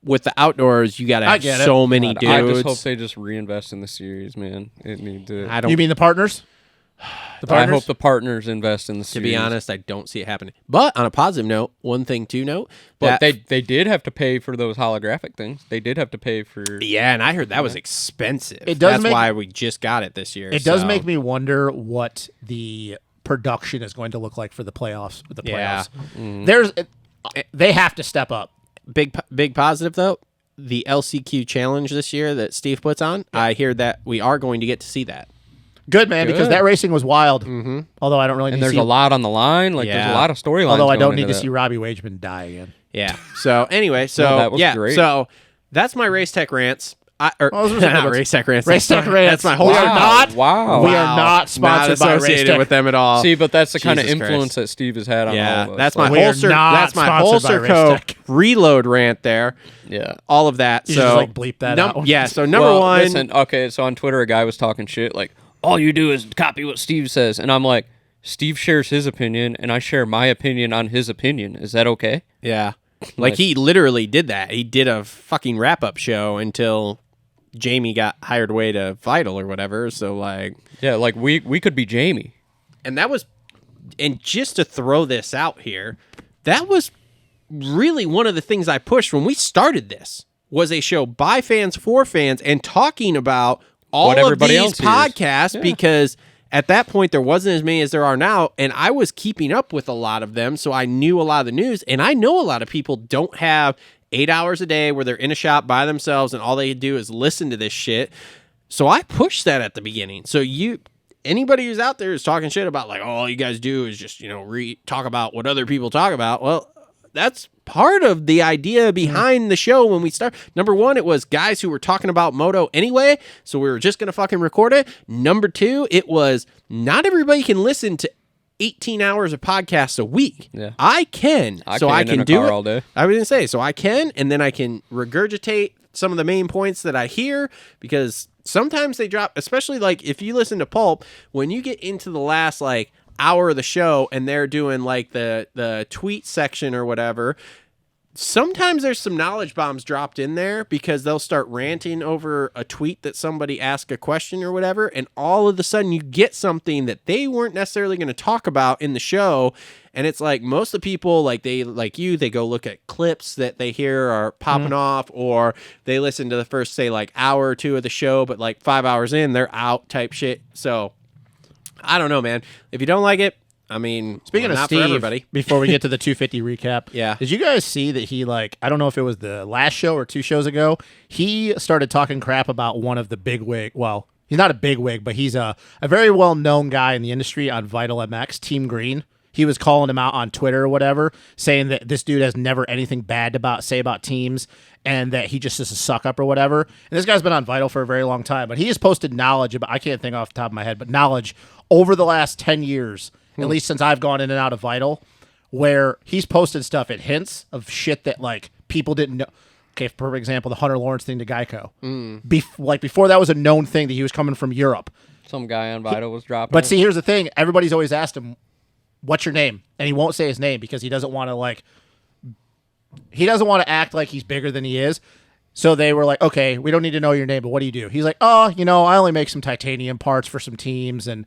With the outdoors, you got to have get it. so many dudes. I just hope they just reinvest in the series, man. It need to. I don't. You mean the partners? The I partners? hope the partners invest in the To series. be honest, I don't see it happening. But on a positive note, one thing to note, But that they did have to pay for those holographic things. They did have to pay for. yeah, and I heard that was expensive. It does That's make- why we just got it this year. It does so. make me wonder what the production is going to look like for the playoffs. The Yeah. playoffs. They have to step up. big positive though. The LCQ challenge this year that Steve puts on, I hear that we are going to get to see that. Good, man, because Good. that racing was wild. Mm-hmm. Although I don't really need And to there's see a lot on the line. Like there's Yeah. a lot of storylines. Although I don't going need to into see that. Robbie Wageman die again. Yeah. So anyway, that was great. So that's my race tech rants. those were some Not good race tech rants. Race Tech That's Rants. my whole. We are not. Wow. We are not sponsored by Race associated Tech. with them at all. See, but that's the kind of Jesus influence Christ. that Steve has had on all Yeah, of us. that's my We are holster. not That's my sponsored by holster Race co Tech. reload rant there. Yeah. All of that. You so just, like, bleep that out. Yeah. So number Well, one. Listen, okay, so on Twitter, a guy was talking shit like, all you do is copy what Steve says. And I'm like, Steve shares his opinion, and I share my opinion on his opinion. Is that okay? Yeah. Like he literally did that. He did a fucking wrap up show until Jamie got hired away to Vital or whatever. So like, Yeah, like we could be Jamie. and that was, and just to throw this out here, that was really one of the things I pushed when we started this was a show by fans for fans and talking about all What of everybody these else hears. podcasts Yeah. because at that point there wasn't as many as there are now, and I was keeping up with a lot of them, so I knew a lot of the news, and I know a lot of people don't have 8 hours a day where they're in a shop by themselves and all they do is listen to this shit. So I pushed that at the beginning. So anybody who's out there is talking shit about like, oh, all you guys do is just, talk about what other people talk about. Well, that's part of the idea behind the show when we start. Number one, it was guys who were talking about moto anyway, so we were just going to fucking record it. Number two, it was not everybody can listen to 18 hours of podcasts a week. Yeah. I can. I so can I in can a do car it all day. I was going to say, so I can, and then I can regurgitate some of the main points that I hear because sometimes they drop, especially like if you listen to Pulp, when you get into the last like hour of the show and they're doing like the tweet section or whatever, sometimes there's some knowledge bombs dropped in there because they'll start ranting over a tweet that somebody asked a question or whatever, and all of a sudden you get something that they weren't necessarily going to talk about in the show. And it's like most of the people, like they go look at clips that they hear are popping off, or they listen to the first, say, like hour or two of the show, but like 5 hours in, they're out type shit. So I don't know, man. If you don't like it, I mean, Speaking of not Steve, for everybody. before we get to the 250 recap, Yeah. did you guys see that he I don't know if it was the last show or 2 shows ago, he started talking crap about one of the bigwig. Well, he's not a bigwig, but he's a very well known guy in the industry on Vital MX, Team Green. He was calling him out on Twitter or whatever, saying that this dude has never anything bad to say about teams and that he just is a suck up or whatever. And this guy's been on Vital for a very long time, but he has posted knowledge about, I can't think off the top of my head, but knowledge over the last 10 years, at least since I've gone in and out of Vital, where he's posted stuff at hints of shit that like people didn't know. Okay, for example, the Hunter Lawrence thing to Geico. Before that was a known thing that he was coming from Europe. Some guy on Vital was dropping. But it. see, here's the thing. Everybody's always asked him, what's your name? And he won't say his name because he doesn't want to act like he's bigger than he is. So they were like, okay, we don't need to know your name, but what do you do? He's like, oh, I only make some titanium parts for some teams, and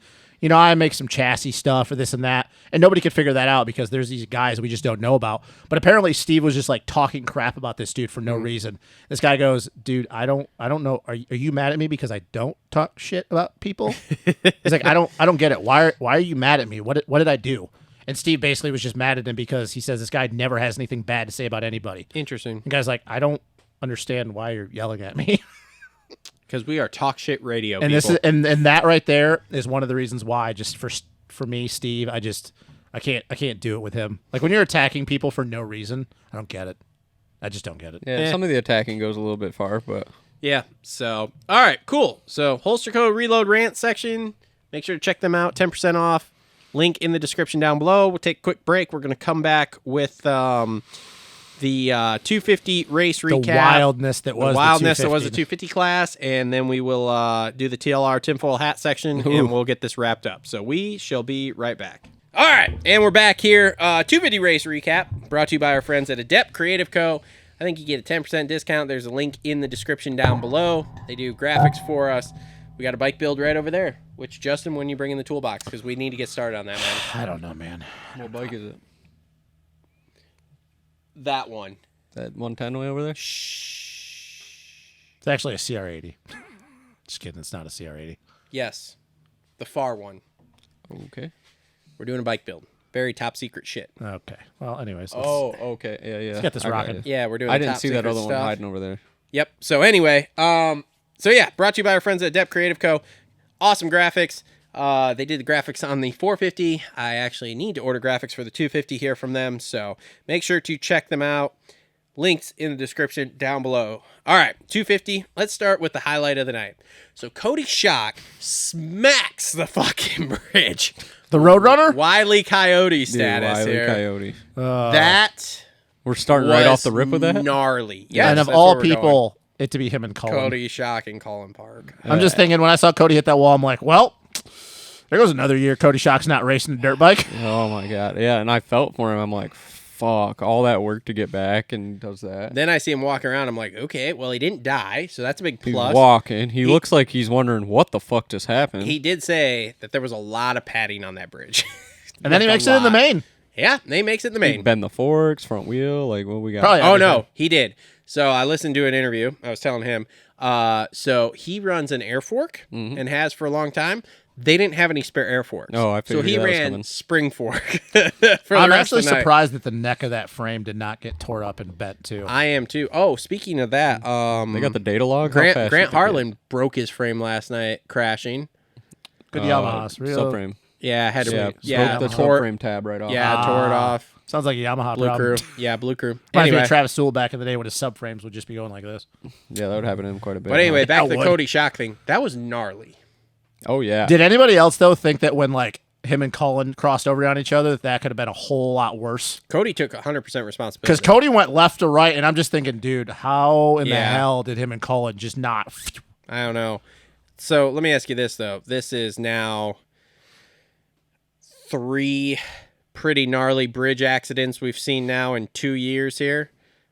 I make some chassis stuff or this and that. And nobody could figure that out because there's these guys we just don't know about. But apparently Steve was just like talking crap about this dude for no reason. This guy goes, dude, I don't know. Are you mad at me because I don't talk shit about people? He's like, I don't get it. Why are you mad at me? What did I do? And Steve basically was just mad at him because he says this guy never has anything bad to say about anybody. Interesting. The guy's like, I don't understand why you're yelling at me. because we are talk shit radio. And people. this is and that right there is one of the reasons why. Just for me, Steve, I can't do it with him. Like when you're attacking people for no reason, I don't get it. I just don't get it. Yeah, some of the attacking goes a little bit far, but Yeah. So, all right, cool. So, Holster Code Reload Rant section. Make sure to check them out. 10% off. Link in the description down below. We'll take a quick break. We're going to come back with the 250 race recap. The wildness that was the 250 class, and then we will do the TLR tinfoil hat section, and we'll get this wrapped up. So we shall be right back. All right, and we're back here. 250 race recap brought to you by our friends at Adept Creative Co. I think you get a 10% discount. There's a link in the description down below. They do graphics for us. We got a bike build right over there. Which, Justin, when you bring in the toolbox, because we need to get started on that, man. I don't know, man. what bike is it? That one. That 110 way over there? It's actually a CR80. Just kidding. It's not a CR80. Yes. The far one. Okay. We're doing a bike build. Very top secret shit. Okay. Well, anyways. Oh, okay. Yeah. Let's get this I got rocking. you. Yeah, we're doing I the didn't top see that secret other one stuff. hiding over there. Yep. So anyway, brought to you by our friends at Adept Creative Co. Awesome graphics. They did the graphics on the 450. I actually need to order graphics for the 250 here from them, so make sure to check them out. Links in the description down below. All right, 250. Let's start with the highlight of the night. So Cody Shock smacks the fucking bridge. The Roadrunner? Wile E. Coyote Dude, status Wile E. here. Coyote. That We're starting was right off the rip with that? gnarly. Yes, and of that's all where we're going. people, it to be him and Cullen. Cody Shock and Colin Park. I'm just thinking when I saw Cody hit that wall, I'm like, well, there goes another year Cody Shock's not racing a dirt bike. Oh, my God. Yeah, and I felt for him. I'm like, fuck, all that work to get back and does that. Then I see him walking around. I'm like, okay, well, he didn't die, so that's a big He's plus. walking. He looks like he's wondering what the fuck just happened. He did say that there was a lot of padding on that bridge. And then he Like, makes a it in the lot. main. Yeah, he makes it in the He main. bend the forks, front wheel, like what we got. Probably. Oh, everything. no, he did. So I listened to an interview. I was telling him. So he runs an air fork and has for a long time. They didn't have any spare air forks. Oh, I So figured he that was ran coming. spring fork for the I'm rest actually of the night. surprised that the neck of that frame did not get tore up and bent too. I am too. Oh, speaking of that, They got the data log. How Grant fast you think Harlan broke his frame last night crashing. Good it- Yamahas. Real, Subframe. Yeah, I had to. Yeah, broke the tore. subframe tab right off. Yeah, tore it off. Sounds like a Yamaha Blue problem. Crew. Yeah, Blue Crew. Reminds me Anyway, of Travis Sewell back in the day when his subframes would just be going like this. Yeah, that would happen to him quite a bit. but anyway, huh? back to the would. Cody Shock thing. That was gnarly. Oh yeah. Did anybody else though think that when like him and Cullen crossed over on each other that could have been a whole lot worse? Cody took 100% responsibility. Because Cody went left to right, and I'm just thinking, dude, how in the Yeah. hell did him and Cullen just not? I don't know. So let me ask you this though. This is now 3 pretty gnarly bridge accidents we've seen now in 2 years here.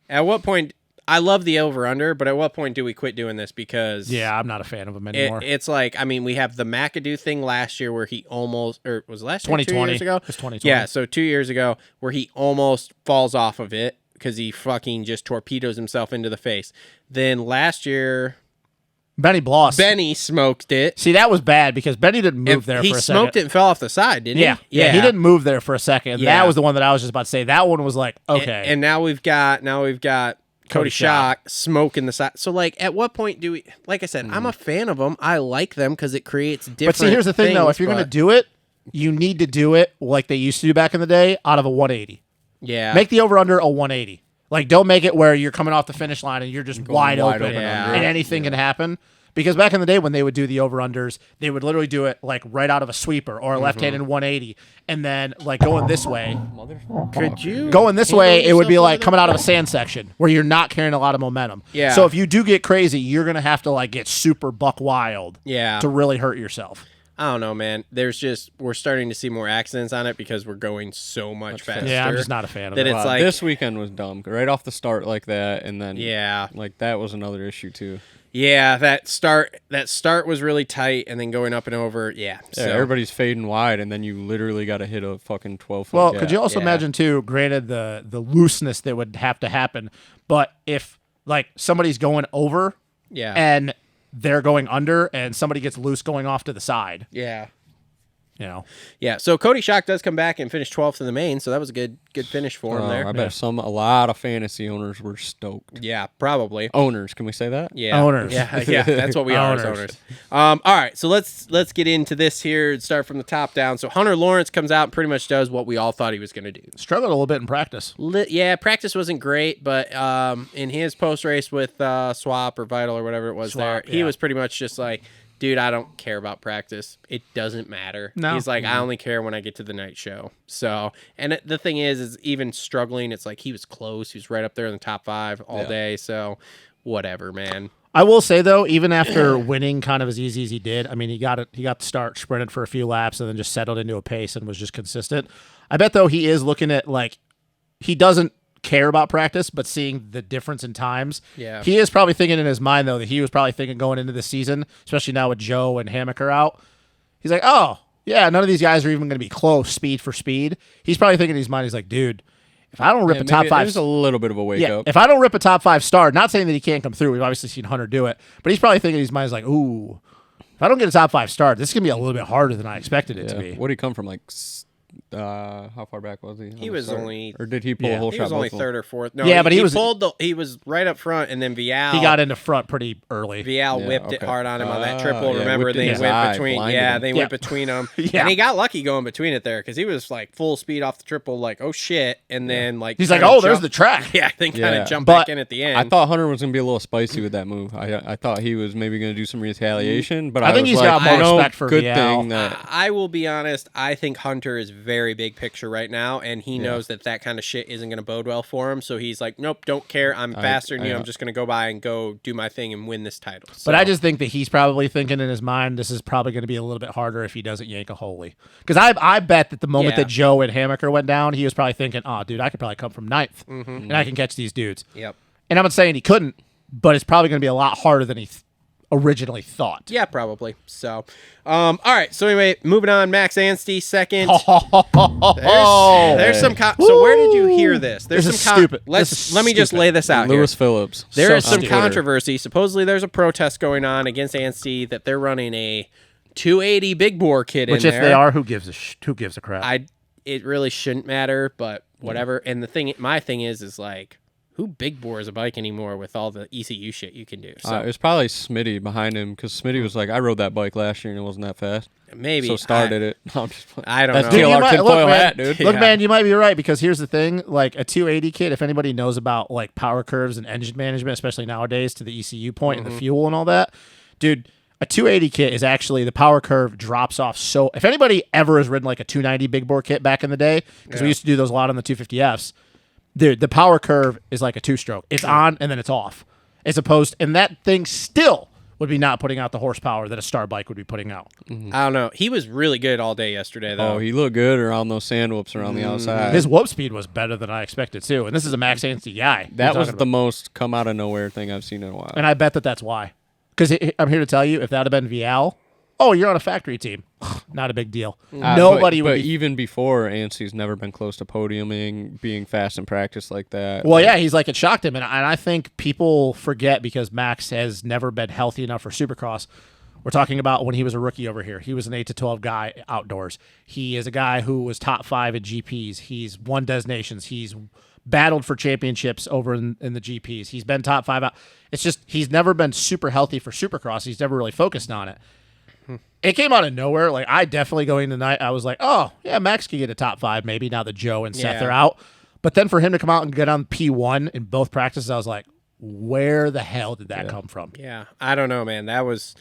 At what point? I love the over/under, but at what point do we quit doing this? Because Yeah, I'm not a fan of him anymore. it's like, I mean, we have the McAdoo thing last year where he almost, or was it last year, 2 2020. years ago? It was 2020. Yeah, so 2 years ago where he almost falls off of it because he fucking just torpedoes himself into the face. Then last year, Benny Bloss. Benny smoked it. See, that was bad because Benny didn't move there He for a smoked second. it and fell off the side, didn't Yeah, he? yeah, he didn't move there for a second. Yeah. That was the one that I was just about to say. That one was like, okay. And now we've got Cody Shock. Shock smoking the side. So, like, at what point do we? Like I said, I'm a fan of them. I like them because it creates different. But see, here's the thing, though. things, If you're going to but- do it, you need to do it like they used to do back in the day out of a 180. yeah, Make the over-under a 180. Like, don't make it where you're coming off the finish line and you're just wide open, open under. and anything can happen. Because back in the day when they would do the over-unders, they would literally do it like right out of a sweeper or a left-handed 180. And then like going this way, could you going this handle way, it would be yourself like under coming that? out of a sand section where you're not carrying a lot of momentum. Yeah. So if you do get crazy, you're going to have to like get super buck wild Yeah. to really hurt yourself. I don't know, man. We're starting to see more accidents on it because we're going so much faster. Yeah, I'm just not a fan of That it. it's like, this weekend was dumb. Right off the start like that, and then yeah, like that was another issue too. yeah. That start was really tight, and then going up and over. Yeah, Yeah, everybody's fading wide, and then you literally got to hit a fucking 12-foot. Well, gap. could you also Yeah. imagine too, granted the looseness that would have to happen, but if like somebody's going over yeah, and they're going under and somebody gets loose going off to the side, yeah. you know. Yeah, so Cody Shock does come back and finish 12th in the main, so that was a good finish for him there. I bet a lot of fantasy owners were stoked. Yeah, probably. Owners, can we say that? Yeah, Owners. Yeah, that's what we are as owners. All right, so let's get into this here and start from the top down. So Hunter Lawrence comes out and pretty much does what we all thought he was going to do. Struggled a little bit in practice. Yeah, practice wasn't great, but in his post race with Swap or Vital or whatever it was he was pretty much just like, dude, I don't care about practice. It doesn't matter. No. He's like, I only care when I get to the night show. So, and the thing is even struggling, it's like he was close. He was right up there in the top 5 all day. So, whatever, man. I will say though, even after winning kind of as easy as he did, I mean, he got the start, sprinted for a few laps, and then just settled into a pace and was just consistent. I bet though he is looking at like he doesn't care about practice, but seeing the difference in times, he is probably thinking in his mind though that he was probably thinking going into the season, especially now with Joe and Hammaker out. He's like, oh yeah, none of these guys are even going to be close speed for speed. He's probably thinking in his mind, he's like, dude, if I don't rip a top 5, there's a little bit of a wake up. If I don't rip a top 5 start, not saying that he can't come through. We've obviously seen Hunter do it, but he's probably thinking in his mind, he's like, ooh, if I don't get a top 5 start, this is gonna be a little bit harder than I expected it to be. What did he come from? Like, how far back was he? He was only, or did he pull a whole he shot? was only both of 3rd them? or 4th. No, Yeah, but he was he was right up front, and then Vial. He got into front pretty early. Vial whipped it hard on him on that triple. Yeah, Remember, whipped in they his went eye, between. blinded Yeah, him. they went between them, Yeah. and he got lucky going between it there because he was like full speed off the triple, like oh shit, and then like He's like, kinda oh, there's jumped- the track. Yeah, then kind Yeah. of jumped But back in at the end. I thought Hunter was gonna be a little spicy with that move. I thought he was maybe gonna do some retaliation, but I think was he's like, got more no, respect for good Vial. thing that I will be honest. I think Hunter is very big picture right now, and he knows that kind of shit isn't going to bode well for him. So he's like, nope, don't care. I'm faster than you. I'm just going to go by and go do my thing and win this title. So, But I just think that he's probably thinking in his mind, this is probably going to be a little bit harder if he doesn't yank a holy. Because I bet that the moment that Joe and Hammaker went down, he was probably thinking, oh, dude, I could probably come from 9th, and I can catch these dudes. Yep. And I'm not saying he couldn't, but it's probably going to be a lot harder than he originally thought. Yeah, probably. So, all right. So anyway, moving on. Max Anstey 2nd. There's some. So where did you hear this? There's This is some. stupid. Let me just lay this out Lewis here. Phillips. There is So some stupid. controversy. Supposedly, there's a protest going on against Anstey that they're running a 280 big bore kit Which, in if there. they are, who gives a crap? It really shouldn't matter, but whatever. And my thing is like, who big bores a bike anymore with all the ECU shit you can do? So It was probably Smitty behind him because Smitty was like, I rode that bike last year and it wasn't that fast. maybe So started it. No, I'm just playing. I don't That's know. Dude, you TLR might- tinfoil look, man, hat, dude. Look, Yeah. man, you might be right because here's the thing: like a 280 kit. If anybody knows about like power curves and engine management, especially nowadays to the ECU point and the fuel and all that, dude, a 280 kit is actually the power curve drops off. So if anybody ever has ridden like a 290 big bore kit back in the day, because we used to do those a lot on the 250Fs, the power curve is like a 2-stroke. It's on and then it's off, as opposed, and that thing still would be not putting out the horsepower that a star bike would be putting out. I don't know. He was really good all day yesterday, though. Oh, he looked good around those sand whoops around the outside. His whoop speed was better than I expected too, and this is a Max Anstey guy. That We're was talking the about. most come out of nowhere thing I've seen in a while. And I bet that's why. Because I'm here to tell you, if that had been Vial, oh, you're on a factory team. Not a big deal. Nobody but would be. even before, Anstey's never been close to podiuming, being fast in practice like that. Well, yeah, he's like, it shocked him. And I think people forget because Max has never been healthy enough for Supercross. We're talking about when he was a rookie over here. He was an 8 to 12 guy outdoors. He is a guy who was top 5 at GPs. He's won designations. He's battled for championships over in the GPs. He's been top 5 out. It's just he's never been super healthy for Supercross. He's never really focused on it. It came out of nowhere. Like, I definitely going tonight, I was like, oh, yeah, Max could get a top 5 maybe now that Joe and Seth Yeah. are out. But then for him to come out and get on P1 in both practices, I was like, where the hell did that come from? Yeah, I don't know, man. That was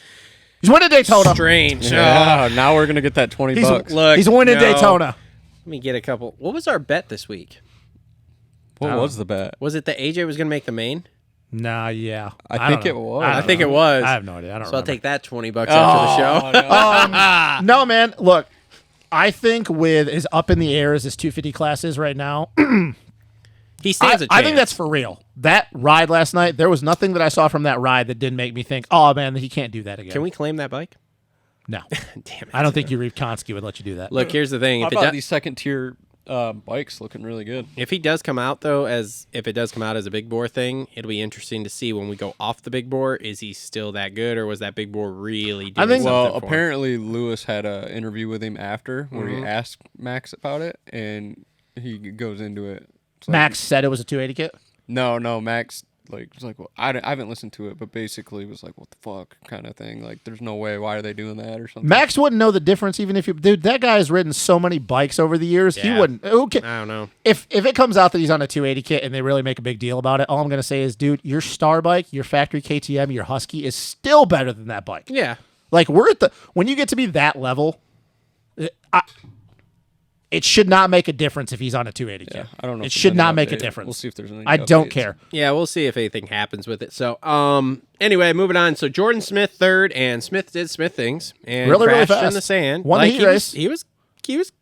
He's winning Daytona. strange. Yeah, now we're gonna get that $20. Look, He's winning no. Daytona. Let me get a couple. What was our bet this week? What was the bet? Was it that AJ was going to make the main? Nah, yeah. I don't think it know. was. I think it was. I have no idea. I don't So I'll remember. take that $20 after the show. No, man. Look, I think with as up in the air as this 250 class is right now, He stands a chance. I think that's for real. That ride last night, there was nothing that I saw from that ride that didn't make me think, oh, man, he can't do that again. Can we claim that bike? No. Damn it. I don't think Yuriv Konsky would let you do that. Look, here's the thing. How If it about does, these second tier Bike's looking really good. If he does come out though, if it does come out as a big bore thing, it'll be interesting to see when we go off the big bore. Is he still that good, or was that big bore really doing something Well, for him? apparently Lewis had an interview with him after where he asked Max about it, and he goes into it. It's like, Max said it was a 280 kit. No, Max was like, well, I haven't listened to it, but basically was like, what the fuck kind of thing. Like, there's no way. Why are they doing that or something? Max wouldn't know the difference even if you... Dude, that guy has ridden so many bikes over the years. He Yeah. wouldn't... Okay. I don't know. If it comes out that he's on a 280 kit and they really make a big deal about it, all I'm going to say is, dude, your Star bike, your factory KTM, your Husky is still better than that bike. Yeah. Like, we're at the... When you get to be that level, it should not make a difference if he's on a 280 kit. I don't know. It if should there's not any make a update. difference. We'll see if there's any I don't updates. care. Yeah, we'll see if anything happens with it. So, anyway, moving on. So Jordan Smith third, and Smith did Smith things and Really crashed fast. in the sand. Won the heat race. He was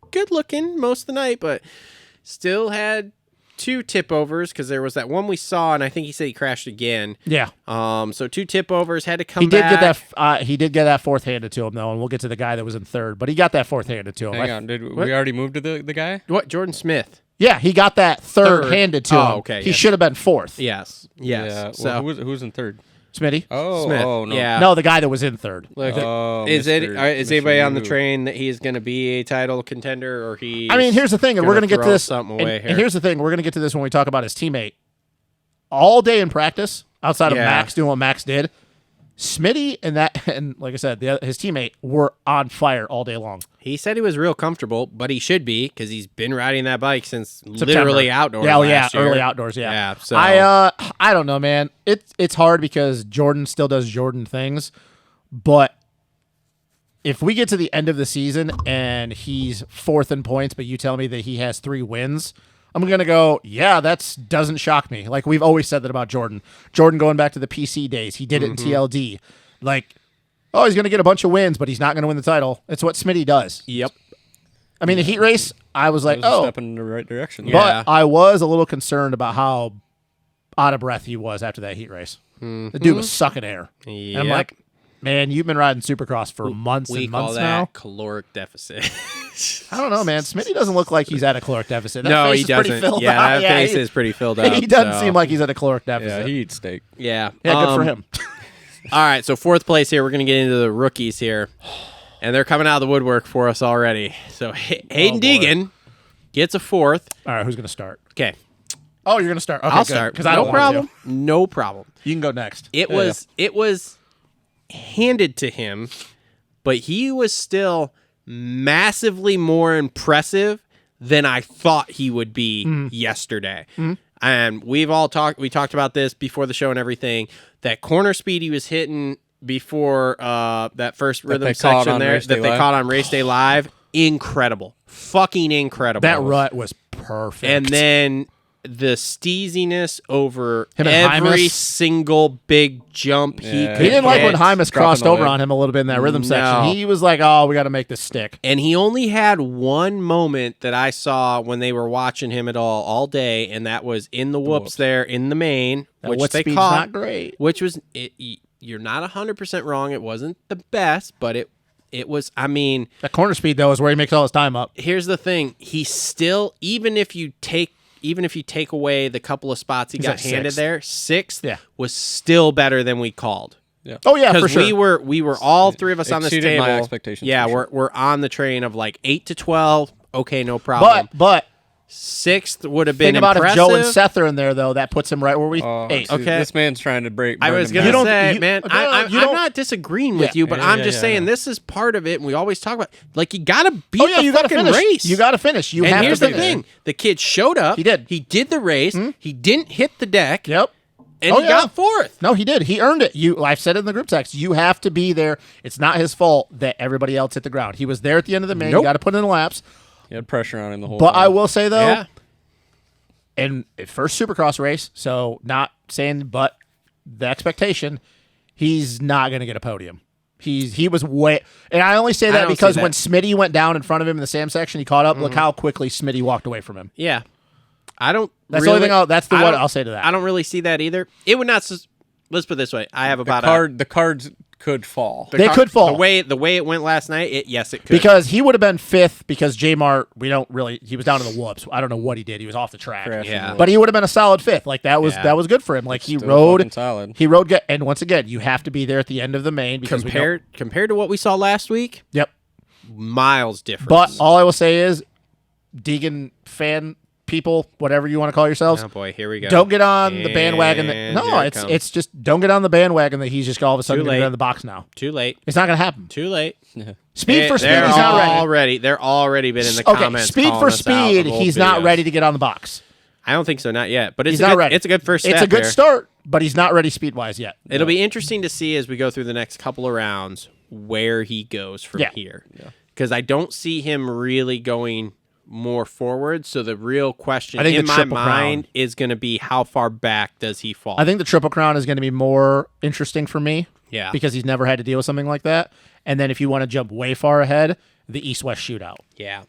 good looking most of the night, but still had 2 tip overs because there was that one we saw, and I think he said he crashed again. Yeah. So 2 tip overs, had to come He did back. get that. He did get that fourth handed to him though, and we'll get to the guy that was in third. But he got that fourth handed to him. Hang on, did we already move to the guy? What, Jordan Smith? Yeah, he got that third handed to him. Oh, okay, He yes. should have been fourth. Yes. Yeah. So Well, who's in third? Smitty. Oh, Smith. no. Yeah. No, the guy that was in third. Look, Oh, is Mr. anybody on the Yu. train that he's going to be a title contender, or he? I mean, here's the thing, and we're gonna going to get to throw this. something And, away and here. here's the thing, we're going to get to this when we talk about his teammate. All day in practice, outside of Yeah. Max doing what Max did, Smitty and like I said, his teammate were on fire all day long. He said he was real comfortable, but he should be because he's been riding that bike since September. literally outdoors. Yeah, last year. early outdoors. Yeah, Yeah, so- I don't know, man. It's hard because Jordan still does Jordan things, but if we get to the end of the season and he's fourth in points, but you tell me that he has 3 wins, I'm gonna go, yeah, that doesn't shock me. Like we've always said that about Jordan. Jordan going back to the PC days, he did it in TLD. Like, oh, he's gonna get a bunch of wins, but he's not gonna win the title. It's what Smitty does. Yep. I mean, the heat race, I was like, That was a oh, step in the right direction. Yeah. but I was a little concerned about how out of breath he was after that heat race. The dude was sucking air. And I'm Yep. like, man, you've been riding Supercross for months We and call months that now. caloric deficit. I don't know, man. Smitty doesn't look like he's at a caloric deficit. That no, face he is pretty doesn't. filled Yeah, out. that face he, is pretty filled up. He doesn't so- seem like he's at a caloric Yeah, deficit. he eats steak. Yeah. Yeah, good for him. All right, so 4th place here. We're going to get into the rookies here. And they're coming out of the woodwork for us already. So Hayden boy. Deegan gets a 4th. All right, who's going to start? Okay, Oh, you're going to start. Okay, I'll good, start. because I don't no want problem. to. No problem. You can go next. It was handed to him, but he was still massively more impressive than I thought he would be yesterday. And we talked about this before the show and everything. That corner speed he was hitting before that first rhythm they caught section on there Race that Day they Live. caught on Race Day Live, incredible, fucking incredible. That rut was perfect. And then the steeziness over Him and every Hymas. single big jump he Yeah. could he didn't like when hit. Hymas dropping crossed the over lid. on him a little bit in that rhythm No. section. He was like, oh, we got to make this stick. And he only had one moment that I saw when they were watching him at all day, and that was in the whoops there in the main, That which wet they speed's caught. not great. Which was you're not 100% wrong. It wasn't the best, but it was. I mean, That corner speed, though, is where he makes all his time up. here's the thing: he still, even if you take away the couple of spots he He's got at handed sixth. there, 6th Yeah. was still better than we called. Oh, yeah, for Because sure. we were all 3 of us on this Exceeded table. my expectations, Yeah, for we're on the train of like 8 to 12. Okay, no problem. But 6th would have been think about impressive. if Joe and Seth are in there, though, that puts him right where we See, eight. Okay. This man's trying to break. I was bring gonna him down. say, you- man, no, I'm you don't- not disagreeing with Yeah. you, but I'm just saying yeah. this is part of it, and we always talk about like you gotta beat Oh, yeah, the you got to fucking finish. race. You got to finish. You and have here's to the finish. thing: the kid showed up. He did. He did the race. He didn't hit the deck. Yep. And Oh, he yeah. got 4th. No, he did. He earned it. I've said it in the group text. You have to be there. It's not his fault that everybody else hit the ground. He was there at the end of the main. Nope. You got to put in the laps. He had pressure on him the whole But time. I will say, though, Yeah. in first Supercross race, so not saying, but the expectation, he's not going to get a podium. He was way, and I only say I that don't because see when that. Smitty went down in front of him in the Sam section, he caught up. Look how quickly Smitty walked away from him. Yeah. I don't. That's the only thing that's the I one don't- I'll say to that. I don't really see that either. It would not. Let's put it this way: I have about the card's could fall. They could fall. The way it went last night, yes, it could. Because he would have been 5th because J-Mart, he was down in the whoops. I don't know what he did. He was off the track. Crashing Yeah. the But he would have been a solid 5th. Like that was good for him. Like he rode solid. He rode good. And once again, you have to be there at the end of the main because compared to what we saw last week, Yep. miles different. But all I will say is Deegan fan people, whatever you want to call yourselves, oh boy, here we go. don't get on the bandwagon. And No, here it it's just don't get on the bandwagon that he's just all of a sudden Too going to late. be in the box now. Too late. It's not going to happen. Too late. Speed for speed, They're he's not ready. They're already been in the Okay, comments. speed calling for us out speed, of old he's not videos. ready to get on the box. I don't think so, not yet. But it's He's a not good, ready. It's a good first step. It's a good there. start, but he's not ready speed wise yet. It'll be interesting to see as we go through the next couple of rounds where he goes from here. Because I don't see him really going more forward. So the real question I think in the my Triple mind Crown is going to be how far back does he fall? I think the Triple Crown is going to be more interesting for me. Yeah. Because he's never had to deal with something like that. And then if you want to jump way far ahead, the East-West shootout. Yeah,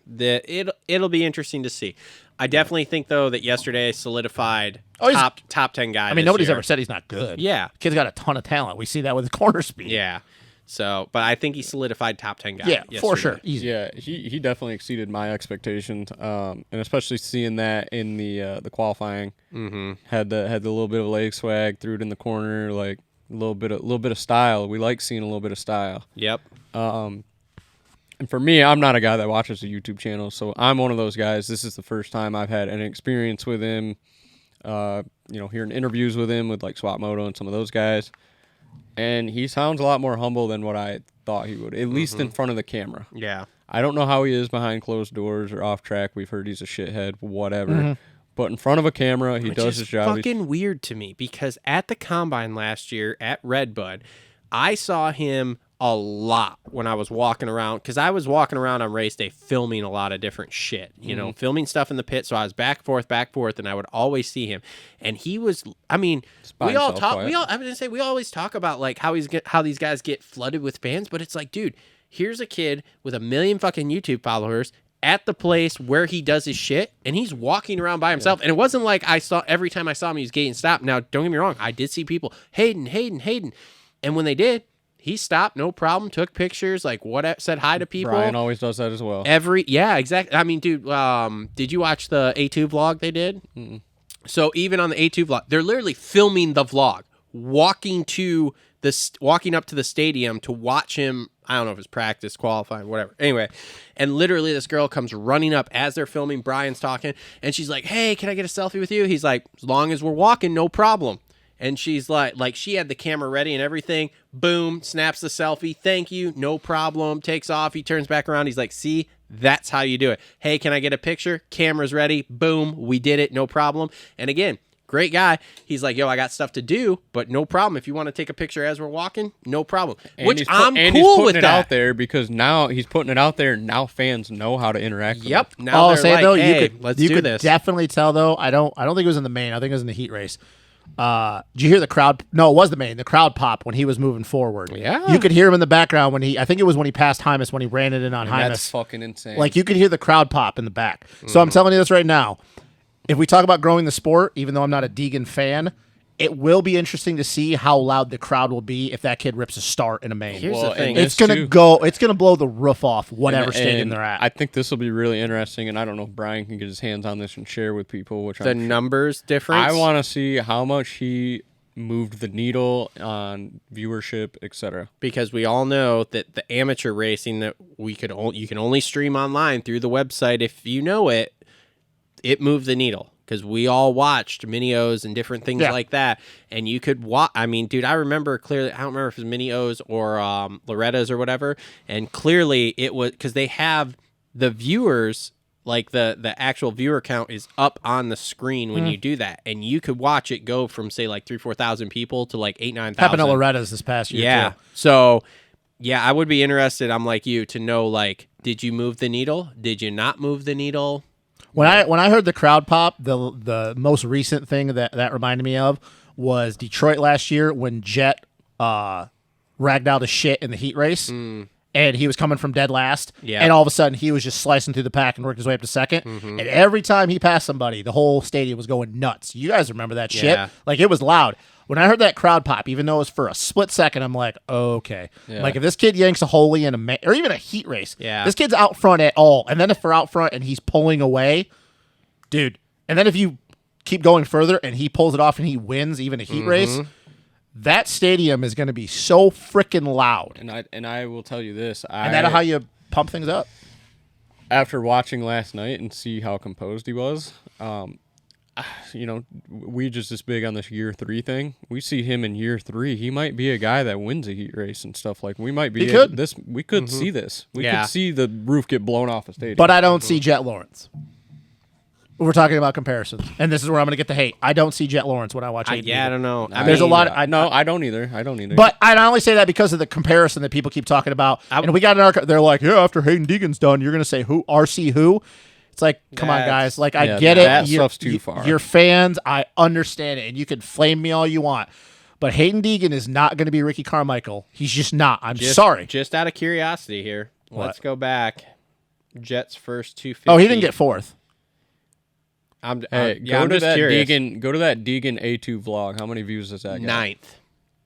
it'll be interesting to see. I definitely think though that yesterday solidified top 10 guy. I mean, this nobody's year. ever said he's not good. Yeah, Kid's got a ton of talent. We see that with the corner speed. yeah. So, but I think he solidified top 10 guy. Yeah, for yesterday. sure. Easy. Yeah, he definitely exceeded my expectations, and especially seeing that in the qualifying. Mm-hmm. Had the little bit of leg swag, threw it in the corner, like a little bit of style. We like seeing a little bit of style. Yep. And for me, I'm not a guy that watches a YouTube channel, so I'm one of those guys. This is the first time I've had any experience with him. Hearing interviews with him with like Swap Moto and some of those guys. And he sounds a lot more humble than what I thought he would, at least in front of the camera. Yeah. I don't know how he is behind closed doors or off track. We've heard he's a shithead, whatever. But in front of a camera, he does his job. It's fucking weird to me because at the Combine last year at Redbud, I saw him a lot when I was walking around because I was walking around on race day filming a lot of different shit, filming stuff in the pit. So I was back, forth, and I would always see him. And he was, I mean, we always talk about like how these guys get flooded with fans, but it's like, dude, here's a kid with 1 million fucking YouTube followers at the place where he does his shit, and he's walking around by himself. And it wasn't like every time I saw him, he was getting stopped. Now, don't get me wrong, I did see people, Hayden. And when they did, he stopped, no problem, took pictures, like said hi to people. Brian always does that as well. Yeah, exactly. I mean, dude, did you watch the A2 vlog they did? Mm-mm. So even on the A2 vlog, they're literally filming the vlog, walking up to the stadium to watch him. I don't know if it's practice, qualifying, whatever. Anyway, and literally this girl comes running up as they're filming. Brian's talking, and she's like, "Hey, can I get a selfie with you?" He's like, "As long as we're walking, no problem." And she's like she had the camera ready and everything. Boom, snaps the selfie. Thank you, no problem. Takes off. He turns back around. He's like, "See, that's how you do it." Hey, can I get a picture? Camera's ready. Boom, we did it, no problem. And again, great guy. He's like, "Yo, I got stuff to do, but no problem. If you want to take a picture as we're walking, no problem." And I'm he's cool putting with it that. out there because now he's putting it out there. Now fans know how to interact. With Yep. him. Now I'll they're say like, though, hey, let's you do could this. definitely tell though. I don't think it was in the main. I think it was in the heat race. Did you hear the crowd? No, it was the main. The crowd pop when he was moving forward. Yeah. You could hear him in the background when I think it was when he passed Hymas when he ran it in on Hymas. That's fucking insane. Like you could hear the crowd pop in the back. So I'm telling you this right now. If we talk about growing the sport, even though I'm not a Deegan fan, it will be interesting to see how loud the crowd will be if that kid rips a start in a main. Here's the thing. It's gonna blow the roof off whatever stadium And they're at. I think this will be really interesting, and I don't know if Brian can get his hands on this and share with people. Which The numbers difference. I want to see how much he moved the needle on viewership, etc. Because we all know that the amateur racing that you can only stream online through the website if you know it moved the needle. Because we all watched Mini-O's and different things like that. And you could watch. I mean, dude, I remember clearly. I don't remember if it was Mini-O's or Loretta's or whatever. And clearly it was because they have the viewers, like the actual viewer count is up on the screen when you do that. And you could watch it go from, say, like 3,000-4,000 people to like 8,000-9,000. Happened to Loretta's this past year, Yeah. too. So, yeah, I would be interested. I'm like you to know, like, did you move the needle? Did you not move the needle? When I heard the crowd pop, the most recent thing that reminded me of was Detroit last year when Jet ragged out his shit in the heat race, and he was coming from dead last, and all of a sudden he was just slicing through the pack and worked his way up to second, and every time he passed somebody, the whole stadium was going nuts. You guys remember that shit? Yeah. Like, it was loud. When I heard that crowd pop, even though it was for a split second, I'm like, okay. Yeah. Like if this kid yanks a holy in or even a heat race, Yeah. this kid's out front at all. And then if they're out front and he's pulling away, dude. And then if you keep going further and he pulls it off and he wins even a heat race, that stadium is going to be so freaking loud. And I will tell you this. And that's how you pump things up. After watching last night and see how composed he was, we just this big on this year 3 thing. We see him in year 3. He might be a guy that wins a heat race and stuff. Like we might be. He could. We could see this. We Yeah. could see the roof get blown off a stadium. But I don't see Jet Lawrence. We're talking about comparisons, and this is where I'm going to get the hate. I don't see Jet Lawrence when I watch Hayden I Eagle. don't know. There's a lot of- I don't either. But I only say that because of the comparison that people keep talking about. And we got an arc. They're like, yeah, after Hayden Deegan's done, you're going to say who? RC who? It's like, come on, guys. Like, I get it. That stuff's too far. You're fans. I understand it. And you can flame me all you want. But Hayden Deegan is not going to be Ricky Carmichael. He's just not. I'm sorry. Just out of curiosity here, let's go back. Jet's first 250. Oh, he didn't get 4th. I'm Hey, yeah, I'm go to just that curious. Deegan A2 vlog. How many views does that get? 9th.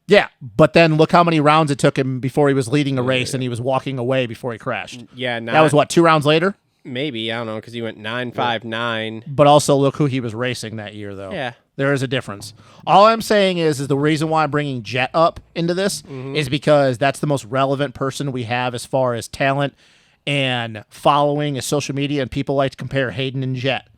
Yeah, but then look how many rounds it took him before he was leading a race and he was walking away before he crashed. Yeah, That was what, 2 rounds later? Maybe, I don't know, because he went 9.59. But also look who he was racing that year, though. Yeah. There is a difference. All I'm saying is the reason why I'm bringing Jet up into this is because that's the most relevant person we have as far as talent and following as social media, and people like to compare Hayden and Jet.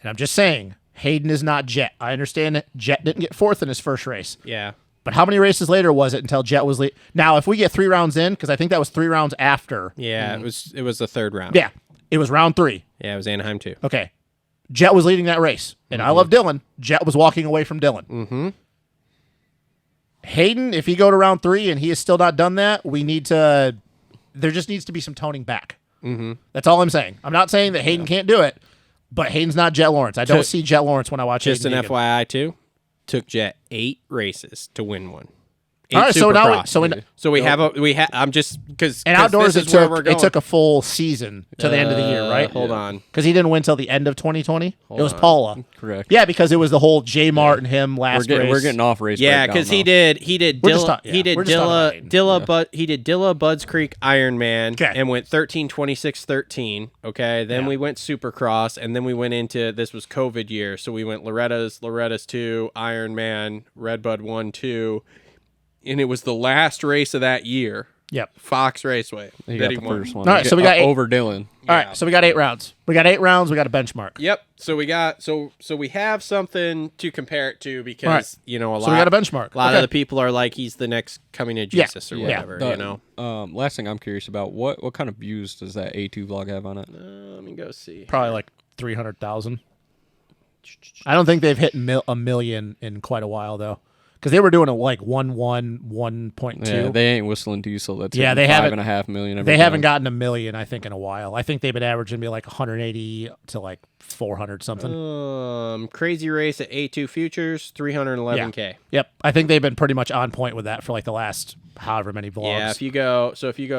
And I'm just saying, Hayden is not Jet. I understand that Jet didn't get 4th in his first race. Yeah. But how many races later was it until Jet was Now, if we get 3 rounds in, because I think that was 3 rounds after. Yeah, it was the 3rd round. Yeah, it was round 3. Yeah, it was Anaheim too. Okay. Jet was leading that race. And I love Dylan. Jet was walking away from Dylan. Mm-hmm. Hayden, if he go to round 3 and he has still not done that, there just needs to be some toning back. Mm-hmm. That's all I'm saying. I'm not saying that Hayden can't do it, but Hayden's not Jet Lawrence. I don't see Jet Lawrence when I watch Just an Hayden Deegan. FYI too, took Jet 8 races to win one. 8 All right, so now so we have I'm just because and outdoors this it is where we're going. took a full season to the end of the year, right? Hold on. Because he didn't win till the end of 2020. It was Paula. Correct. Yeah, because it was the whole J Mart and him last race. We're getting off race. Yeah, because because he did We're just Dilla, talk- he did we're just talking about Hayden. He did Dilla Budds Creek Ironman 'Kay. and went 13:26:13. Okay, then we went Supercross, and then we went into this was COVID year, so we went Loretta's 2, Ironman, Red Bud 1, 2, and it was the last race of that year. Yep. Fox Raceway. He that got he the won. first one. All right, so we got 8. over Dylan. All right, so we got 8 rounds. We got 8 rounds. We got a benchmark. Yep. So we got so we have something to compare it to because All right. a lot. So we got a benchmark. A lot Okay. of the people are like he's the next coming to Jesus or Yeah. whatever. Last thing I'm curious about, what kind of views does that A2 vlog have on it? Let me go see. Probably like 300,000. I don't think they've hit a million in quite a while though, because they were doing it like 1.2. Yeah, they ain't whistling diesel. That's Yeah, hitting they haven't- 5.5 million. They every haven't time. gotten a million, I think, in a while. I think they've been averaging be like 180 to like 400 something. Crazy race at A2 Futures, 311K. Yep, I think they've been pretty much on point with that for like the last however many vlogs. Yeah, if you go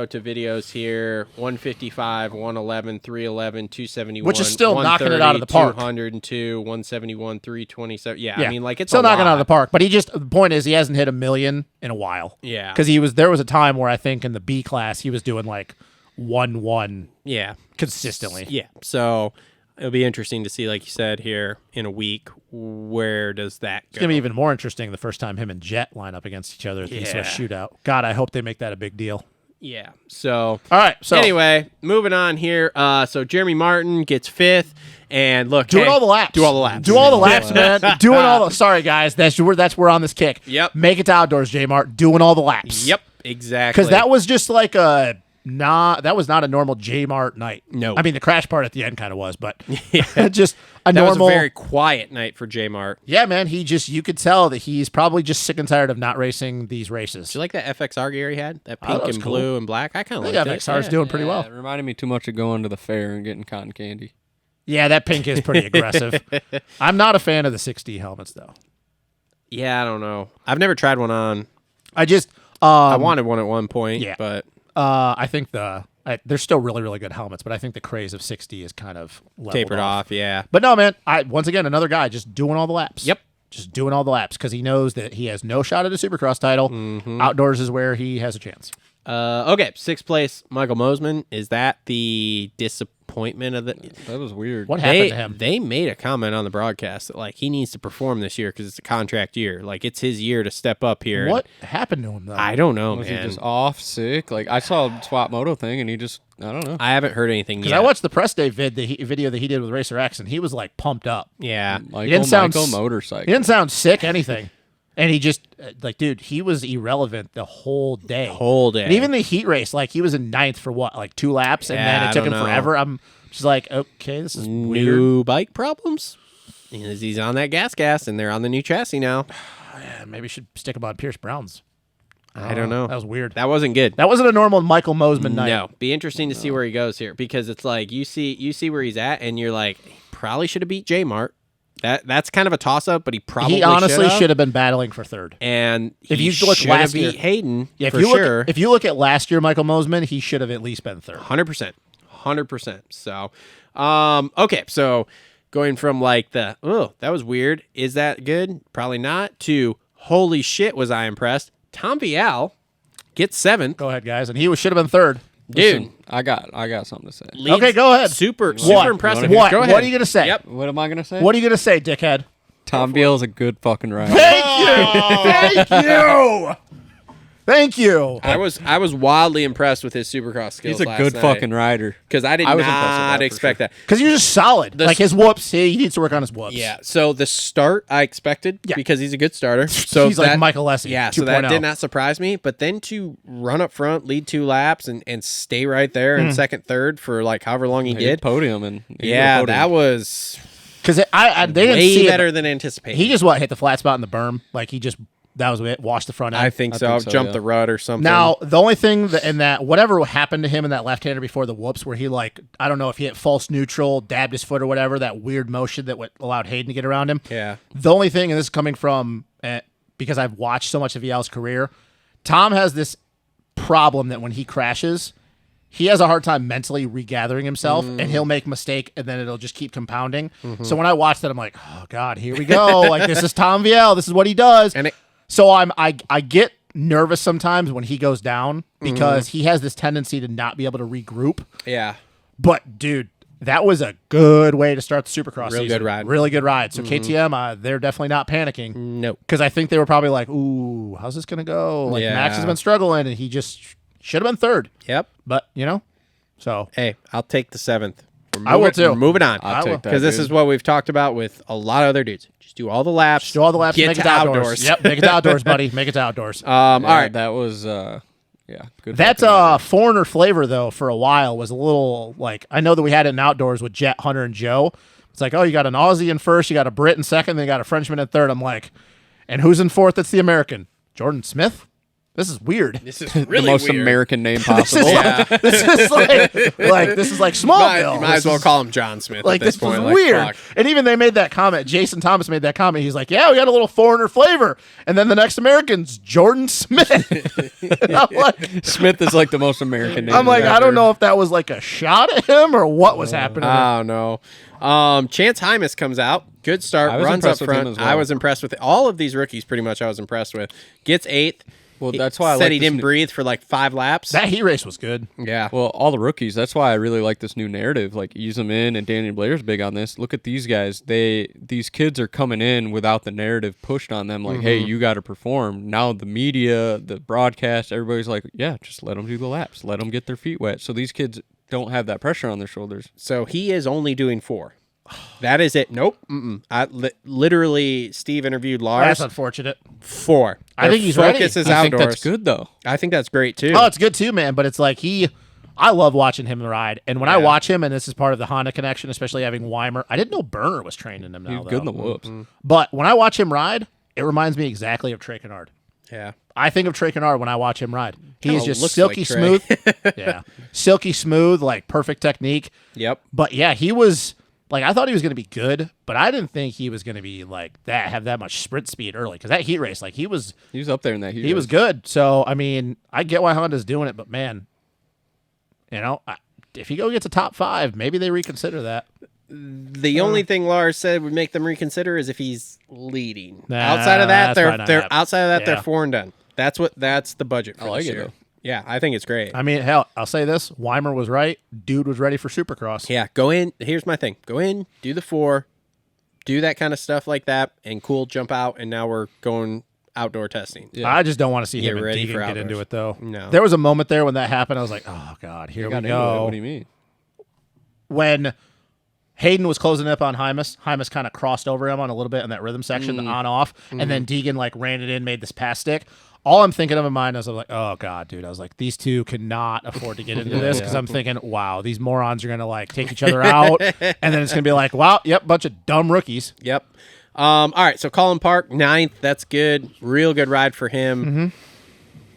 to videos here, 155, 111, 311, 271, Which is still knocking it out of the park. 202, 171, 327. Yeah, Yeah. I mean, like it's still a knocking it lot. out of the park. But the point is he hasn't hit a million in a while. Yeah. Because there was a time where I think in the B class he was doing like 1-1 Yeah. consistently. Yeah. So it'll be interesting to see, like you said here, in a week, where does that go? It's gonna be even more interesting the first time him and Jet line up against each other at the East West shootout. God, I hope they make that a big deal. Yeah. So All right. So anyway, moving on here. So Jeremy Martin gets 5th, and look, doing all the laps. Do all the laps. Do all the laps, man. Doing all the. Sorry, guys. That's we're on this kick. Yep. Make it to outdoors, J Mart. Doing all the laps. Yep. Exactly. Because that was just like that was not a normal J Mart night. No. I mean the crash part at the end kind of was, but Yeah. just a That normal. was a very quiet night for J Mart. Yeah, man. You could tell that he's probably just sick and tired of not racing these races. Did you like that FXR gear he had? That Oh, pink that was and cool. blue and black? I kind of Yeah, liked it. XR's doing pretty well. It reminded me too much of going to the fair and getting cotton candy. Yeah, that pink is pretty aggressive. I'm not a fan of the 6D helmets though. Yeah, I don't know. I've never tried one on. I just I wanted one at one point, yeah. but I think they're still really, really good helmets, but I think the craze of 6D is kind of leveled tapered off. Yeah. But no, man, once again, another guy just doing all the laps. Yep. just doing all the laps because he knows that he has no shot at a Supercross title. Outdoors is where he has a chance. Okay, 6th place, Michael Mosiman. Is that the disappointment of the? That was weird. What happened to him? They made a comment on the broadcast that like he needs to perform this year because it's a contract year. Like it's his year to step up here. What happened to him though? I don't know, Was man. he just off, sick? Like I saw a Swap Moto thing, and he just I don't know. I haven't heard anything Because yet. I watched the press day video that he did with Racer X, and he was like pumped up. Yeah, Michael Motorcycle. He didn't sound sick, anything. And he just, like, dude, he was irrelevant the whole day. And even the heat race, like, he was in 9th for what, like 2 laps, and Yeah, then I it took him don't know. forever. I'm just like, okay, this is weird. new bike problems. He's on that gas, and they're on the new chassis now. Yeah, maybe we should stick him on Pierce Brown's. I don't know. That was weird. That wasn't good. That wasn't a normal Michael Mosiman night. No, be interesting to see where he goes here because it's like you see where he's at, and you're like, he probably should have beat J Mart. That's kind of a toss up, but he probably He honestly should have been battling for 3rd. And If he you look should last have year- beat Hayden Yeah, for sure. if you look at last year, Michael Mosiman, he should have at least been 3rd. 100%. So, okay, so going from like that was weird. Is that good? Probably not. To holy shit, was I impressed? Tom Vial gets 7th. Go ahead, guys. And he should have been 3rd. Dude, Listen, I got something to say. leads- Okay, go ahead. Super What? impressive. What? Go ahead. What are you gonna say? Yep. What am I gonna say? What are you gonna say, dickhead? Tom Beale's a good fucking rider. Thank you. Thank you. I was wildly impressed with his Supercross skills. He's a good fucking rider. because I did I was impressed with not that for expect sure. that. Because you're just solid. Like his whoops, he needs to work on his whoops. Yeah. So the start I expected Yeah. because he's a good starter. So He's like Michael Lessie, Yeah. So that 2.0. did not surprise me. But then to run up front, lead 2 laps, and stay right there in second, third for like however long he He did. podium and Yeah, that was Because they didn't way see better it. than anticipated. He just hit the flat spot in the berm. Like that was it. Washed the front end. I think so. Jumped yeah. the rut or something. Now, the only thing in that whatever happened to him in that left-hander before the whoops, where he I don't know if he hit false neutral, dabbed his foot or whatever, that weird motion that allowed Hayden to get around him. Yeah. The only thing, and this is coming from because I've watched so much of Vial's career, Tom has this problem that when he crashes, he has a hard time mentally regathering himself, and he'll make a mistake, and then it'll just keep compounding. So when I watch that, I'm like, oh God, here we go. Like this is Tom Vial. This is what he does. And So I get nervous sometimes when he goes down because he has this tendency to not be able to regroup. yeah. But dude, that was a good way to start the Supercross Real season. good ride. Really good ride. So KTM, they're definitely not panicking No. because I think they were probably like, ooh, how's this gonna go? Like Yeah. Max has been struggling, and he just should have been 3rd. Yep. But so Hey, I'll take the 7th. I will too. We're moving on. I'll take that. Because this dude. is what we've talked about with a lot of other dudes. Just do all the laps. do all the laps. Get Make it to outdoors. Yep, make it outdoors, buddy. Make it outdoors. All right. That was good. That fucking rider. foreigner flavor though for a while was a little like I know that we had it in outdoors with Jet, Hunter, and Joe. It's like, oh, you got an Aussie in first, you got a Brit in second, then you got a Frenchman in third. I'm like, and who's in fourth? That's the American, Jordan Smith. This is weird. This is the really most weird. American name This possible. is Yeah. this is like Smallville. You might as well call him John Smith. Like at this this point. was Like, weird. fuck. And even they made that comment. Jason Thomas made that comment. He's like, yeah, we got a little foreigner flavor. And then the next American's Jordan Smith. And I'm like, Smith is like the most American name. I ever. don't know if that was like a shot at him or what was happening. I don't know. Chance Hymas comes out. Good start. I was Runs up impressed with him front. as well. I was impressed with all of these rookies. Pretty much, I was impressed with. Gets 8th. Well, that's why I said like he this didn't new- breathe for like 5 laps. That heat race was good. Yeah. Well, all the rookies. That's why I really like this new narrative. Like ease them in, and Daniel Blair's big on this. Look at these guys. These kids are coming in without the narrative pushed on them. Like, hey, you got to perform. Now the media, the broadcast, everybody's like, yeah, just let them do the laps. Let them get their feet wet. So these kids don't have that pressure on their shoulders. So he is only doing 4. That is it. Nope. Literally, Steve interviewed Lars. That's unfortunate. 4. I think he's ready. focus is I think outdoors. that's good though. I think that's great too. Oh, it's good too, man. But it's like I love watching him ride. And when I Yeah. watch him, and this is part of the Honda connection, especially having Weimer, I didn't know Berner was training him now. He's good in the though. whoops. But when I watch him ride, it reminds me exactly of Trey Kennard. Yeah. I think of Trey Kennard when I watch him ride. He is Kinda just looks silky like Trey. smooth. Yeah. Silky smooth, like perfect technique. Yep. But yeah, he was like, I thought he was going to be good, but I didn't think he was going to be like that, have that much sprint speed early. Because that heat race, like he was up there in that heat. he was good. So, I mean, I get why Honda's doing it, but man, if he gets a top 5, maybe they reconsider that. The only thing Lars said would make them reconsider is if he's leading. Nah, outside of that, that's probably they're not outside of that, Yeah. they're 4 and done. That's the budget for I like this it, year. though. Yeah, I think it's great. I mean, hell, I'll say this: Weimer was right. Dude was ready for Supercross. Yeah, go in. Here's my thing: go in, do the 4, do that kind of stuff like that, and cool, jump out, and now we're going outdoor testing. Yeah. I just don't want to see Get him and ready Deegan for get outdoors. into it, though. No. There was a moment there when that happened. I was like, oh, God, here we Got into it. go. What do you mean? When Hayden was closing up on Hymus kind of crossed over him on a little bit in that rhythm section, the on-off, and then Deegan, like, ran it in, made this pass stick. All I'm thinking of in mind is I'm like, oh, God, dude. I was like, these two cannot afford to get into this because I'm thinking, wow, these morons are going to, like, take each other out, and then it's going to be like, wow, yep, bunch of dumb rookies. Yep. All right, so Colin Park, 9th. That's good. Real good ride for him.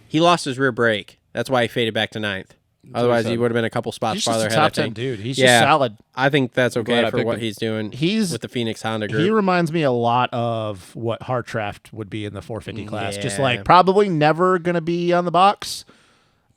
He lost his rear brake. That's why he faded back to 9th. Otherwise, he would have been a couple spots He's farther just a ahead, I top 10 think. dude. He's Yeah. just solid. I think that's okay glad I for picked what him. he's doing He's with the Phoenix Honda He group. reminds me a lot of what Hartraft would be in the 450 class. Just Yeah. like probably never going to be on the box,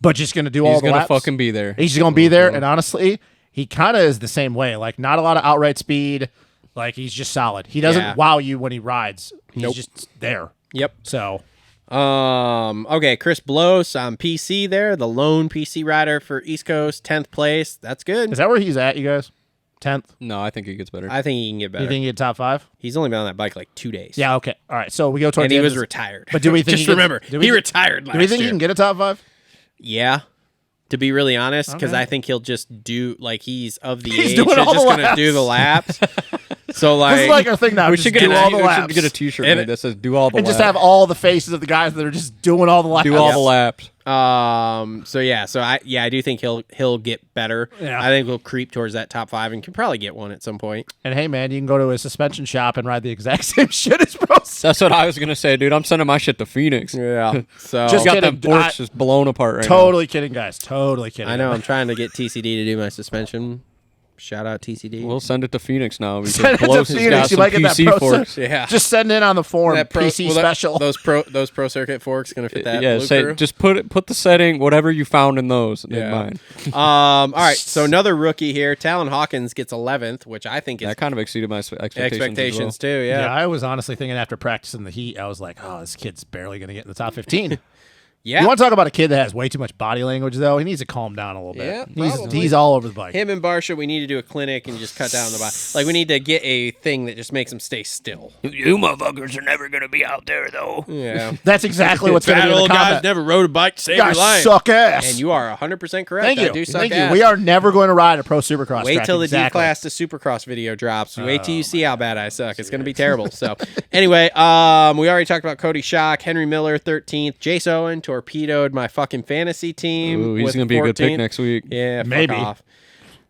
but just going to do all He's the gonna laps. fucking be there. He's just going to be there. And honestly, he kind of is the same way. Like not a lot of outright speed. Like he's just solid. He doesn't Yeah. wow you when he rides. He's Nope. just there. Yep. So Okay, Chris Blows on PC there, the lone PC rider for East Coast, 10th place. That's good. is that where he's at, you guys? 10th? No, I think he gets better. I think he can get better. You think he get top 5? He's only been on that bike like 2 days. Yeah, okay. All right. So we go towards And the he end was of this- retired. But do we think Just he gets- remember, do we he think- retired last Do we think year. he can get a top 5? Yeah. To be really honest, because Okay. I think he'll just do, like, he's of the He's age doing that's all just the going to laps. do the laps. So, This is like our thing now. we just should do all the we laps. should get a T-shirt And made that says "Do all the and laps." just have all the faces of the guys that are just doing all the laps. do all the laps. So I do think he'll get better. Yeah. I think he'll creep towards that top 5 and can probably get one at some point. And hey, man, you can go to a suspension shop and ride the exact same shit as Bros. That's what I was gonna say, dude. I'm sending my shit to Phoenix. Yeah. So Just Got kidding. them forks just blown apart right Totally kidding, guys. Totally kidding. I know I'm trying to get TCD to do my suspension. Shout out TCD. now. We'll send it to Phoenix now because Send it to Blows has Phoenix. got You some might get that PC pro- forks. yeah. Just send in on the form That PC well, that- special. those pro circuit forks gonna fit that. Yeah, blue say crew? just put the setting whatever you found in those in Yeah. mine. All right, so another rookie here, Talon Hawkins gets 11th, which I think is That kind of exceeded my expectations. too. yeah. Yeah. I was honestly thinking after practicing the heat, I was like, oh, this kid's barely going to get in the top 15. Yeah. You want to talk about a kid that has way too much body language, though? He needs to calm down a little bit. Yeah, he's, probably. he's all over the bike. Him and Barsha, we need to do a clinic and just cut down the body. Like, we need to get a thing that just makes him stay still. You motherfuckers are never gonna be out there though. Yeah. That's exactly what's going to Fat be in the old guys comment. never rode a bike to save You your guys life. suck ass. And you are 100% correct. Thank you. I do suck Thank ass. you. We are never going to ride a pro supercross Wait track. till the exactly. D-Class to Supercross video drops. Wait till you see how bad I suck. It's going to be terrible. So, anyway, we already talked about Cody Schock, Henry Miller, 13th. Jace Owen torpedoed my fucking fantasy team. Ooh, he's with gonna be a good pick 14th. next week. Yeah, fuck Maybe. off.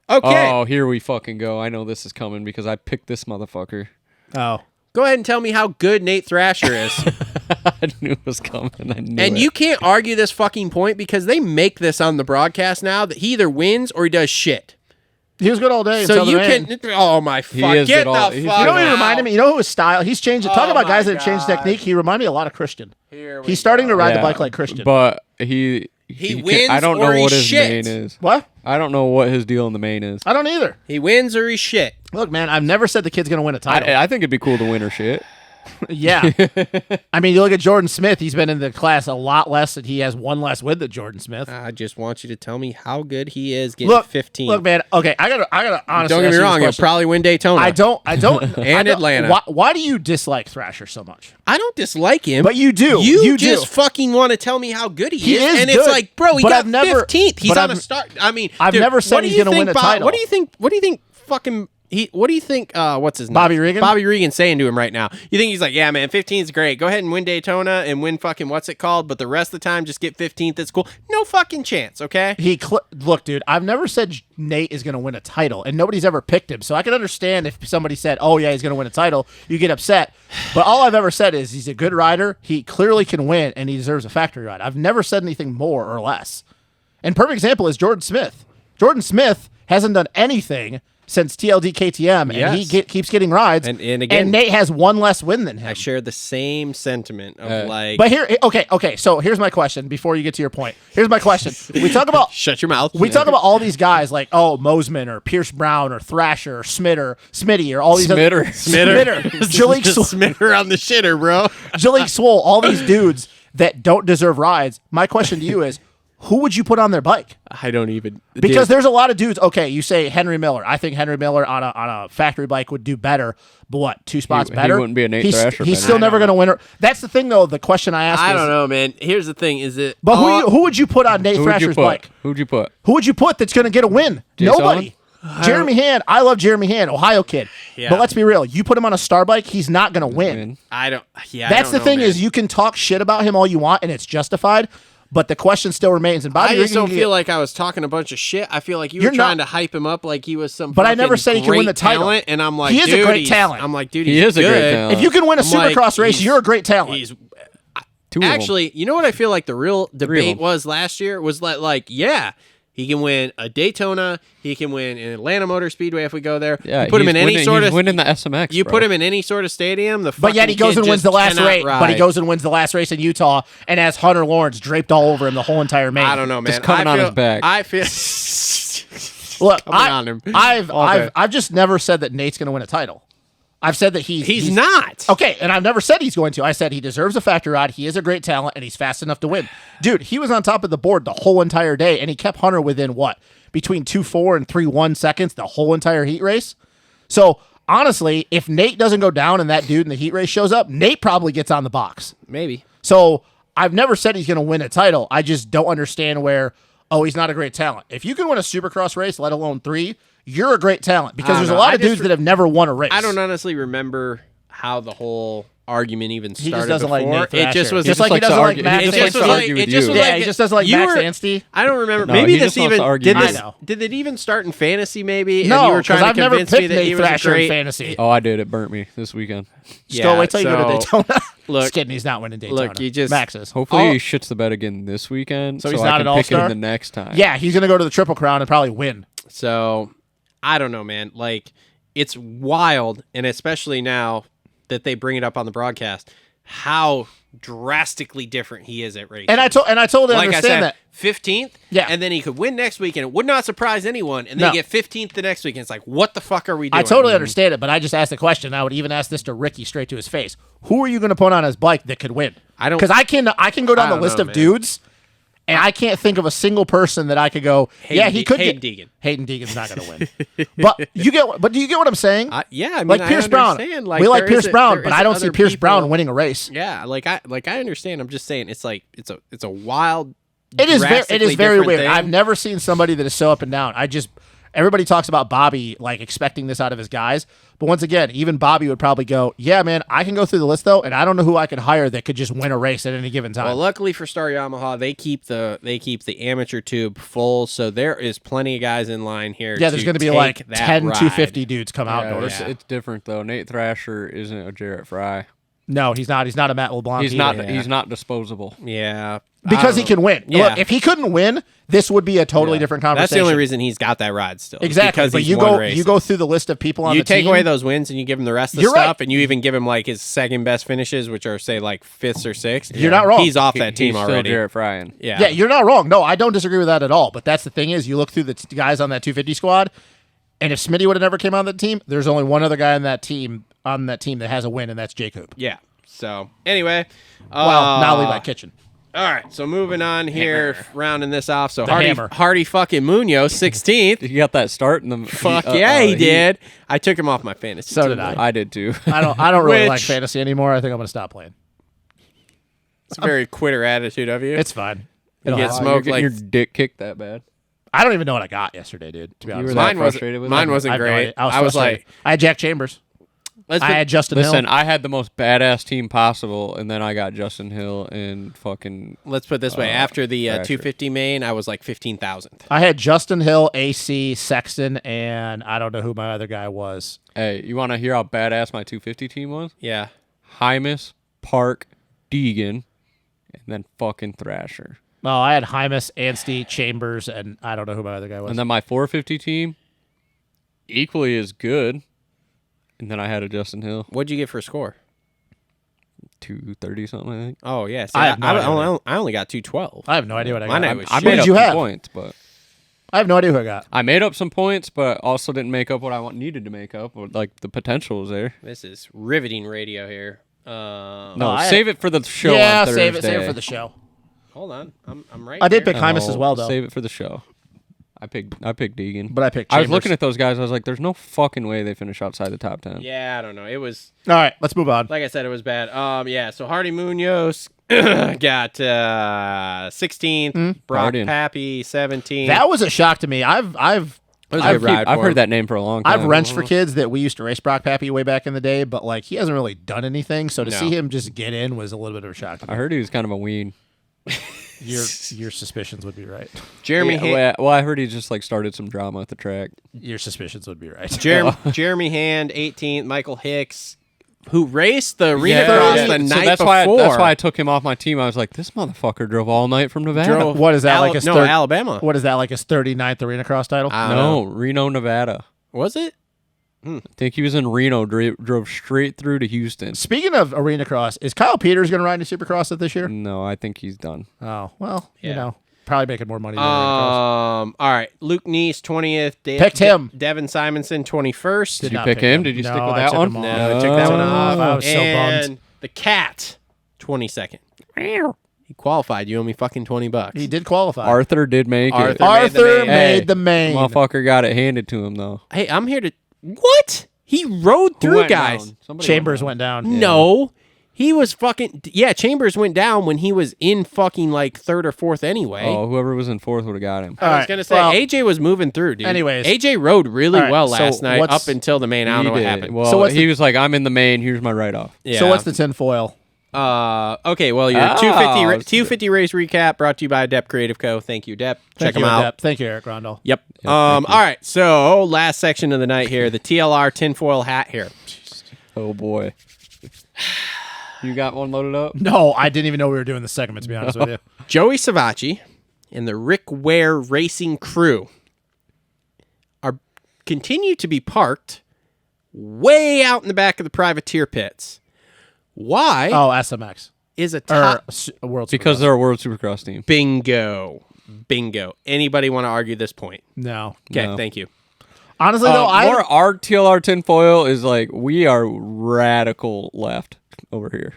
Okay. Oh, here we fucking go. I know this is coming because I picked this motherfucker. Oh. Go ahead and tell me how good Nate Thrasher is. I knew it was coming. I knew And it. you can't argue this fucking point because they make this on the broadcast now that he either wins or he does shit. He was good all day. So until the you rain. can. Oh my fuck! is Get good all- the he's fuck You know what he out. reminded me? You know who his style? He's changed it. Talk Oh about guys my that have changed God. technique. He reminded me a lot of Christian. Here we He's starting to ride the Yeah, bike like Christian. But he wins I don't or know he what his shits. main is. What? I don't know what his deal in the main is. I don't either. He wins or he shit. Look, man, I've never said the kid's going to win a title. I think it'd be cool to win or shit. Yeah. I mean, you look at Jordan Smith. He's been in the class a lot less, and he has one less win than Jordan Smith. I just want you to tell me how good he is getting Look, 15. Look, man. Okay, I gotta honestly. Don't get ask me you wrong. this He'll question. probably win Daytona. I don't. And I don't- Atlanta. Why do you dislike Thrasher so much? I don't dislike him. But you do. You You just do. fucking want to tell me how good he, He is and good, it's like, bro, he but got I've never- 15th. He's but on a I've- start. I mean, I've dude, never said what do he's you gonna think win a Bob- title. What do you think? What do you think? Fucking. What do you think? What's his name? Bobby Regan? Bobby Regan saying to him right now. You think he's like, yeah, man, 15 is great. Go ahead and win Daytona and win fucking what's it called? But the rest of the time, just get 15th. It's cool. No fucking chance. Okay. Look, dude. I've never said Nate is going to win a title, and nobody's ever picked him. So I can understand if somebody said, "Oh yeah, he's going to win a title," you get upset. But all I've ever said is he's a good rider. He clearly can win, and he deserves a factory ride. I've never said anything more or less. And perfect example is Jordan Smith. Jordan Smith hasn't done anything since TLD KTM, and he keeps getting rides. And again, Nate has one less win than him. I share the same sentiment of But here, okay. So here's my question. Before you get to your point, here's my question. We talk about shut your mouth. We talk about all these guys like Mosman or Pierce Brown or Thrasher or Smitty or all these Smitter, Jalek Smitter on the shitter, bro. Jalek Swole, all these dudes that don't deserve rides. My question to you is, who would you put on their bike? I don't even because there's a lot of dudes. Okay, you say Henry Miller. I think Henry Miller on a factory bike would do better. But what, 2 spots better? He wouldn't be a Nate Thrasher. He's still never going to win. That's the thing, though. The question I ask. I don't know, man. Here's the thing: is it? But who would you put on Nate Thrasher's bike? Who'd you put? Who would you put that's going to get a win? Jason? Nobody. Jeremy Hand. I love Jeremy Hand, Ohio kid. Yeah. But let's be real. You put him on a star bike, he's not going to win. I don't. Yeah. That's the thing is you can talk shit about him all you want, and it's justified. But the question still remains. And Bobby, I just don't feel like I was talking a bunch of shit. I feel like you were trying to hype him up like he was some. But I never said he can win the title. Talent, and I'm like, he is a great talent. I'm like, dude, he is a great talent. If you can win a Supercross race, you're a great talent. He's actually, you know what I feel like the real debate was last year was yeah. He can win a Daytona. He can win an Atlanta Motor Speedway if we go there. Yeah, you put him in any sort of winning the SMX. You put him in any sort of stadium. But yet he goes and wins the last race. But he goes and wins the last race in Utah and has Hunter Lawrence draped all over him the whole entire main. I don't know, man. Just coming on his back. I feel. Look, I've just never said that Nate's going to win a title. I've said that he's not. Okay, and I've never said he's going to. I said he deserves a factory ride. He is a great talent, and he's fast enough to win. Dude, he was on top of the board the whole entire day, and he kept Hunter within what? Between 2.4 and 3.1 seconds the whole entire heat race. So, honestly, if Nate doesn't go down and that dude in the heat race shows up, Nate probably gets on the box. Maybe. So, I've never said he's going to win a title. I just don't understand where, he's not a great talent. If you can win a Supercross race, let alone 3, you're a great talent because there's a lot of dudes that have never won a race. I don't honestly remember how the whole argument even started. He just doesn't before. like Nate Thrasher. It just was just like he doesn't like Max. It just was like he just doesn't like Max Anstey. I don't remember. No, maybe this even did did it even start in fantasy? Maybe no, you were trying to I've never convince me picked that Nate he was Thrasher great in fantasy. Oh, I did. It burnt me this weekend. Still wait till you go to Daytona. Look, just kidding. He's not winning Daytona. Look, you just Max is. Hopefully he shits the bed again this weekend, so he's I not can an pick him all-star the next time. Yeah, he's gonna go to the Triple Crown and probably win. So I don't know, man. Like it's wild, and especially now that they bring it up on the broadcast, how drastically different he is at racing. And I totally like understand that. 15th, yeah, and then he could win next week, and it would not surprise anyone. And then get 15th the next week, and it's like, what the fuck are we doing? I totally understand it, but I just asked the question. I would even ask this to Ricky straight to his face. Who are you going to put on his bike that could win? I don't, because I can go down the list of man. dudes. And I can't think of a single person that I could go. He could. Hayden Deegan. Hayden Deegan's not going to win. But do you get what I'm saying? Yeah, I mean, like Pierce Brown. Like we like Pierce Brown, but I don't see Pierce Brown winning a race. Yeah, I understand. I'm just saying it's like it's a wild. It is very weird. Thing. I've never seen somebody that is so up and down. Everybody talks about Bobby like expecting this out of his guys, but once again, even Bobby would probably go, "Yeah, man, I can go through the list though, and I don't know who I could hire that could just win a race at any given time." Well, luckily for Star Yamaha, they keep the amateur tube full, so there is plenty of guys in line here. Yeah, there's going to be like 10 250 dudes come outdoors. It's different though. Nate Thrasher isn't a Jarrett Fry. No, he's not. He's not a Matt LeBlanc. He's not. Yeah. He's not disposable. Yeah, because he can win. Yeah. Look, if he couldn't win, this would be a totally different conversation. That's the only reason he's got that ride still. Exactly. Because but you go through the list of people on the team. You take away those wins and you give him the rest of the stuff, and you even give him like his second best finishes, which are say like 5th or 6th. You're not wrong. He's off that team he's already. Still Jarrett Fry. Yeah, you're not wrong. No, I don't disagree with that at all. But that's the thing is, you look through the guys on that 250 squad, and if Smitty would have never came on the team, there's only one other guy on that team that has a win, and that's Jacob. Yeah. So anyway, now Levi Kitchen. All right, so moving on here, rounding this off. So Hammer. Hardy fucking Munoz, 16th. He got that start in the Fuck yeah, he did. I took him off my fantasy. So did I. I did too. I don't really like fantasy anymore. I think I'm gonna stop playing. It's a very quitter attitude of you. It's fine. You get smoked like your dick kicked that bad. I don't even know what I got yesterday, dude. To be honest, that frustrated with mine it? wasn't great. I was like, I had Jack Chambers. I had Justin Hill. Listen, I had the most badass team possible, and then I got Justin Hill and fucking. Let's put it this way: after the 250 main, I was like 15,000th. I had Justin Hill, AC, Sexton, and I don't know who my other guy was. Hey, you want to hear how badass my 250 team was? Yeah, Hymus, Park, Deegan, and then fucking Thrasher. Oh, I had Hymus, Anstey, Chambers, and I don't know who my other guy was. And then my 450 team, equally as good. And then I had a Justin Hill, What'd you get for a score? 230 something, I think. Oh, yeah. See, I have no idea. I only got 212. I have no idea what I My got. night was I shit. made did up you some have? points, but I have no idea who I got. I made up some points, but also didn't make up what I needed to make up. Like the potential was there. This is riveting radio here. No, save it for the show. Yeah, on Thursday. save it for the show. Hold on. I'm right I did here. pick Hymus as well, though. Save it for the show. I picked Deegan, But I picked I was Chambers. looking at those guys. I was like, "There's no fucking way they finish outside the top 10." Yeah, I don't know. It was, All right, let's move on. like I said, it was bad. Yeah, so Hardy Munoz got 16th. Brock Hardy. Pappy, 17th. That was a shock to me. I've It was a I've good ride for him. heard that name for a long time. I've wrenched for kids that we used to race Brock Pappy way back in the day, but like he hasn't really done anything. So to No. see him just get in was a little bit of a shock. To me. I heard he was kind of a ween. Your suspicions would be right. Jeremy Yeah, well, I heard he just like started some drama at the track. Your suspicions would be right. Jeremy Hand, 18th. Michael Hicks, who raced the arena Yeah, cross yeah. the So night that's before. that's why I took him off my team. I was like, this motherfucker drove all night from Nevada. Drove What is that, like his no, third- Alabama. What is that, like his 39th arena cross title? I don't No, know. Reno, Nevada. Was it? I think he was in Reno. Drove straight through to Houston. Speaking of arena cross, is Kyle Peters going to ride in Supercross it this year? No, I think he's done. Oh, well, Yeah. you know, probably making more money than arena cross. All right. Luke Neese, 20th. Picked him. Devin Simonson, 21st. Did you not pick pick him? him. Did you No, stick with I that took one? him off. No, I took that one off. I was so and bummed. the Cat, 22nd. He qualified. You owe me fucking $20. He did qualify. Arthur did make it. Arthur main. made the main. Motherfucker got it handed to him though. Hey, I'm here to. What? He rode through, went guys. down? Somebody Chambers down. went down. No. He was fucking. Yeah, Chambers went down when he was in fucking like third or fourth anyway. Oh, whoever was in fourth would have got him. I was Alright, going to say, well, AJ was moving through, dude. anyways. AJ rode really Alright, well so last night what's- up until the main. I don't know what He did. happened. Well, So what's he the- was like, "I'm in the main. Here's my write-off." Yeah. So what's the tinfoil? Okay, well, your Oh, 250 race recap brought to you by Adept Creative Co. Thank you, Adept. Check Thank you, them out. Adept. Thank you, Eric Rondell. Yep. thank All right. So last section of the night here, the TLR tinfoil hat here. Oh boy. You got one loaded up? No, I didn't even know we were doing this segment, to be honest with you. Joey Savacci and the Rick Ware Racing crew are continue to be parked way out in the back of the privateer pits. Why Oh, SMX. is a Or top World Because Supercross. they're a World Supercross team. bingo? Anybody want to argue this point? No. Okay, No. thank you. Honestly, though, More our TLR tinfoil is like we are radical left over here.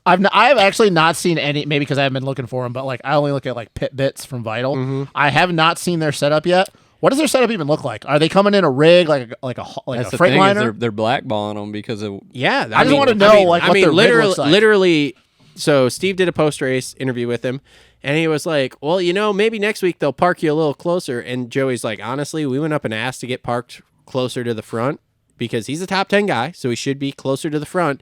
I have actually not seen any, maybe because I haven't been looking for them, but like I only look at like pit bits from Vital. Mm-hmm. I have not seen their setup yet. What does their setup even look like? Are they coming in a rig like a That's the thing is Freightliner? they're blackballing them because of Yeah, I just wanna know, like, what their rig literally, looks like. literally. So Steve did a post race interview with him, and he was like, "Well, you know, maybe next week they'll park you a little closer." And Joey's like, "Honestly, we went up and asked to get parked closer to the front because he's a top 10 guy, so he should be closer to the front."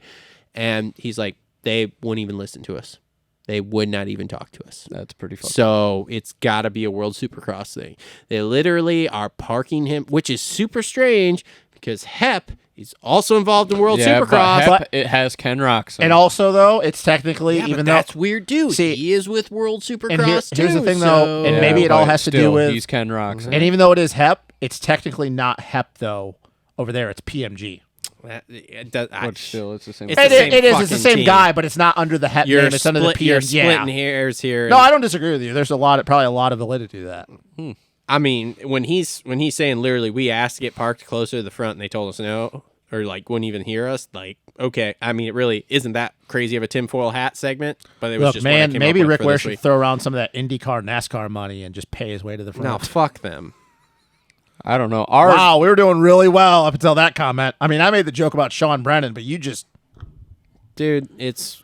And he's like, "They wouldn't even listen to us. They would not even talk to us." that's pretty fun. So it's got to be a World Supercross thing. They literally are parking him, which is super strange because Hep is also involved in World Supercross. But it has Ken Roxon. and also, though, it's technically, Yeah, even but though. that's weird, dude. See, he is with World Supercross and here's the too, thing, though, so- and maybe it all but has to do still, with- he's Ken Roxon. And even though it is HEP, it's technically not HEP, though. Over there, it's PMG. It does- I- But still, it's the same. It's It the same is. It's the fucking same team. guy, but it's not under the HEP you're name. It's under the PMG. you're Yeah. splitting hairs here. No, and- I don't disagree with you. There's probably a lot of validity to that. I mean, when he's saying literally, we asked to get parked closer to the front, and they told us no, or like wouldn't even hear us. Like, okay, I mean, it really isn't that crazy of a tinfoil hat segment, but it was Look, just what I man, came maybe up with Rick for Ware this should week. throw around some of that IndyCar, NASCAR money and just pay his way to the front. No, fuck them. I don't know. Wow, we were doing really well up until that comment. I mean, I made the joke about Sean Brennan, but you just Dude,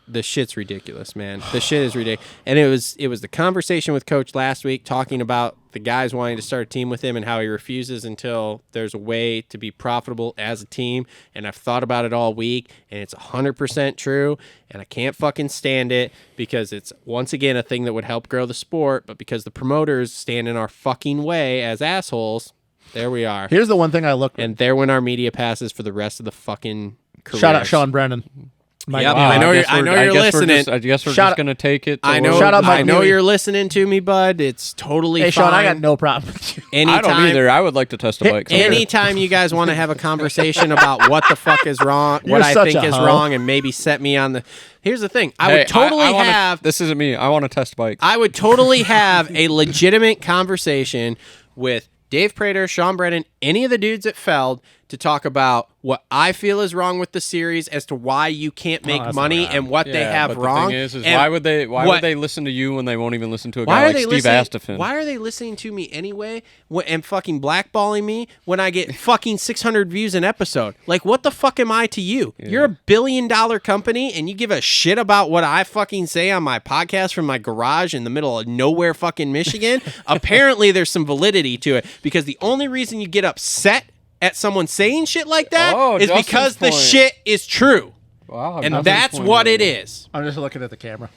the shit's ridiculous, man. The shit is ridiculous. And it was the conversation with Coach last week talking about the guys wanting to start a team with him and how he refuses until there's a way to be profitable as a team. And I've thought about it all week, and it's 100% true. And I can't fucking stand it because it's, once again, a thing that would help grow the sport. But because the promoters stand in our fucking way as assholes, there we are. here's the one thing I look. And there went our media passes for the rest of the fucking career. Shout out Sean Brennan. Mike, Yep, wow, I know I you're. guess I know we're- you're listening. I guess we're Shout just out- gonna take it. I know. Shout out Mike I know Neely. you're listening to me, bud. It's totally Hey, fine. Sean, I got no problem with you. Anytime, I don't either. I would like to test a bike. someday. Anytime you guys want to have a conversation about what the fuck is wrong, You're what I such think a is hoe. wrong, and maybe set me on the. Here's the thing. I Hey, would totally I wanna- have. This isn't me. I want to test bikes. I would totally have a legitimate conversation with Dave Prater, Sean Brennan, any of the dudes at Feld to talk about what I feel is wrong with the series as to why you can't make that's money not and what they have but wrong. The thing is and why would they? Why what- would they listen to you when they won't even listen to a Why guy are like they Steve listening? Astafin? Why are they listening to me anyway and fucking blackballing me when I get fucking 600 views an episode? Like, what the fuck am I to you? You're a $1 billion company and you give a shit about what I fucking say on my podcast from my garage in the middle of nowhere fucking Michigan? Apparently there's some validity to it because the only reason you get upset at someone saying shit like that is Justin's because the point. shit is true. Wow, And Justin's that's point what of it view. is. I'm just looking at the camera.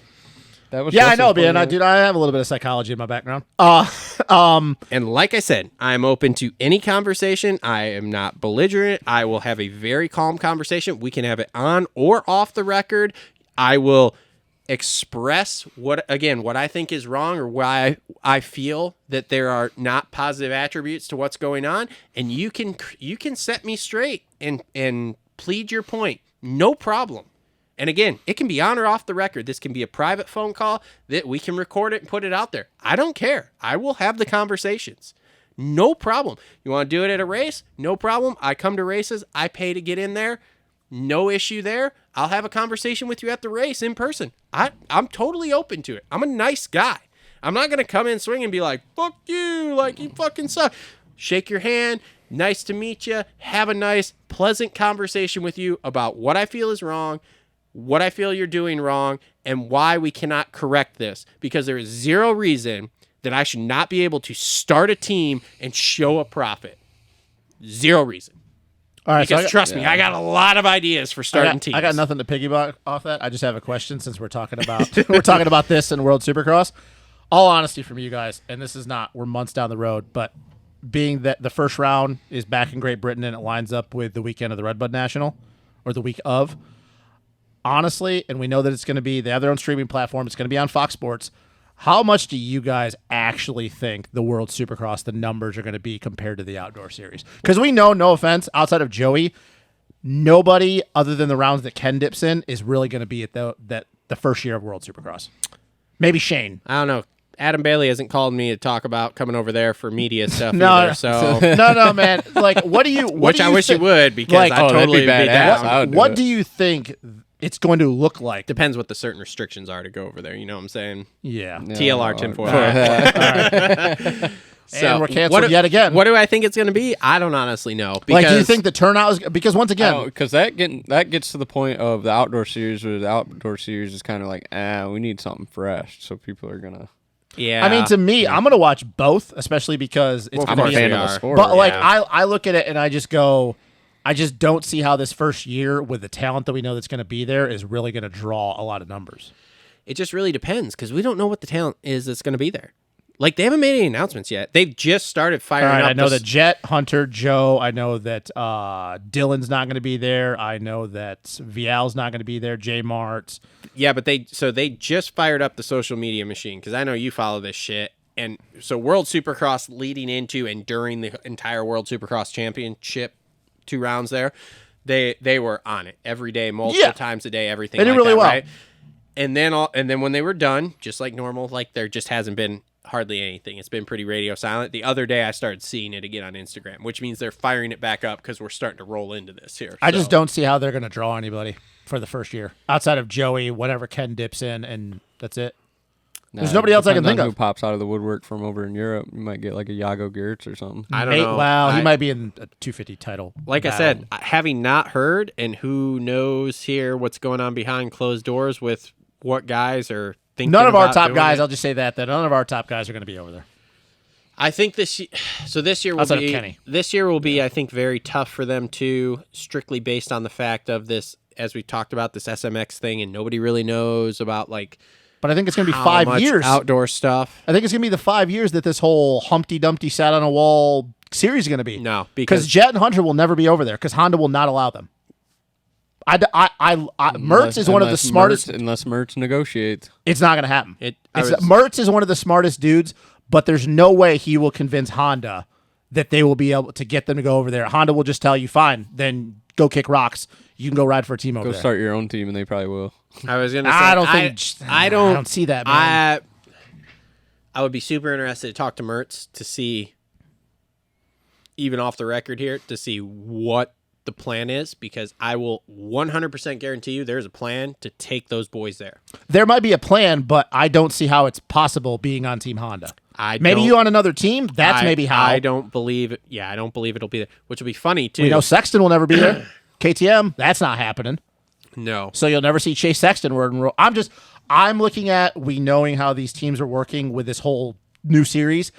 That was Yeah, I Justin's know, point man. of view. I have a little bit of psychology in my background. And like I said, I'm open to any conversation. I am not belligerent. I will have a very calm conversation. We can have it on or off the record. I will express what I think is wrong or why I feel that there are not positive attributes to what's going on, and you can set me straight and plead your point. No problem. And again, it can be on or off the record. This can be a private phone call that we can record it and put it out there. I don't care. I will have the conversations. No problem. You want to do it at a race? No problem. I come to races. I pay to get in there. No issue there. I'll have a conversation with you at the race in person. I'm totally open to it. I'm a nice guy. I'm not going to come in swing and be like, fuck you, like you fucking suck. Shake your hand. Nice to meet you. Have a nice, pleasant conversation with you about what I feel is wrong, what I feel you're doing wrong, and why we cannot correct this. Because there is zero reason that I should not be able to start a team and show a profit. Zero reason. All right, Because trust me, I got a lot of ideas for starting teams. I got nothing to piggyback off that. I just have a question since we're talking about this in World Supercross. All honesty from you guys, and this is not, we're months down the road, but being that the first round is back in Great Britain and it lines up with the weekend of the Redbud National, or the week of, honestly, and we know that it's going to be, they have their own streaming platform, it's going to be on Fox Sports. How much do you guys actually think the World Supercross, the numbers are going to be compared to the outdoor series? Because we know, no offense, outside of Joey, nobody other than the rounds that Ken dips in is really going to be at the first year of World Supercross. Maybe Shane. I don't know. Adam Bailey hasn't called me to talk about coming over there for media stuff No, either. So, no, man. Like, what do you? What which do I you wish thi- you would because like, I oh, that'd totally be be badass. down. I would do What it. do you think it's going to look like? Depends what the certain restrictions are to go over there. You know what I'm saying? Yeah. TLR Tinfoil. And we're canceled yet again. What do I think it's going to be? I don't honestly know. Because Like, do you think the turnout is because once again, Because that gets to the point of the outdoor series, where the outdoor series is kind of like, we need something fresh, so people are gonna. Yeah. I mean, to me, I'm going to watch both, especially because it's Well, going of to course be. we of the are. sport. But like, Yeah. I look at it and I just go, I just don't see how this first year with the talent that we know that's going to be there is really going to draw a lot of numbers. it just really depends because we don't know what the talent is that's going to be there. Like, they haven't made any announcements yet. They've just started All firing right, up. I know this- that Jet, Hunter, Joe. I know that Dylan's not going to be there. I know that Vial's not going to be there. J Mart. Yeah, but they just fired up the social media machine because I know you follow this shit. And so World Supercross leading into and during the entire World Supercross Championship 2 rounds there, they were on it every day, multiple times a day, everything. They did like really that, well. right? And then when they were done, just like normal, like there just hasn't been hardly anything. It's been pretty radio silent. The other day I started seeing it again on Instagram, which means they're firing it back up because we're starting to roll into this here. I just don't see how they're going to draw anybody for the first year outside of Joey, whatever Ken dips in, and that's it. There's nobody else I can Depends think on of. Who pops out of the woodwork from over in Europe? You might get like a Yago Geertz or something. I don't know. Well, he I- might be in a 250 title. Like I battle. said, having not heard, and who knows here what's going on behind closed doors with what guys are thinking. None of our about top doing guys, it. I'll just say that none of our top guys are going to be over there. I think this year will Outside of be Kenny. this year will be I think very tough for them too, strictly based on the fact of this, as we talked about, this SMX thing, and nobody really knows about like. But I think it's going to be how 5 much years. outdoor stuff. I think it's going to be the 5 years that this whole Humpty Dumpty sat on a wall series is going to be. No, because because Jet and Hunter will never be over there because Honda will not allow them. Mertz is one of the smartest. Unless Mertz negotiates. It's not going to happen. Mertz is one of the smartest dudes, but there's no way he will convince Honda that they will be able to get them to go over there. Honda will just tell you, fine, then go kick rocks. You can go ride for a team over there. Go start your own team, and they probably will. I was going to say, I don't see that, man. I would be super interested to talk to Mertz to see, even off the record here, to see what the plan is, because I will 100% guarantee you there's a plan to take those boys there. There might be a plan, but I don't see how it's possible being on Team Honda. Maybe you on another team? That's maybe how. I don't believe it. Yeah, I don't believe it'll be there, which will be funny, too. We know Sexton will never be there. KTM, that's not happening. No. So you'll never see Chase Sexton. I'm looking at knowing how these teams are working with this whole new series.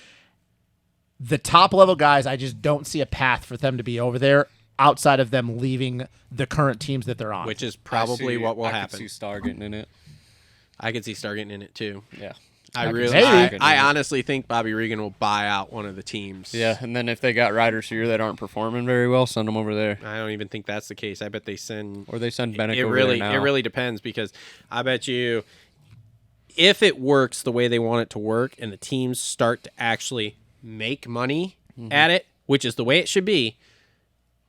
The top level guys, I just don't see a path for them to be over there outside of them leaving the current teams that they're on. Which is probably what will happen. I could see Star getting in it. I could see Star getting in it, too. Yeah. I honestly think Bobby Regan will buy out one of the teams. Yeah, and then if they got riders here that aren't performing very well, send them over there. I don't even think that's the case. I bet they send... Or they send Bennett over there now. It really depends, because I bet you if it works the way they want it to work and the teams start to actually make money at it, which is the way it should be,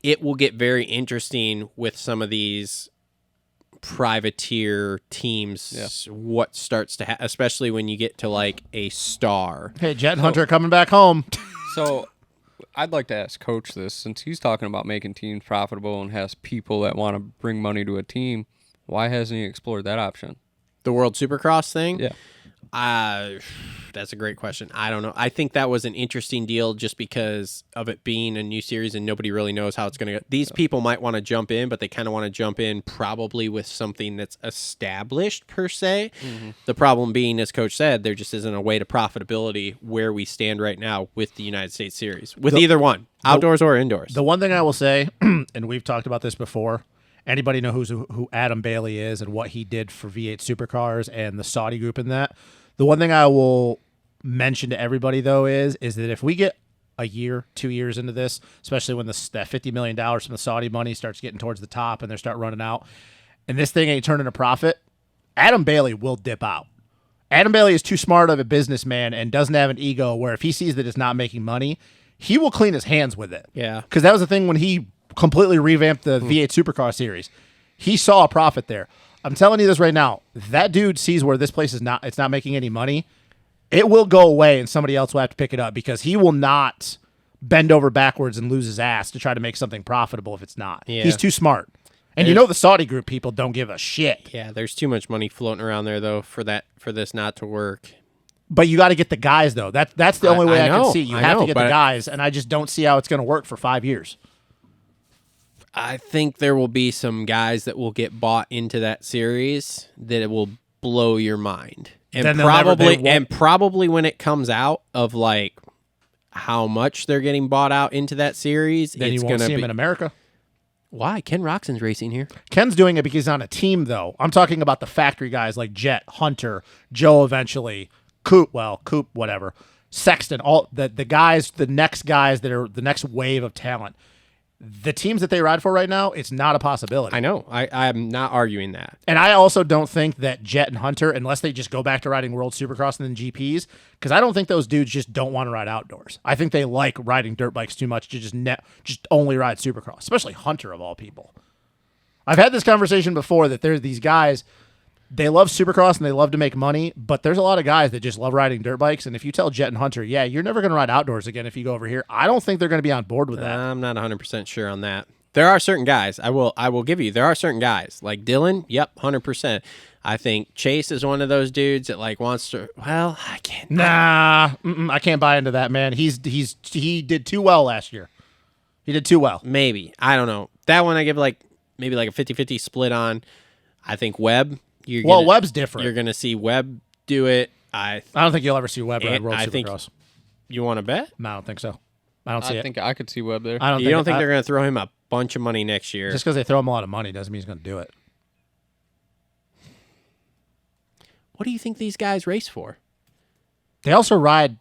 it will get very interesting with some of these privateer teams. What starts to happen, especially when you get to like a Star. Hey, Jet and Hunter coming back home. So I'd like to ask Coach this, since he's talking about making teams profitable and has people that want to bring money to a team. Why hasn't he explored that option? The World Supercross thing? Yeah. That's a great question. I don't know. I think that was an interesting deal just because of it being a new series and nobody really knows how it's going to go. These people might want to jump in, but they kind of want to jump in probably with something that's established per se. The problem being, as Coach said, there just isn't a way to profitability where we stand right now with the United States Series, with either one, outdoors or indoors. The one thing I will say, and we've talked about this before, anybody know who Adam Bailey is and what he did for V8 Supercars and the Saudi group in that. The one thing I will mention to everybody, though, is that if we get a year, 2 years into this, especially when that $50 million from the Saudi money starts getting towards the top and they start running out, and this thing ain't turning a profit, Adam Bailey will dip out. Adam Bailey is too smart of a businessman and doesn't have an ego where if he sees that it's not making money, he will clean his hands with it. Yeah. Because that was the thing when he completely revamped the V8 Supercross series. He saw a profit there. I'm telling you this right now. That dude sees where this place is not making any money. It will go away and somebody else will have to pick it up because he will not bend over backwards and lose his ass to try to make something profitable if it's not. Yeah. He's too smart. And you know the Saudi group people don't give a shit. Yeah, there's too much money floating around there though for this not to work. But you got to get the guys though. That's the only way I can see. You have to get the guys, and I just don't see how it's going to work for 5 years. I think there will be some guys that will get bought into that series that it will blow your mind. And probably when it comes out of like how much they're getting bought out into that series, then you won't see him in America. Why? Ken Roxon's racing here. Ken's doing it because he's on a team, though. I'm talking about the factory guys like Jet, Hunter, Joe eventually, Coop, whatever. Sexton, all the guys, the next guys that are the next wave of talent. The teams that they ride for right now, it's not a possibility. I know. I'm not arguing that. And I also don't think that Jet and Hunter, unless they just go back to riding World Supercross and then GPs, because I don't think those dudes just don't want to ride outdoors. I think they like riding dirt bikes too much to just only ride Supercross, especially Hunter of all people. I've had this conversation before that there's these guys, they love Supercross and they love to make money, but there's a lot of guys that just love riding dirt bikes. And if you tell Jet and Hunter, yeah, you're never going to ride outdoors again if you go over here, I don't think they're going to be on board with that. I'm not 100% sure on that. There are certain guys, I will give you, there are certain guys. Like Dylan, yep, 100%. I think Chase is one of those dudes that like wants to, well, I can't. Nah, I can't buy into that, man. He did too well last year. He did too well. Maybe. I don't know. That one I give maybe like a 50-50 split on. I think Webb. Webb's different. You're going to see Webb do it. I don't think you'll ever see Webb ride World Supercross. You want to bet? No, I don't think so. I think I could see Webb there. You don't think they're going to throw him a bunch of money next year? Just because they throw him a lot of money doesn't mean he's going to do it. What do you think these guys race for? They also ride...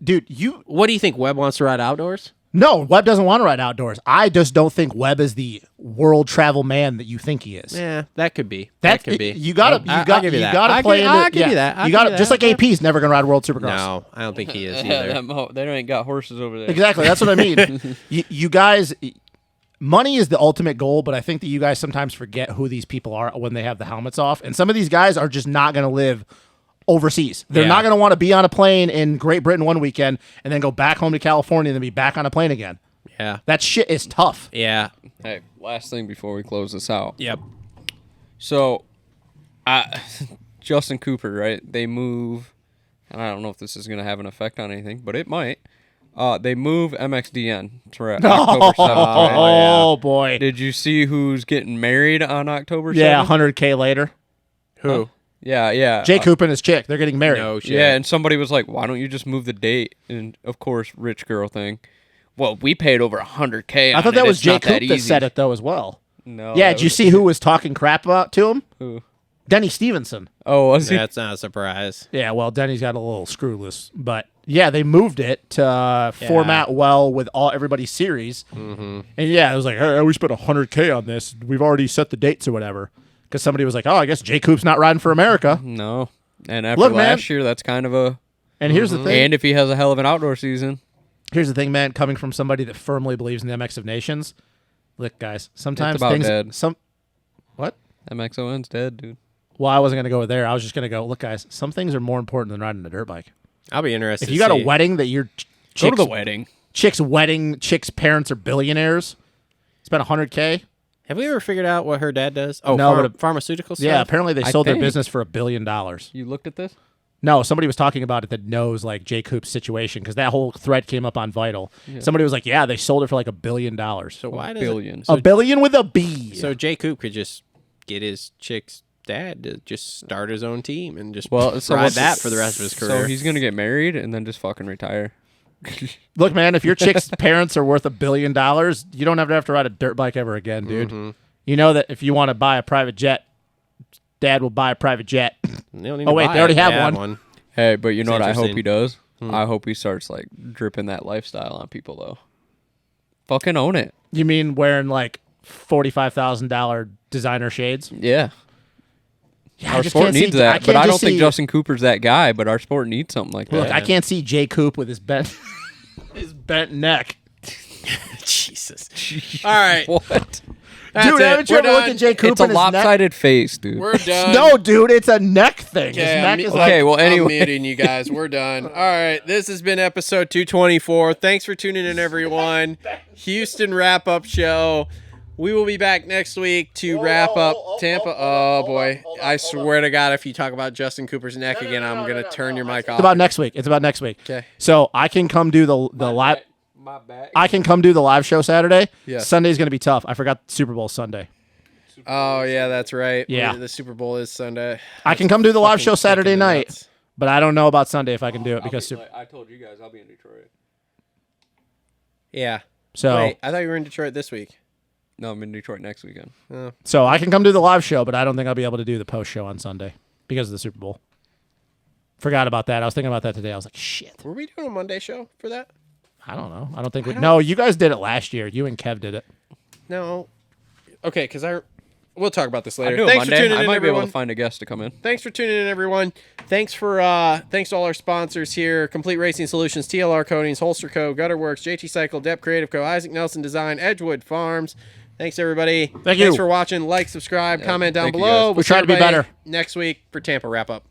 Dude, What do you think? Webb wants to ride outdoors? No, Webb doesn't want to ride outdoors. I just don't think Webb is the world travel man that you think he is. Yeah, that could be. That could be. You got to. I'll give you that. Got to play into. I'll give you that. You got to just like AP's never gonna ride World Supercross. No, I don't think he is Yeah, either. they ain't got horses over there. Exactly. That's what I mean. You guys, money is the ultimate goal, but I think that you guys sometimes forget who these people are when they have the helmets off. And some of these guys are just not going to live overseas. They're not going to want to be on a plane in Great Britain one weekend and then go back home to California and then be back on a plane again. Yeah. That shit is tough. Yeah. Hey, last thing before we close this out. Yep. So, Justin Cooper, right? They move, and I don't know if this is going to have an effect on anything, but it might. They move MXDN to October 7th. Right? Oh, boy. Did you see who's getting married on October 7th? Yeah, 100K later. Who? Yeah. Jay Cooper and his chick, they're getting married. No shit. Yeah, and somebody was like, why don't you just move the date? And, of course, rich girl thing. Well, we paid over 100K I on thought it. that was It's Jay not Coop that easy. said it, though, as well. No. Yeah, that did you was- see who was talking crap about to him? Who? Denny Stevenson. Oh, was he? That's not a surprise. Yeah, well, Denny's got a little screw loose, but yeah, they moved it to format well with everybody's series, and yeah, it was like, hey, we spent 100K on this. We've already set the dates or whatever, because somebody was like, oh, I guess Jay Coop's not riding for America. No. And after Look, man. last year, that's kind of a... And here's the thing. And if he has a hell of an outdoor season. Here's the thing, man. Coming from somebody that firmly believes in the MX of Nations, look, guys, sometimes about things. dead. What? MXON's dead, dude. Well, I wasn't gonna go there. I was just gonna go. Look, guys, some things are more important than riding a dirt bike. I'll be interested. If you got a wedding that your Go to the wedding. chick's parents are billionaires, spent 100K. Have we ever figured out what her dad does? Oh, No, but pharmaceutical stuff? Yeah, apparently they I sold their think. business for $1 billion. You looked at this? No, somebody was talking about it that knows like Jay Coop's situation because that whole thread came up on Vital. Somebody was like, "Yeah, they sold it for like $1 billion." So why does Billions. A billion with a B. So Jay Coop could just get his chick's dad to just start his own team and just So ride what's- that for the rest of his career. So he's going to get married and then just fucking retire. Look, man, if your chick's parents are worth $1 billion, you don't have to ride a dirt bike ever again, dude. You know that if you want to buy a private jet, Dad will buy a private jet. They don't need Oh, to wait, buy they already it. have They one. Hey, but you know what I hope interesting. he does? I hope he starts like dripping that lifestyle on people though. Fucking own it. You mean wearing like $45,000 designer shades? Yeah. Yeah, I Our just sport can't needs see- that. But can't I don't just think see- Justin Cooper's that guy, but our sport needs something like Look, that. I can't see Jay Coop with his bent his bent neck. Jesus. All right. What? That's Dude, it. haven't you We're ever looked done. at Jay Coop It's a and his neck? lopsided face, dude. We're done. No, dude, it's a neck thing. His Okay, neck is okay, well, I'm anyway. muting you guys. We're done. All right, this has been episode 224. Thanks for tuning in, everyone. Houston wrap-up show. We will be back next week to wrap up Tampa. Oh, boy. I swear to God, if you talk about Justin Cooper's neck again, I'm going to turn your mic off. It's about next week. It's about next week. Okay. So I can come do the live. My back. I can come do the live show Saturday. Yeah. Sunday's gonna be tough. I forgot Super Bowl Sunday. Oh, yeah, that's right. Yeah. The Super Bowl is Sunday. I can come do the live Fucking show Saturday kicking the night, nuts. but I don't know about Sunday if I can do it because I told you guys I'll be in Detroit. Yeah. so Wait, I thought you were in Detroit this week. No, I'm in Detroit next weekend. so I can come do the live show, but I don't think I'll be able to do the post show on Sunday because of the Super Bowl. Forgot about that. I was thinking about that today. I was like, shit. Were we doing a Monday show for that? I don't know. I don't think we. No, you guys did it last year. You and Kev did it. No. Okay, because we'll talk about this I later. do it Thanks for Monday. tuning I in, might be able everyone. to find a guest to come in. Thanks for tuning in, everyone. Thanks to all our sponsors here: Complete Racing Solutions, TLR Coatings, Holster Co, Gutter Works, JT Cycle, Adept Creative Co, Isaac Nelson Design, Edgewood Farms. Thanks, everybody. Thank you. Thanks for watching. Like, subscribe, comment down thank you, below. guys. We're trying to be see everybody better. next week for Tampa wrap up.